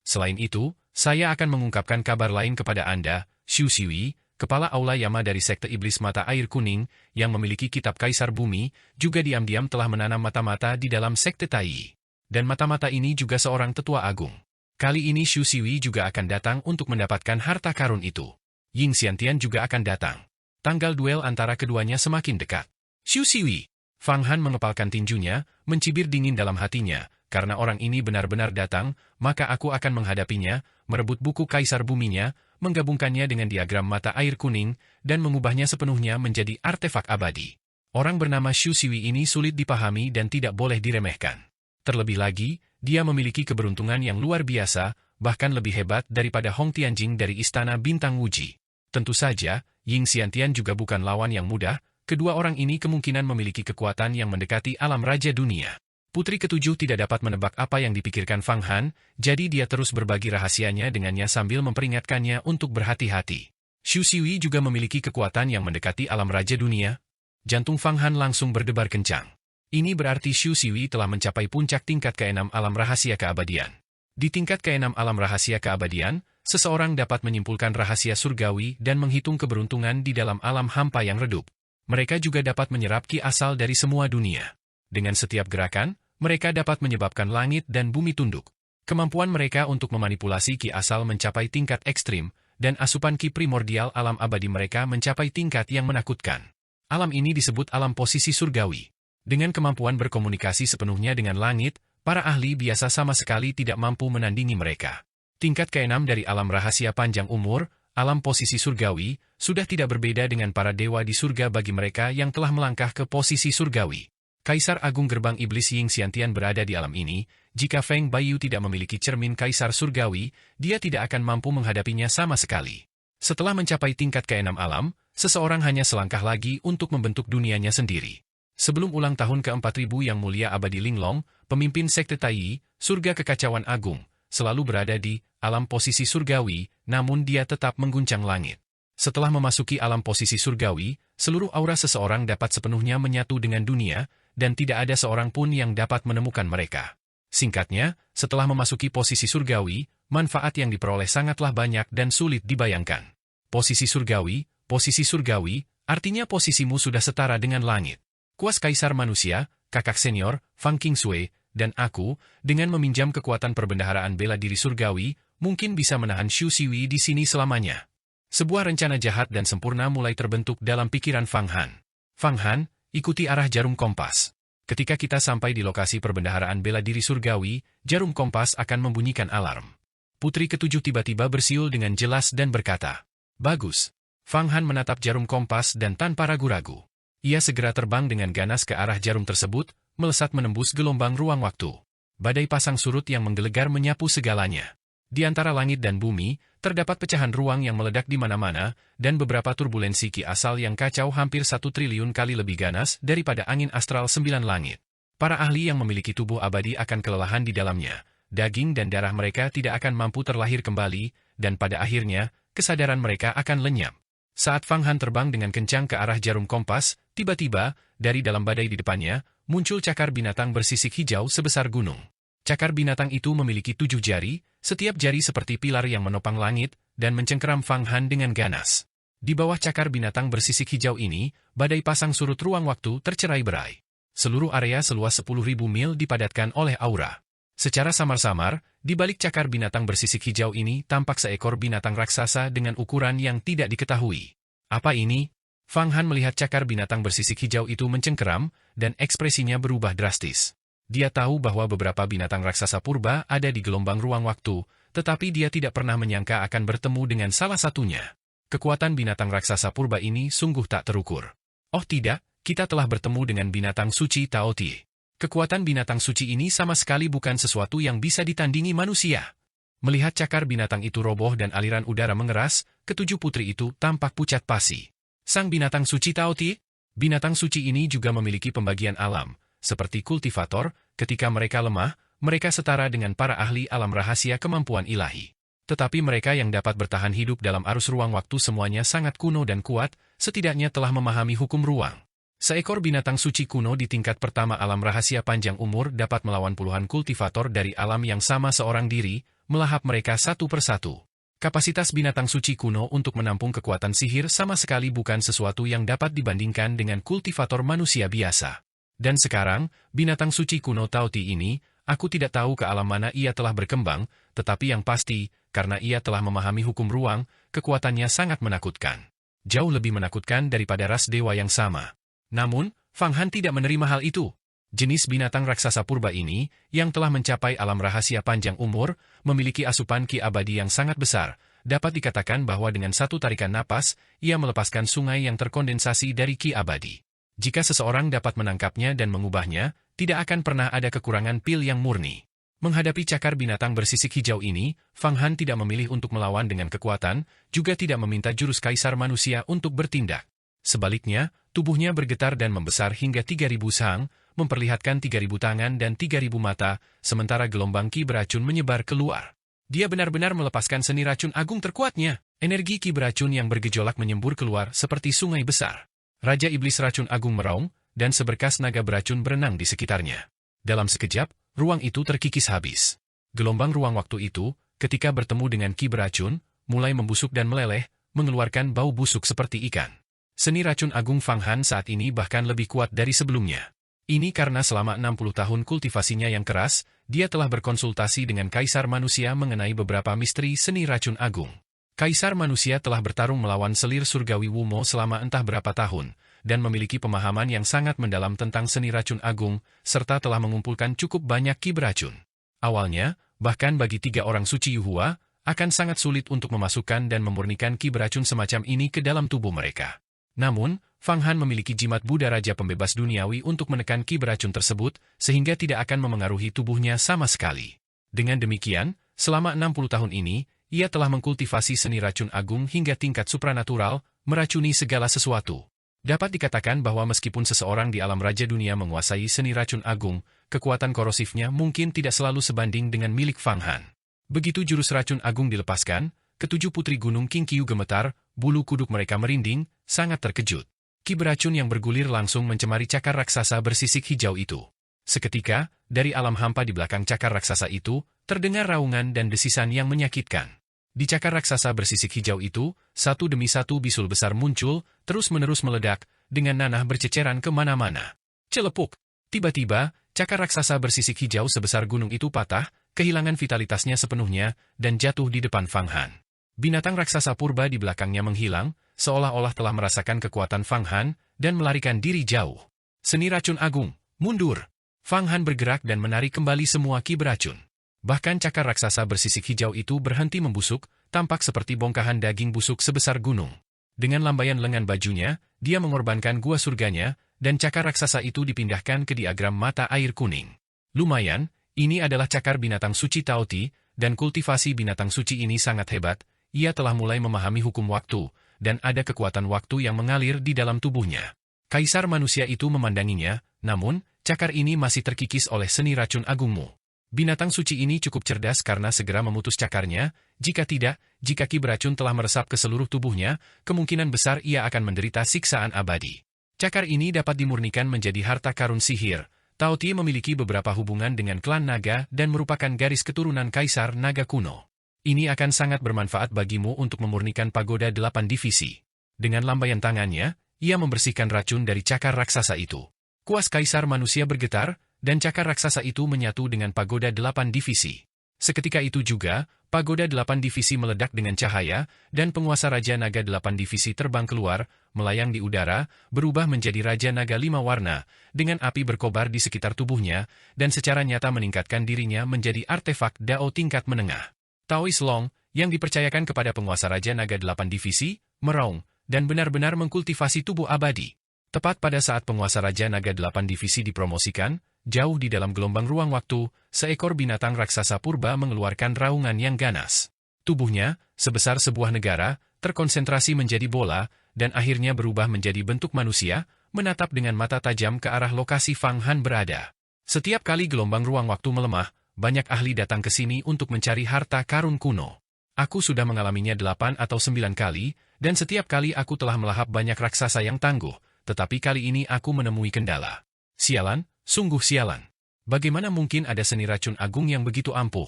Selain itu, saya akan mengungkapkan kabar lain kepada Anda, Xu Xiwi, kepala Aula Yama dari Sekte Iblis Mata Air Kuning, yang memiliki kitab Kaisar Bumi, juga diam-diam telah menanam mata-mata di dalam Sekte Tai. Dan mata-mata ini juga seorang tetua agung. Kali ini Xu Xiwi juga akan datang untuk mendapatkan harta karun itu. Ying Xiantian juga akan datang. Tanggal duel antara keduanya semakin dekat. Xu Xiwi. Fang Han mengepalkan tinjunya, mencibir dingin dalam hatinya. Karena orang ini benar-benar datang, maka aku akan menghadapinya, merebut buku Kaisar Buminya, menggabungkannya dengan diagram mata air kuning, dan mengubahnya sepenuhnya menjadi artefak abadi. Orang bernama Xu Xiwi ini sulit dipahami dan tidak boleh diremehkan. Terlebih lagi, dia memiliki keberuntungan yang luar biasa, bahkan lebih hebat daripada Hong Tianjing dari Istana Bintang Wuji. Tentu saja, Ying Xiantian juga bukan lawan yang mudah, kedua orang ini kemungkinan memiliki kekuatan yang mendekati alam raja dunia. Putri ketujuh tidak dapat menebak apa yang dipikirkan Fang Han, jadi dia terus berbagi rahasianya dengannya sambil memperingatkannya untuk berhati-hati. Xu Xiwi juga memiliki kekuatan yang mendekati alam raja dunia. Jantung Fang Han langsung berdebar kencang. Ini berarti Xu Xiwi telah mencapai puncak tingkat ke-6 alam rahasia keabadian. Di tingkat ke-6 alam rahasia keabadian, seseorang dapat menyimpulkan rahasia surgawi dan menghitung keberuntungan di dalam alam hampa yang redup. Mereka juga dapat menyerap ki asal dari semua dunia. Dengan setiap gerakan, mereka dapat menyebabkan langit dan bumi tunduk. Kemampuan mereka untuk memanipulasi ki asal mencapai tingkat ekstrim, dan asupan ki primordial alam abadi mereka mencapai tingkat yang menakutkan. Alam ini disebut alam posisi surgawi. Dengan kemampuan berkomunikasi sepenuhnya dengan langit, para ahli biasa sama sekali tidak mampu menandingi mereka. Tingkat ke-6 dari alam rahasia panjang umur, alam posisi surgawi, sudah tidak berbeda dengan para dewa di surga bagi mereka yang telah melangkah ke posisi surgawi. Kaisar Agung Gerbang Iblis Ying Xiantian berada di alam ini. Jika Feng Baiyu tidak memiliki cermin Kaisar Surgawi, dia tidak akan mampu menghadapinya sama sekali. Setelah mencapai tingkat ke-6 alam, seseorang hanya selangkah lagi untuk membentuk dunianya sendiri. Sebelum ulang tahun ke-4000 Yang Mulia Abadi Linglong, pemimpin sekte Taiyi, surga kekacauan agung, selalu berada di alam posisi surgawi, namun dia tetap mengguncang langit. Setelah memasuki alam posisi surgawi, seluruh aura seseorang dapat sepenuhnya menyatu dengan dunia, dan tidak ada seorang pun yang dapat menemukan mereka. Singkatnya, setelah memasuki posisi surgawi, manfaat yang diperoleh sangatlah banyak dan sulit dibayangkan. Posisi surgawi, artinya posisimu sudah setara dengan langit. Kuas Kaisar Manusia, kakak senior, Fang Qingshui, dan aku, dengan meminjam kekuatan perbendaharaan bela diri surgawi, mungkin bisa menahan Xu Xiwi di sini selamanya. Sebuah rencana jahat dan sempurna mulai terbentuk dalam pikiran Fang Han. Fang Han, ikuti arah jarum kompas. Ketika kita sampai di lokasi perbendaharaan bela diri surgawi, jarum kompas akan membunyikan alarm. Putri ketujuh tiba-tiba bersiul dengan jelas dan berkata, "Bagus." Fang Han menatap jarum kompas dan tanpa ragu-ragu. Ia segera terbang dengan ganas ke arah jarum tersebut, melesat menembus gelombang ruang waktu. Badai pasang surut yang menggelegar menyapu segalanya. Di antara langit dan bumi, terdapat pecahan ruang yang meledak di mana-mana, dan beberapa turbulensi ki asal yang kacau hampir 1 triliun kali lebih ganas daripada angin astral 9 langit. Para ahli yang memiliki tubuh abadi akan kelelahan di dalamnya. Daging dan darah mereka tidak akan mampu terlahir kembali, dan pada akhirnya, kesadaran mereka akan lenyap. Saat Fang Han terbang dengan kencang ke arah jarum kompas, tiba-tiba, dari dalam badai di depannya, muncul cakar binatang bersisik hijau sebesar gunung. Cakar binatang itu memiliki 7 jari, setiap jari seperti pilar yang menopang langit, dan mencengkeram Fang Han dengan ganas. Di bawah cakar binatang bersisik hijau ini, badai pasang surut ruang waktu tercerai-berai. Seluruh area seluas 10.000 mil dipadatkan oleh aura. Secara samar-samar, di balik cakar binatang bersisik hijau ini tampak seekor binatang raksasa dengan ukuran yang tidak diketahui. Apa ini? Fang Han melihat cakar binatang bersisik hijau itu mencengkeram, dan ekspresinya berubah drastis. Dia tahu bahwa beberapa binatang raksasa purba ada di gelombang ruang waktu, tetapi dia tidak pernah menyangka akan bertemu dengan salah satunya. Kekuatan binatang raksasa purba ini sungguh tak terukur. Oh tidak, kita telah bertemu dengan binatang suci Tao Ti. Kekuatan binatang suci ini sama sekali bukan sesuatu yang bisa ditandingi manusia. Melihat cakar binatang itu roboh dan aliran udara mengeras, ketujuh putri itu tampak pucat pasi. Sang binatang suci Tao Ti? Binatang suci ini juga memiliki pembagian alam. Seperti kultivator, ketika mereka lemah, mereka setara dengan para ahli alam rahasia kemampuan ilahi. Tetapi mereka yang dapat bertahan hidup dalam arus ruang waktu semuanya sangat kuno dan kuat, setidaknya telah memahami hukum ruang. Seekor binatang suci kuno di tingkat pertama alam rahasia panjang umur dapat melawan puluhan kultivator dari alam yang sama seorang diri, melahap mereka satu persatu. Kapasitas binatang suci kuno untuk menampung kekuatan sihir sama sekali bukan sesuatu yang dapat dibandingkan dengan kultivator manusia biasa. Dan sekarang, binatang suci kuno Tao Ti ini, aku tidak tahu ke alam mana ia telah berkembang, tetapi yang pasti, karena ia telah memahami hukum ruang, kekuatannya sangat menakutkan. Jauh lebih menakutkan daripada ras dewa yang sama. Namun, Fang Han tidak menerima hal itu. Jenis binatang raksasa purba ini, yang telah mencapai alam rahasia panjang umur, memiliki asupan ki abadi yang sangat besar. Dapat dikatakan bahwa dengan satu tarikan napas, ia melepaskan sungai yang terkondensasi dari ki abadi. Jika seseorang dapat menangkapnya dan mengubahnya, tidak akan pernah ada kekurangan pil yang murni. Menghadapi cakar binatang bersisik hijau ini, Fang Han tidak memilih untuk melawan dengan kekuatan, juga tidak meminta jurus kaisar manusia untuk bertindak. Sebaliknya, tubuhnya bergetar dan membesar hingga 3.000 sang, memperlihatkan 3.000 tangan dan 3.000 mata, sementara gelombang ki beracun menyebar keluar. Dia benar-benar melepaskan seni racun agung terkuatnya. Energi ki beracun yang bergejolak menyembur keluar seperti sungai besar. Raja Iblis Racun Agung meraung, dan seberkas naga beracun berenang di sekitarnya. Dalam sekejap, ruang itu terkikis habis. Gelombang ruang waktu itu, ketika bertemu dengan ki beracun, mulai membusuk dan meleleh, mengeluarkan bau busuk seperti ikan. Seni racun agung Fang Han saat ini bahkan lebih kuat dari sebelumnya. Ini karena selama 60 tahun kultivasinya yang keras, dia telah berkonsultasi dengan Kaisar Manusia mengenai beberapa misteri seni racun agung. Kaisar Manusia telah bertarung melawan selir surgawi Wumo selama entah berapa tahun, dan memiliki pemahaman yang sangat mendalam tentang seni racun agung, serta telah mengumpulkan cukup banyak ki beracun. Awalnya, bahkan bagi 3 orang suci Yuhua, akan sangat sulit untuk memasukkan dan memurnikan ki beracun semacam ini ke dalam tubuh mereka. Namun, Fang Han memiliki jimat Buddha Raja Pembebas Duniawi untuk menekan ki beracun tersebut, sehingga tidak akan memengaruhi tubuhnya sama sekali. Dengan demikian, selama 60 tahun ini, ia telah mengkultivasi seni racun agung hingga tingkat supranatural, meracuni segala sesuatu. Dapat dikatakan bahwa meskipun seseorang di alam Raja Dunia menguasai seni racun agung, kekuatan korosifnya mungkin tidak selalu sebanding dengan milik Fang Han. Begitu jurus racun agung dilepaskan, ketujuh putri gunung King Qiu gemetar, bulu kuduk mereka merinding, sangat terkejut. Ki beracun yang bergulir langsung mencemari cakar raksasa bersisik hijau itu. Seketika, dari alam hampa di belakang cakar raksasa itu, terdengar raungan dan desisan yang menyakitkan. Di cakar raksasa bersisik hijau itu, satu demi satu bisul besar muncul, terus-menerus meledak, dengan nanah berceceran kemana-mana. Celepuk! Tiba-tiba, cakar raksasa bersisik hijau sebesar gunung itu patah, kehilangan vitalitasnya sepenuhnya, dan jatuh di depan Fang Han. Binatang raksasa purba di belakangnya menghilang, seolah-olah telah merasakan kekuatan Fang Han, dan melarikan diri jauh. Seni racun agung, mundur! Fang Han bergerak dan menarik kembali semua ki beracun. Bahkan cakar raksasa bersisik hijau itu berhenti membusuk, tampak seperti bongkahan daging busuk sebesar gunung. Dengan lambaian lengan bajunya, dia mengorbankan gua surganya, dan cakar raksasa itu dipindahkan ke diagram mata air kuning. Lumayan, ini adalah cakar binatang suci Taoti, dan kultivasi binatang suci ini sangat hebat. Ia telah mulai memahami hukum waktu, dan ada kekuatan waktu yang mengalir di dalam tubuhnya. Kaisar manusia itu memandanginya, namun, cakar ini masih terkikis oleh seni racun agungmu. Binatang suci ini cukup cerdas karena segera memutus cakarnya, jika tidak, jika ki beracun telah meresap ke seluruh tubuhnya, kemungkinan besar ia akan menderita siksaan abadi. Cakar ini dapat dimurnikan menjadi harta karun sihir. Taoti memiliki beberapa hubungan dengan klan naga dan merupakan garis keturunan kaisar naga kuno. Ini akan sangat bermanfaat bagimu untuk memurnikan pagoda 8 divisi. Dengan lambaian tangannya, ia membersihkan racun dari cakar raksasa itu. Kuas kaisar manusia bergetar, dan cakar raksasa itu menyatu dengan pagoda 8 divisi. Seketika itu juga, pagoda 8 divisi meledak dengan cahaya, dan penguasa Raja Naga 8 divisi terbang keluar, melayang di udara, berubah menjadi Raja Naga 5 warna, dengan api berkobar di sekitar tubuhnya, dan secara nyata meningkatkan dirinya menjadi artefak Dao tingkat menengah. Taoist Long, yang dipercayakan kepada penguasa Raja Naga 8 divisi, meraung, dan benar-benar mengkultivasi tubuh abadi. Tepat pada saat penguasa Raja Naga 8 divisi dipromosikan, jauh di dalam gelombang ruang waktu, seekor binatang raksasa purba mengeluarkan raungan yang ganas. Tubuhnya, sebesar sebuah negara, terkonsentrasi menjadi bola, dan akhirnya berubah menjadi bentuk manusia, menatap dengan mata tajam ke arah lokasi Fang Han berada. Setiap kali gelombang ruang waktu melemah, banyak ahli datang ke sini untuk mencari harta karun kuno. Aku sudah mengalaminya 8 atau 9 kali, dan setiap kali aku telah melahap banyak raksasa yang tangguh, tetapi kali ini aku menemui kendala. Sialan, sungguh sialan. Bagaimana mungkin ada seni racun agung yang begitu ampuh?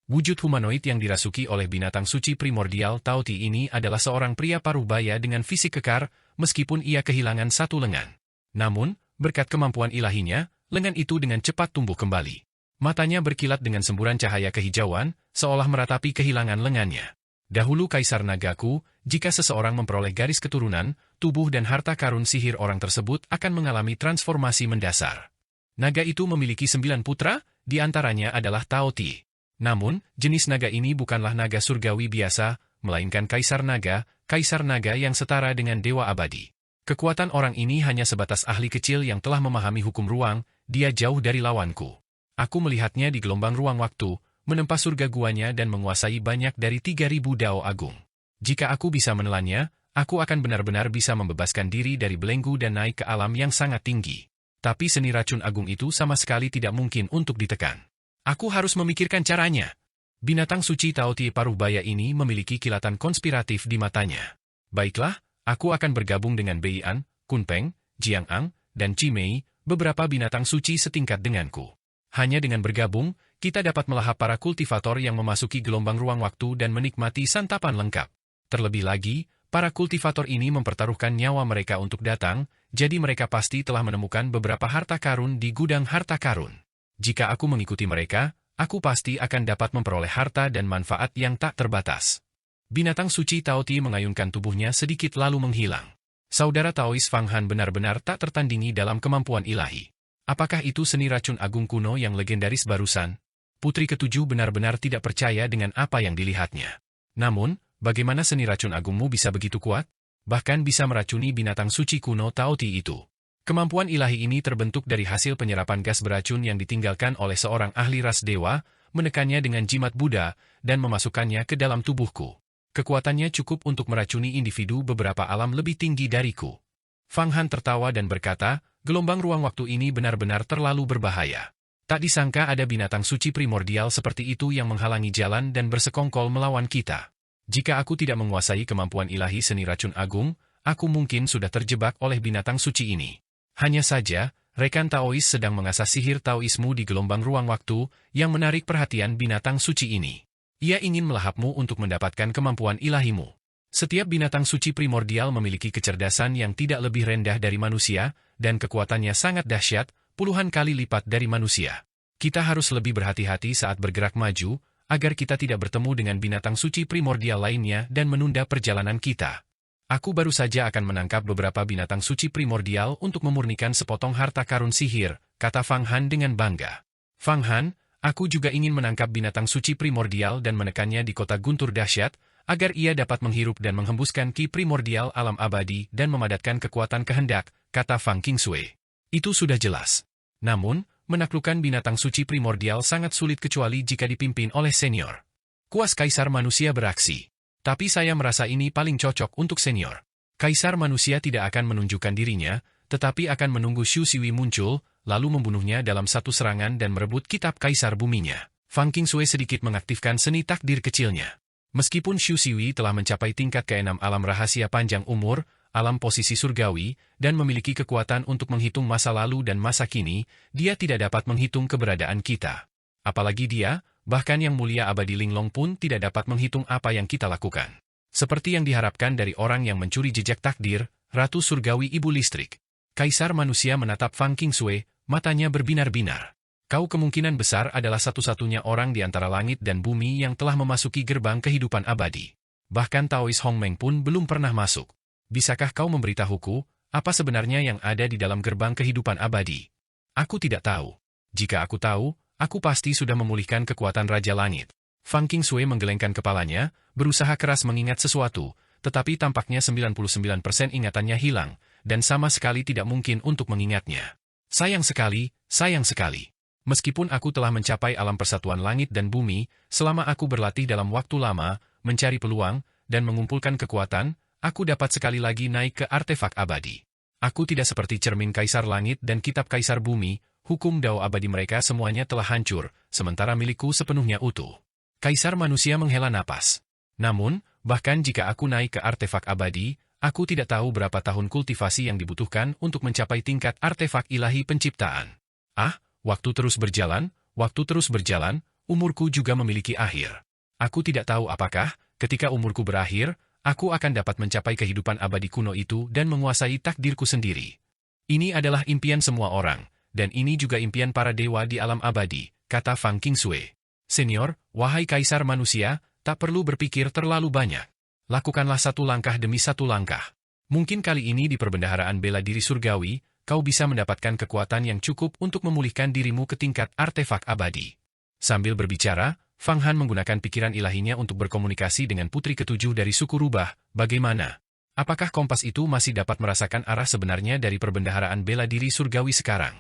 Wujud humanoid yang dirasuki oleh binatang suci primordial Taoti ini adalah seorang pria paruh-baya dengan fisik kekar, meskipun ia kehilangan satu lengan. Namun, berkat kemampuan ilahinya, lengan itu dengan cepat tumbuh kembali. Matanya berkilat dengan semburan cahaya kehijauan, seolah meratapi kehilangan lengannya. Dahulu Kaisar Nagaku, jika seseorang memperoleh garis keturunan, tubuh dan harta karun sihir orang tersebut akan mengalami transformasi mendasar. Naga itu memiliki 9 putra, di antaranya adalah Taoti. Namun, jenis naga ini bukanlah naga surgawi biasa, melainkan Kaisar Naga yang setara dengan Dewa Abadi. Kekuatan orang ini hanya sebatas ahli kecil yang telah memahami hukum ruang, dia jauh dari lawanku. Aku melihatnya di gelombang ruang waktu, menempa surga guanya dan menguasai banyak dari 3.000 Dao Agung. Jika aku bisa menelannya, aku akan benar-benar bisa membebaskan diri dari belenggu dan naik ke alam yang sangat tinggi. Tapi seni racun agung itu sama sekali tidak mungkin untuk ditekan. Aku harus memikirkan caranya. Binatang suci Taoti Paruhbaya ini memiliki kilatan konspiratif di matanya. Baiklah, aku akan bergabung dengan Bei An, Kun Peng, Jiang Ang, dan Chi Mei, beberapa binatang suci setingkat denganku. Hanya dengan bergabung, kita dapat melahap para kultivator yang memasuki gelombang ruang waktu dan menikmati santapan lengkap. Terlebih lagi, para kultivator ini mempertaruhkan nyawa mereka untuk datang, jadi mereka pasti telah menemukan beberapa harta karun di gudang harta karun. Jika aku mengikuti mereka, aku pasti akan dapat memperoleh harta dan manfaat yang tak terbatas. Binatang suci Taoti mengayunkan tubuhnya sedikit lalu menghilang. Saudara Taois Fang Han benar-benar tak tertandingi dalam kemampuan ilahi. Apakah itu seni racun agung kuno yang legendaris barusan? Putri ketujuh benar-benar tidak percaya dengan apa yang dilihatnya. Namun, bagaimana seni racun agungmu bisa begitu kuat? Bahkan bisa meracuni binatang suci kuno Taoti itu. Kemampuan ilahi ini terbentuk dari hasil penyerapan gas beracun yang ditinggalkan oleh seorang ahli ras dewa, menekannya dengan jimat Buddha, dan memasukkannya ke dalam tubuhku. Kekuatannya cukup untuk meracuni individu beberapa alam lebih tinggi dariku. Fang Han tertawa dan berkata, gelombang ruang waktu ini benar-benar terlalu berbahaya. Tak disangka ada binatang suci primordial seperti itu yang menghalangi jalan dan bersekongkol melawan kita. Jika aku tidak menguasai kemampuan ilahi seni racun agung, aku mungkin sudah terjebak oleh binatang suci ini. Hanya saja, rekan Taois sedang mengasah sihir Taoismu di gelombang ruang waktu yang menarik perhatian binatang suci ini. Ia ingin melahapmu untuk mendapatkan kemampuan ilahimu. Setiap binatang suci primordial memiliki kecerdasan yang tidak lebih rendah dari manusia, dan kekuatannya sangat dahsyat, puluhan kali lipat dari manusia. Kita harus lebih berhati-hati saat bergerak maju, agar kita tidak bertemu dengan binatang suci primordial lainnya dan menunda perjalanan kita. Aku baru saja akan menangkap beberapa binatang suci primordial untuk memurnikan sepotong harta karun sihir, kata Fang Han dengan bangga. Fang Han, aku juga ingin menangkap binatang suci primordial dan menekannya di kota guntur dahsyat, agar ia dapat menghirup dan menghembuskan ki primordial alam abadi dan memadatkan kekuatan kehendak, kata Fang Qingsui. Itu sudah jelas. Namun, menaklukkan binatang suci primordial sangat sulit kecuali jika dipimpin oleh senior. Kuas Kaisar Manusia beraksi. Tapi saya merasa ini paling cocok untuk senior. Kaisar Manusia tidak akan menunjukkan dirinya, tetapi akan menunggu Xu Siwi muncul, lalu membunuhnya dalam satu serangan dan merebut kitab Kaisar Buminya. Fang Qingsui sedikit mengaktifkan seni takdir kecilnya. Meskipun Xu Siwi telah mencapai tingkat ke-6 alam rahasia panjang umur, alam posisi surgawi, dan memiliki kekuatan untuk menghitung masa lalu dan masa kini, dia tidak dapat menghitung keberadaan kita. Apalagi dia, bahkan yang mulia abadi Linglong pun tidak dapat menghitung apa yang kita lakukan. Seperti yang diharapkan dari orang yang mencuri jejak takdir, Ratu Surgawi Ibu Listrik. Kaisar Manusia menatap Fang Qingsui, matanya berbinar-binar. Kau kemungkinan besar adalah satu-satunya orang di antara langit dan bumi yang telah memasuki gerbang kehidupan abadi. Bahkan Taois Hongmeng pun belum pernah masuk. Bisakah kau memberitahuku, apa sebenarnya yang ada di dalam gerbang kehidupan abadi? Aku tidak tahu. Jika aku tahu, aku pasti sudah memulihkan kekuatan Raja Langit. Fang Qingsui menggelengkan kepalanya, berusaha keras mengingat sesuatu, tetapi tampaknya 99% ingatannya hilang, dan sama sekali tidak mungkin untuk mengingatnya. Sayang sekali, sayang sekali. Meskipun aku telah mencapai alam persatuan langit dan bumi, selama aku berlatih dalam waktu lama, mencari peluang, dan mengumpulkan kekuatan, aku dapat sekali lagi naik ke artefak abadi. Aku tidak seperti cermin Kaisar Langit dan kitab Kaisar Bumi, hukum Dao abadi mereka semuanya telah hancur, sementara milikku sepenuhnya utuh. Kaisar Manusia menghela napas. Namun, bahkan jika aku naik ke artefak abadi, aku tidak tahu berapa tahun kultivasi yang dibutuhkan untuk mencapai tingkat artefak ilahi penciptaan. Waktu terus berjalan, umurku juga memiliki akhir. Aku tidak tahu apakah, ketika umurku berakhir, aku akan dapat mencapai kehidupan abadi kuno itu dan menguasai takdirku sendiri. Ini adalah impian semua orang, dan ini juga impian para dewa di alam abadi, kata Fang Qingsui. Senior, wahai Kaisar Manusia, tak perlu berpikir terlalu banyak. Lakukanlah satu langkah demi satu langkah. Mungkin kali ini di perbendaharaan bela diri surgawi, kau bisa mendapatkan kekuatan yang cukup untuk memulihkan dirimu ke tingkat artefak abadi. Sambil berbicara, Fang Han menggunakan pikiran ilahinya untuk berkomunikasi dengan putri ketujuh dari suku Rubah. Bagaimana? Apakah kompas itu masih dapat merasakan arah sebenarnya dari perbendaharaan bela diri surgawi sekarang?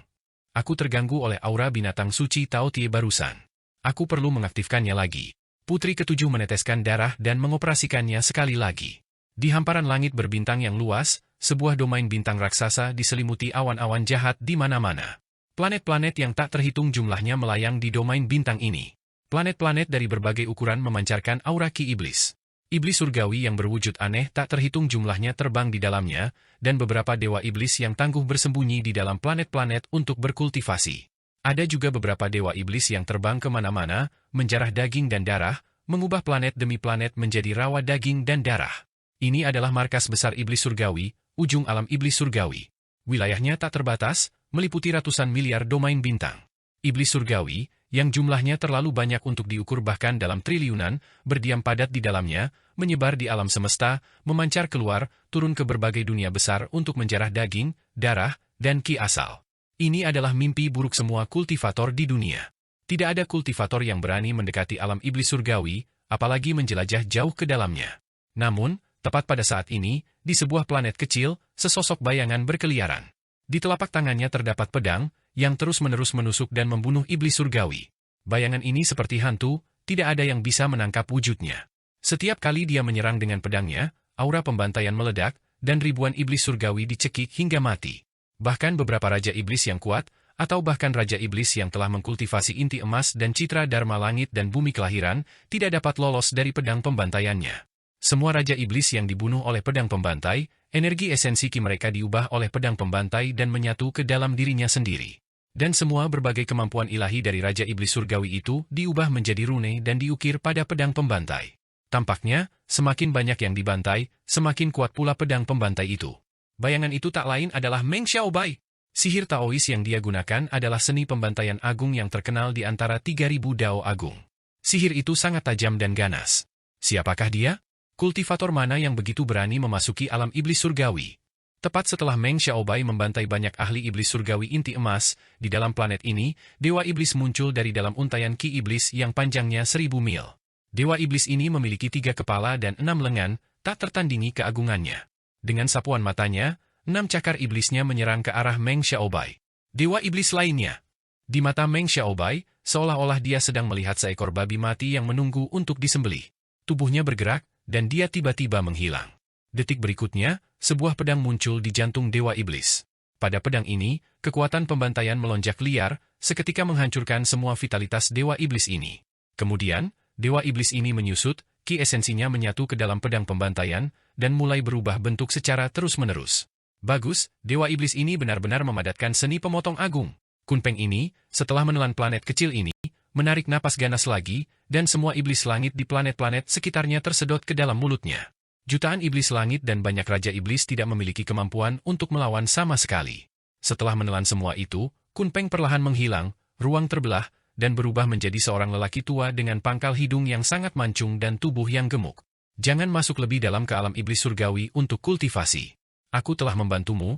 Aku terganggu oleh aura binatang suci Tao Tie barusan. Aku perlu mengaktifkannya lagi. Putri ketujuh meneteskan darah dan mengoperasikannya sekali lagi. Di hamparan langit berbintang yang luas, sebuah domain bintang raksasa diselimuti awan-awan jahat di mana-mana. Planet-planet yang tak terhitung jumlahnya melayang di domain bintang ini. Planet-planet dari berbagai ukuran memancarkan aura ki iblis. Iblis surgawi yang berwujud aneh tak terhitung jumlahnya terbang di dalamnya, dan beberapa dewa iblis yang tangguh bersembunyi di dalam planet-planet untuk berkultivasi. Ada juga beberapa dewa iblis yang terbang kemana-mana, menjarah daging dan darah, mengubah planet demi planet menjadi rawa daging dan darah. Ini adalah markas besar iblis surgawi, ujung alam iblis surgawi. Wilayahnya tak terbatas, meliputi ratusan miliar domain bintang. Iblis surgawi, yang jumlahnya terlalu banyak untuk diukur bahkan dalam triliunan, berdiam padat di dalamnya, menyebar di alam semesta, memancar keluar, turun ke berbagai dunia besar untuk menjarah daging, darah, dan ki asal. Ini adalah mimpi buruk semua kultivator di dunia. Tidak ada kultivator yang berani mendekati alam iblis surgawi, apalagi menjelajah jauh ke dalamnya. Namun, tepat pada saat ini, di sebuah planet kecil, sesosok bayangan berkeliaran. Di telapak tangannya terdapat pedang, yang terus-menerus menusuk dan membunuh iblis surgawi. Bayangan ini seperti hantu, tidak ada yang bisa menangkap wujudnya. Setiap kali dia menyerang dengan pedangnya, aura pembantaian meledak, dan ribuan iblis surgawi dicekik hingga mati. Bahkan beberapa raja iblis yang kuat, atau bahkan raja iblis yang telah mengkultivasi inti emas dan citra dharma langit dan bumi kelahiran, tidak dapat lolos dari pedang pembantaiannya. Semua raja iblis yang dibunuh oleh pedang pembantai, energi esensi ki mereka diubah oleh pedang pembantai dan menyatu ke dalam dirinya sendiri. Dan semua berbagai kemampuan ilahi dari raja iblis surgawi itu diubah menjadi rune dan diukir pada pedang pembantai. Tampaknya, semakin banyak yang dibantai, semakin kuat pula pedang pembantai itu. Bayangan itu tak lain adalah Meng Xiaobai. Sihir Taois yang dia gunakan adalah seni pembantaian agung yang terkenal di antara 3.000 Dao Agung. Sihir itu sangat tajam dan ganas. Siapakah dia? Kultivator mana yang begitu berani memasuki alam iblis surgawi? Tepat setelah Meng Xiaobai membantai banyak ahli iblis surgawi inti emas, di dalam planet ini, Dewa Iblis muncul dari dalam untaian ki iblis yang panjangnya 1000 mil. Dewa Iblis ini memiliki 3 kepala dan 6 lengan, tak tertandingi keagungannya. Dengan sapuan matanya, 6 cakar iblisnya menyerang ke arah Meng Xiaobai. Dewa Iblis lainnya. Di mata Meng Xiaobai, seolah-olah dia sedang melihat seekor babi mati yang menunggu untuk disembelih. Tubuhnya bergerak, dan dia tiba-tiba menghilang. Detik berikutnya, sebuah pedang muncul di jantung Dewa Iblis. Pada pedang ini, kekuatan pembantaian melonjak liar, seketika menghancurkan semua vitalitas Dewa Iblis ini. Kemudian, Dewa Iblis ini menyusut, ki esensinya menyatu ke dalam pedang pembantaian, dan mulai berubah bentuk secara terus-menerus. Bagus, Dewa Iblis ini benar-benar memadatkan seni pemotong agung. Kunpeng ini, setelah menelan planet kecil ini, menarik napas ganas lagi, dan semua iblis langit di planet-planet sekitarnya tersedot ke dalam mulutnya. Jutaan iblis langit dan banyak raja iblis tidak memiliki kemampuan untuk melawan sama sekali. Setelah menelan semua itu, Kunpeng perlahan menghilang, ruang terbelah, dan berubah menjadi seorang lelaki tua dengan pangkal hidung yang sangat mancung dan tubuh yang gemuk. Jangan masuk lebih dalam ke alam iblis surgawi untuk kultivasi. Aku telah membantumu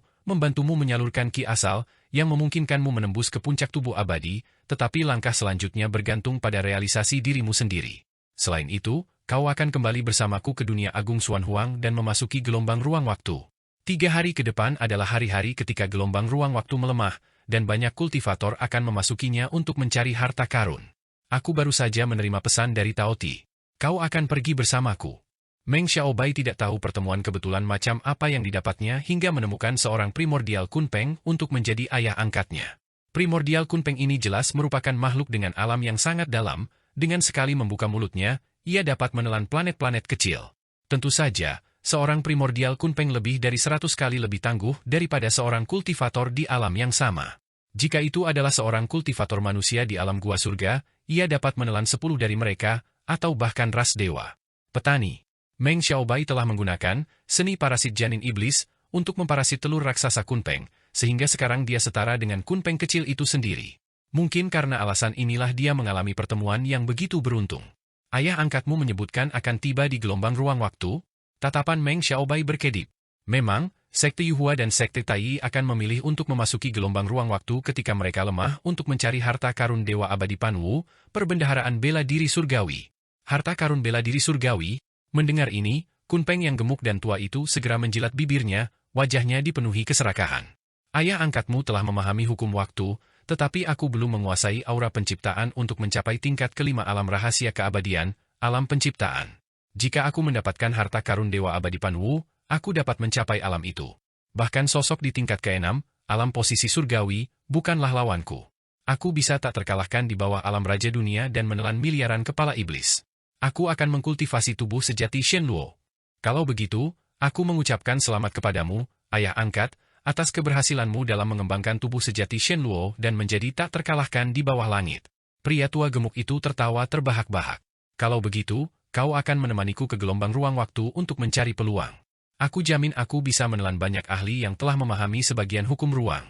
menyalurkan ki asal, yang memungkinkanmu menembus ke puncak tubuh abadi, tetapi langkah selanjutnya bergantung pada realisasi dirimu sendiri. Selain itu, kau akan kembali bersamaku ke dunia agung Xuan Huang dan memasuki gelombang ruang waktu. 3 hari ke depan adalah hari-hari ketika gelombang ruang waktu melemah, dan banyak kultivator akan memasukinya untuk mencari harta karun. Aku baru saja menerima pesan dari Tao Ti. Kau akan pergi bersamaku. Meng Xiaobai tidak tahu pertemuan kebetulan macam apa yang didapatnya hingga menemukan seorang primordial Kunpeng untuk menjadi ayah angkatnya. Primordial Kunpeng ini jelas merupakan makhluk dengan alam yang sangat dalam, dengan sekali membuka mulutnya, ia dapat menelan planet-planet kecil. Tentu saja, seorang primordial Kunpeng lebih dari 100 kali lebih tangguh daripada seorang kultivator di alam yang sama. Jika itu adalah seorang kultivator manusia di alam gua surga, ia dapat menelan 10 dari mereka, atau bahkan ras dewa. Petani. Meng Xiaobai telah menggunakan seni parasit janin iblis untuk memparasit telur raksasa Kunpeng, sehingga sekarang dia setara dengan Kunpeng kecil itu sendiri. Mungkin karena alasan inilah dia mengalami pertemuan yang begitu beruntung. Ayah angkatmu menyebutkan akan tiba di gelombang ruang waktu? Tatapan Meng Xiaobai berkedip. Memang, Sekte Yuhua dan Sekte Tai akan memilih untuk memasuki gelombang ruang waktu ketika mereka lemah untuk mencari harta karun Dewa Abadi Panwu, perbendaharaan bela diri surgawi. Harta karun bela diri surgawi? Mendengar ini, Kunpeng yang gemuk dan tua itu segera menjilat bibirnya, wajahnya dipenuhi keserakahan. Ayah angkatmu telah memahami hukum waktu, tetapi aku belum menguasai aura penciptaan untuk mencapai tingkat kelima alam rahasia keabadian, alam penciptaan. Jika aku mendapatkan harta karun Dewa Abadi Panwu, aku dapat mencapai alam itu. Bahkan sosok di tingkat ke-6, alam posisi surgawi, bukanlah lawanku. Aku bisa tak terkalahkan di bawah alam raja dunia dan menelan miliaran kepala iblis. Aku akan mengkultivasi tubuh sejati Shen Luo. Kalau begitu, aku mengucapkan selamat kepadamu, ayah angkat, atas keberhasilanmu dalam mengembangkan tubuh sejati Shen Luo dan menjadi tak terkalahkan di bawah langit. Pria tua gemuk itu tertawa terbahak-bahak. Kalau begitu, kau akan menemaniku ke gelombang ruang waktu untuk mencari peluang. Aku jamin aku bisa menelan banyak ahli yang telah memahami sebagian hukum ruang.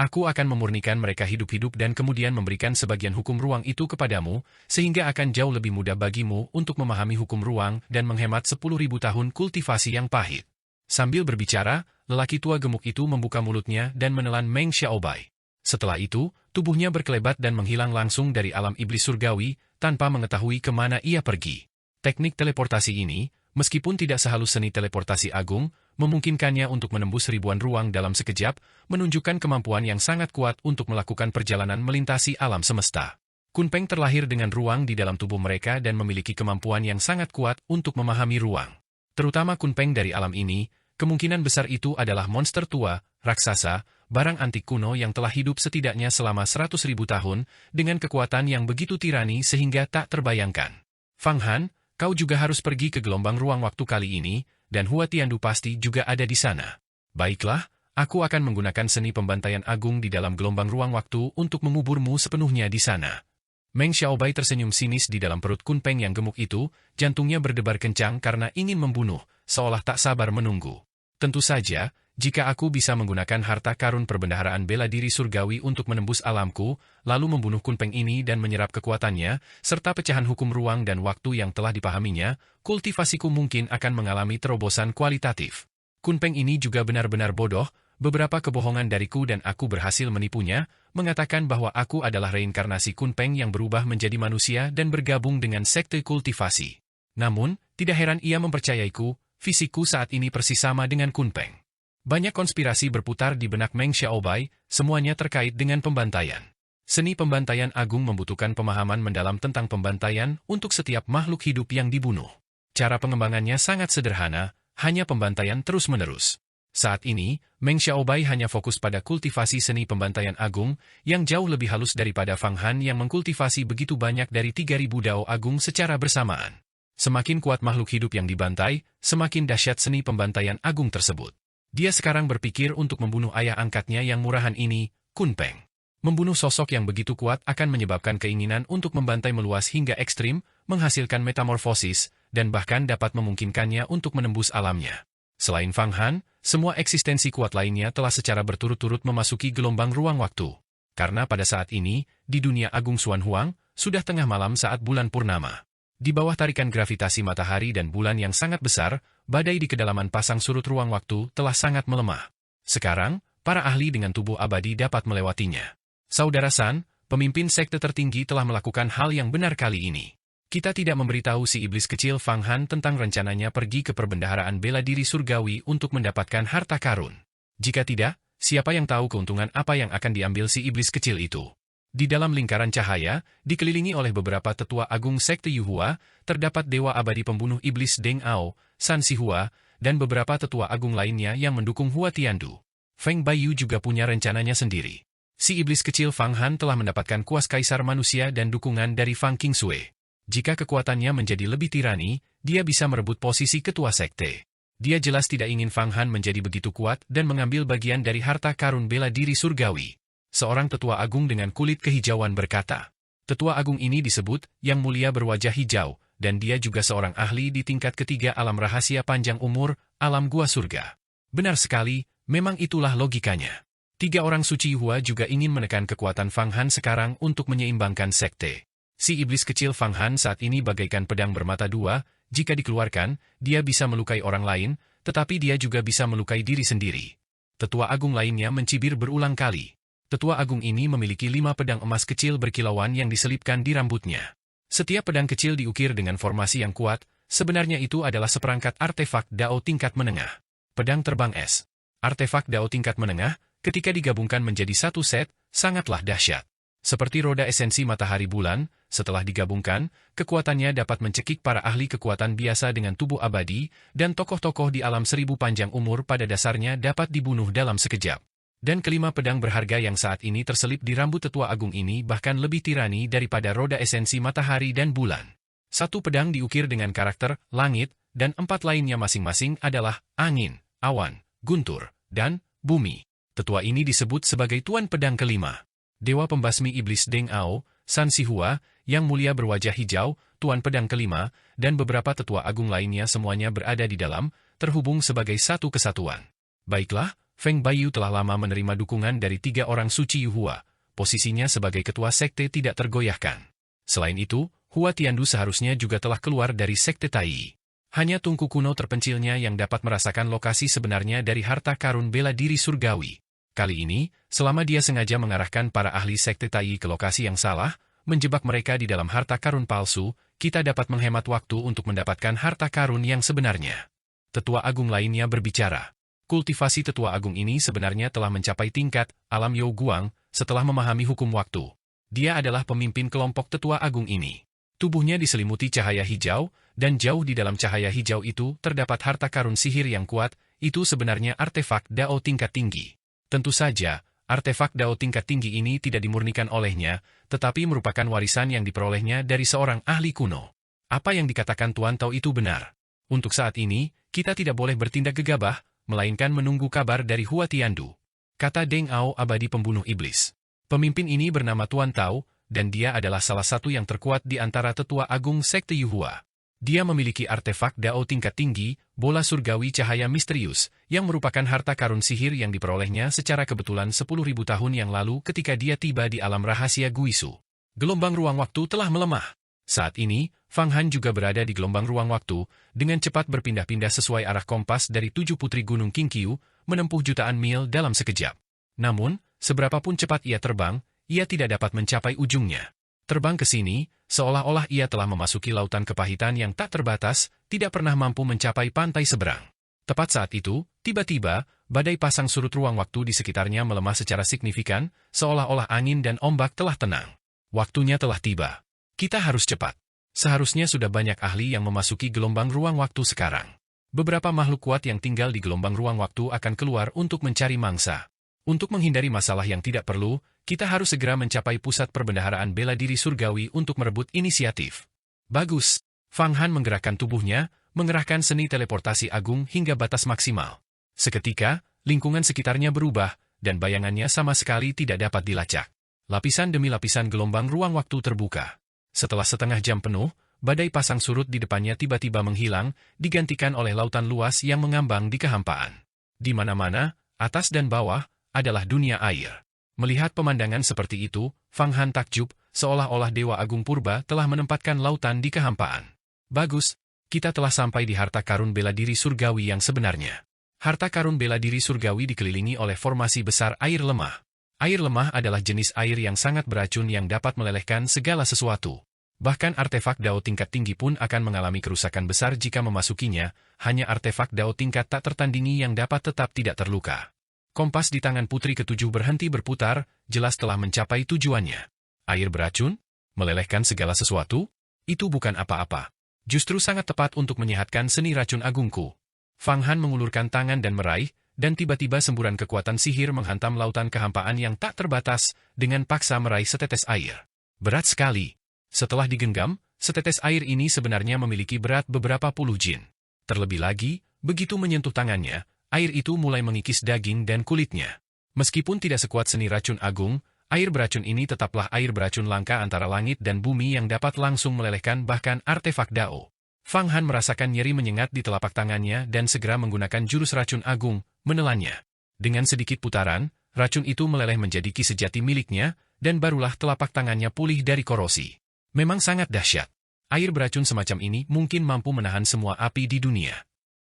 Aku akan memurnikan mereka hidup-hidup dan kemudian memberikan sebagian hukum ruang itu kepadamu, sehingga akan jauh lebih mudah bagimu untuk memahami hukum ruang dan menghemat 10.000 tahun kultivasi yang pahit. Sambil berbicara, lelaki tua gemuk itu membuka mulutnya dan menelan Meng Xiaobai. Setelah itu, tubuhnya berkelebat dan menghilang langsung dari alam iblis surgawi, tanpa mengetahui kemana ia pergi. Teknik teleportasi ini, meskipun tidak sehalus seni teleportasi agung, memungkinkannya untuk menembus ribuan ruang dalam sekejap, menunjukkan kemampuan yang sangat kuat untuk melakukan perjalanan melintasi alam semesta. Kunpeng terlahir dengan ruang di dalam tubuh mereka dan memiliki kemampuan yang sangat kuat untuk memahami ruang. Terutama Kunpeng dari alam ini, Kemungkinan besar itu adalah monster tua, raksasa, barang antik kuno yang telah hidup setidaknya selama 100.000 tahun, dengan kekuatan yang begitu tirani sehingga tak terbayangkan. Fang Han, kau juga harus pergi ke gelombang ruang waktu kali ini, dan Hua Tiandu pasti juga ada di sana. Baiklah, aku akan menggunakan seni pembantaian agung di dalam gelombang ruang waktu untuk menguburmu sepenuhnya di sana. Meng Xiaobai tersenyum sinis di dalam perut Kunpeng yang gemuk itu, jantungnya berdebar kencang karena ingin membunuh, seolah tak sabar menunggu. Tentu saja, jika aku bisa menggunakan harta karun perbendaharaan bela diri surgawi untuk menembus alamku, lalu membunuh Kunpeng ini dan menyerap kekuatannya, serta pecahan hukum ruang dan waktu yang telah dipahaminya, kultivasiku mungkin akan mengalami terobosan kualitatif. Kunpeng ini juga benar-benar bodoh, beberapa kebohongan dariku dan aku berhasil menipunya, mengatakan bahwa aku adalah reinkarnasi Kunpeng yang berubah menjadi manusia dan bergabung dengan sekte kultivasi. Namun, tidak heran ia mempercayaiku, fisikku saat ini persis sama dengan Kunpeng. Banyak konspirasi berputar di benak Meng Xiaobai, semuanya terkait dengan pembantaian. Seni pembantaian agung membutuhkan pemahaman mendalam tentang pembantaian untuk setiap makhluk hidup yang dibunuh. Cara pengembangannya sangat sederhana, hanya pembantaian terus-menerus. Saat ini, Meng Xiaobai hanya fokus pada kultivasi seni pembantaian agung, yang jauh lebih halus daripada Fang Han yang mengkultivasi begitu banyak dari 3.000 dao agung secara bersamaan. Semakin kuat makhluk hidup yang dibantai, semakin dahsyat seni pembantaian agung tersebut. Dia sekarang berpikir untuk membunuh ayah angkatnya yang murahan ini, Kunpeng. Membunuh sosok yang begitu kuat akan menyebabkan keinginan untuk membantai meluas hingga ekstrim, menghasilkan metamorfosis, dan bahkan dapat memungkinkannya untuk menembus alamnya. Selain Fang Han, semua eksistensi kuat lainnya telah secara berturut-turut memasuki gelombang ruang waktu. Karena pada saat ini, di dunia Agung Xuan Huang, sudah tengah malam saat bulan purnama. Di bawah tarikan gravitasi matahari dan bulan yang sangat besar, badai di kedalaman pasang surut ruang waktu telah sangat melemah. Sekarang, para ahli dengan tubuh abadi dapat melewatinya. Saudara San, pemimpin sekte tertinggi telah melakukan hal yang benar kali ini. Kita tidak memberitahu si iblis kecil Fang Han tentang rencananya pergi ke perbendaharaan bela diri surgawi untuk mendapatkan harta karun. Jika tidak, siapa yang tahu keuntungan apa yang akan diambil si iblis kecil itu? Di dalam lingkaran cahaya, dikelilingi oleh beberapa tetua agung sekte Yuhua, terdapat dewa abadi pembunuh iblis Deng Ao, San Sihua, dan beberapa tetua agung lainnya yang mendukung Hua Tiandu. Feng Baiyu juga punya rencananya sendiri. Si iblis kecil Fang Han telah mendapatkan kuas kaisar manusia dan dukungan dari Fang Qingsui. Jika kekuatannya menjadi lebih tirani, dia bisa merebut posisi ketua sekte. Dia jelas tidak ingin Fang Han menjadi begitu kuat dan mengambil bagian dari harta karun bela diri surgawi. Seorang tetua agung dengan kulit kehijauan berkata, tetua agung ini disebut Yang Mulia berwajah hijau, dan dia juga seorang ahli di tingkat ketiga alam rahasia panjang umur, alam gua surga. Benar sekali, memang itulah logikanya. 3 orang suci Hua juga ingin menekan kekuatan Fang Han sekarang untuk menyeimbangkan sekte. Si iblis kecil Fang Han saat ini bagaikan pedang bermata dua, jika dikeluarkan, dia bisa melukai orang lain, tetapi dia juga bisa melukai diri sendiri. Tetua agung lainnya mencibir berulang kali. Tetua agung ini memiliki 5 pedang emas kecil berkilauan yang diselipkan di rambutnya. Setiap pedang kecil diukir dengan formasi yang kuat, sebenarnya itu adalah seperangkat artefak dao tingkat menengah. Pedang terbang es. Artefak dao tingkat menengah, ketika digabungkan menjadi satu set, sangatlah dahsyat. Seperti roda esensi matahari bulan, setelah digabungkan, kekuatannya dapat mencekik para ahli kekuatan biasa dengan tubuh abadi, dan tokoh-tokoh di alam 1000 panjang umur pada dasarnya dapat dibunuh dalam sekejap. Dan kelima pedang berharga yang saat ini terselip di rambut tetua agung ini bahkan lebih tirani daripada roda esensi matahari dan bulan. 1 pedang diukir dengan karakter langit, dan 4 lainnya masing-masing adalah angin, awan, guntur, dan bumi. Tetua ini disebut sebagai Tuan Pedang Kelima. Dewa Pembasmi Iblis Deng Ao, San Sihua, Yang Mulia berwajah hijau, Tuan Pedang Kelima, dan beberapa tetua agung lainnya semuanya berada di dalam, terhubung sebagai satu kesatuan. Baiklah, Feng Baiyu telah lama menerima dukungan dari 3 orang suci Yuhua. Posisinya sebagai ketua sekte tidak tergoyahkan. Selain itu, Hua Tiandu seharusnya juga telah keluar dari sekte Tai. Hanya tungku kuno terpencilnya yang dapat merasakan lokasi sebenarnya dari harta karun bela diri surgawi. Kali ini, selama dia sengaja mengarahkan para ahli sekte Tai ke lokasi yang salah, menjebak mereka di dalam harta karun palsu, kita dapat menghemat waktu untuk mendapatkan harta karun yang sebenarnya. Tetua agung lainnya berbicara. Kultivasi tetua agung ini sebenarnya telah mencapai tingkat alam You Guang setelah memahami hukum waktu. Dia adalah pemimpin kelompok tetua agung ini. Tubuhnya diselimuti cahaya hijau, dan jauh di dalam cahaya hijau itu terdapat harta karun sihir yang kuat, itu sebenarnya artefak Dao tingkat tinggi. Tentu saja, artefak Dao tingkat tinggi ini tidak dimurnikan olehnya, tetapi merupakan warisan yang diperolehnya dari seorang ahli kuno. Apa yang dikatakan Tuan Tao itu benar. Untuk saat ini, kita tidak boleh bertindak gegabah, melainkan menunggu kabar dari Hua Tiandu, kata Deng Ao abadi pembunuh iblis. Pemimpin ini bernama Tuan Tao, dan dia adalah salah satu yang terkuat di antara tetua agung Sekte Yuhua. Dia memiliki artefak Dao tingkat tinggi, bola surgawi cahaya misterius, yang merupakan harta karun sihir yang diperolehnya secara kebetulan 10.000 tahun yang lalu ketika dia tiba di alam rahasia Guisu. Gelombang ruang waktu telah melemah. Saat ini, Fang Han juga berada di gelombang ruang waktu, dengan cepat berpindah-pindah sesuai arah kompas dari 7 putri gunung Qingqiu, menempuh jutaan mil dalam sekejap. Namun, seberapapun cepat ia terbang, ia tidak dapat mencapai ujungnya. Terbang ke sini, seolah-olah ia telah memasuki lautan kepahitan yang tak terbatas, tidak pernah mampu mencapai pantai seberang. Tepat saat itu, tiba-tiba, badai pasang surut ruang waktu di sekitarnya melemah secara signifikan, seolah-olah angin dan ombak telah tenang. Waktunya telah tiba. Kita harus cepat. Seharusnya sudah banyak ahli yang memasuki gelombang ruang waktu sekarang. Beberapa makhluk kuat yang tinggal di gelombang ruang waktu akan keluar untuk mencari mangsa. Untuk menghindari masalah yang tidak perlu, kita harus segera mencapai pusat perbendaharaan bela diri surgawi untuk merebut inisiatif. Bagus. Fang Han menggerakkan tubuhnya, mengerahkan seni teleportasi agung hingga batas maksimal. Seketika, lingkungan sekitarnya berubah, dan bayangannya sama sekali tidak dapat dilacak. Lapisan demi lapisan gelombang ruang waktu terbuka. Setelah setengah jam penuh, badai pasang surut di depannya tiba-tiba menghilang, digantikan oleh lautan luas yang mengambang di kehampaan. Di mana-mana, atas dan bawah, adalah dunia air. Melihat pemandangan seperti itu, Fang Han takjub, seolah-olah Dewa Agung Purba telah menempatkan lautan di kehampaan. Bagus, kita telah sampai di harta karun bela diri surgawi yang sebenarnya. Harta karun bela diri surgawi dikelilingi oleh formasi besar air lemah. Air lemah adalah jenis air yang sangat beracun yang dapat melelehkan segala sesuatu. Bahkan artefak Dao tingkat tinggi pun akan mengalami kerusakan besar jika memasukinya, hanya artefak Dao tingkat tak tertandingi yang dapat tetap tidak terluka. Kompas di tangan putri ketujuh berhenti berputar, jelas telah mencapai tujuannya. Air beracun? Melelehkan segala sesuatu? Itu bukan apa-apa. Justru sangat tepat untuk menyehatkan seni racun agungku. Fang Han mengulurkan tangan dan meraih, dan tiba-tiba semburan kekuatan sihir menghantam lautan kehampaan yang tak terbatas, dengan paksa meraih setetes air. Berat sekali. Setelah digenggam, setetes air ini sebenarnya memiliki berat beberapa puluh jin. Terlebih lagi, begitu menyentuh tangannya, air itu mulai mengikis daging dan kulitnya. Meskipun tidak sekuat seni racun agung, air beracun ini tetaplah air beracun langka antara langit dan bumi yang dapat langsung melelehkan bahkan artefak Dao. Fang Han merasakan nyeri menyengat di telapak tangannya dan segera menggunakan jurus racun agung, menelannya. Dengan sedikit putaran, racun itu meleleh menjadi ki sejati miliknya, dan barulah telapak tangannya pulih dari korosi. Memang sangat dahsyat. Air beracun semacam ini mungkin mampu menahan semua api di dunia.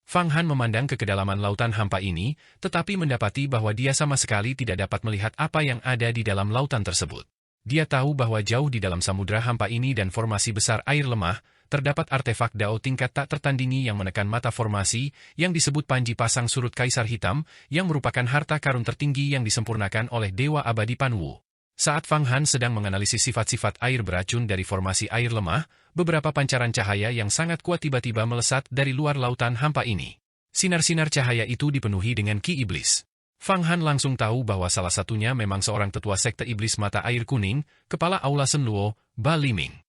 Fang Han memandang ke kedalaman lautan hampa ini, tetapi mendapati bahwa dia sama sekali tidak dapat melihat apa yang ada di dalam lautan tersebut. Dia tahu bahwa jauh di dalam samudra hampa ini dan formasi besar air lemah, terdapat artefak Dao tingkat tak tertandingi yang menekan mata formasi, yang disebut Panji Pasang Surut Kaisar Hitam, yang merupakan harta karun tertinggi yang disempurnakan oleh Dewa Abadi Panwu. Saat Fang Han sedang menganalisis sifat-sifat air beracun dari formasi air lemah, beberapa pancaran cahaya yang sangat kuat tiba-tiba melesat dari luar lautan hampa ini. Sinar-sinar cahaya itu dipenuhi dengan ki iblis. Fang Han langsung tahu bahwa salah satunya memang seorang tetua sekte iblis mata air kuning, kepala Aula Senluo, Ba Liming.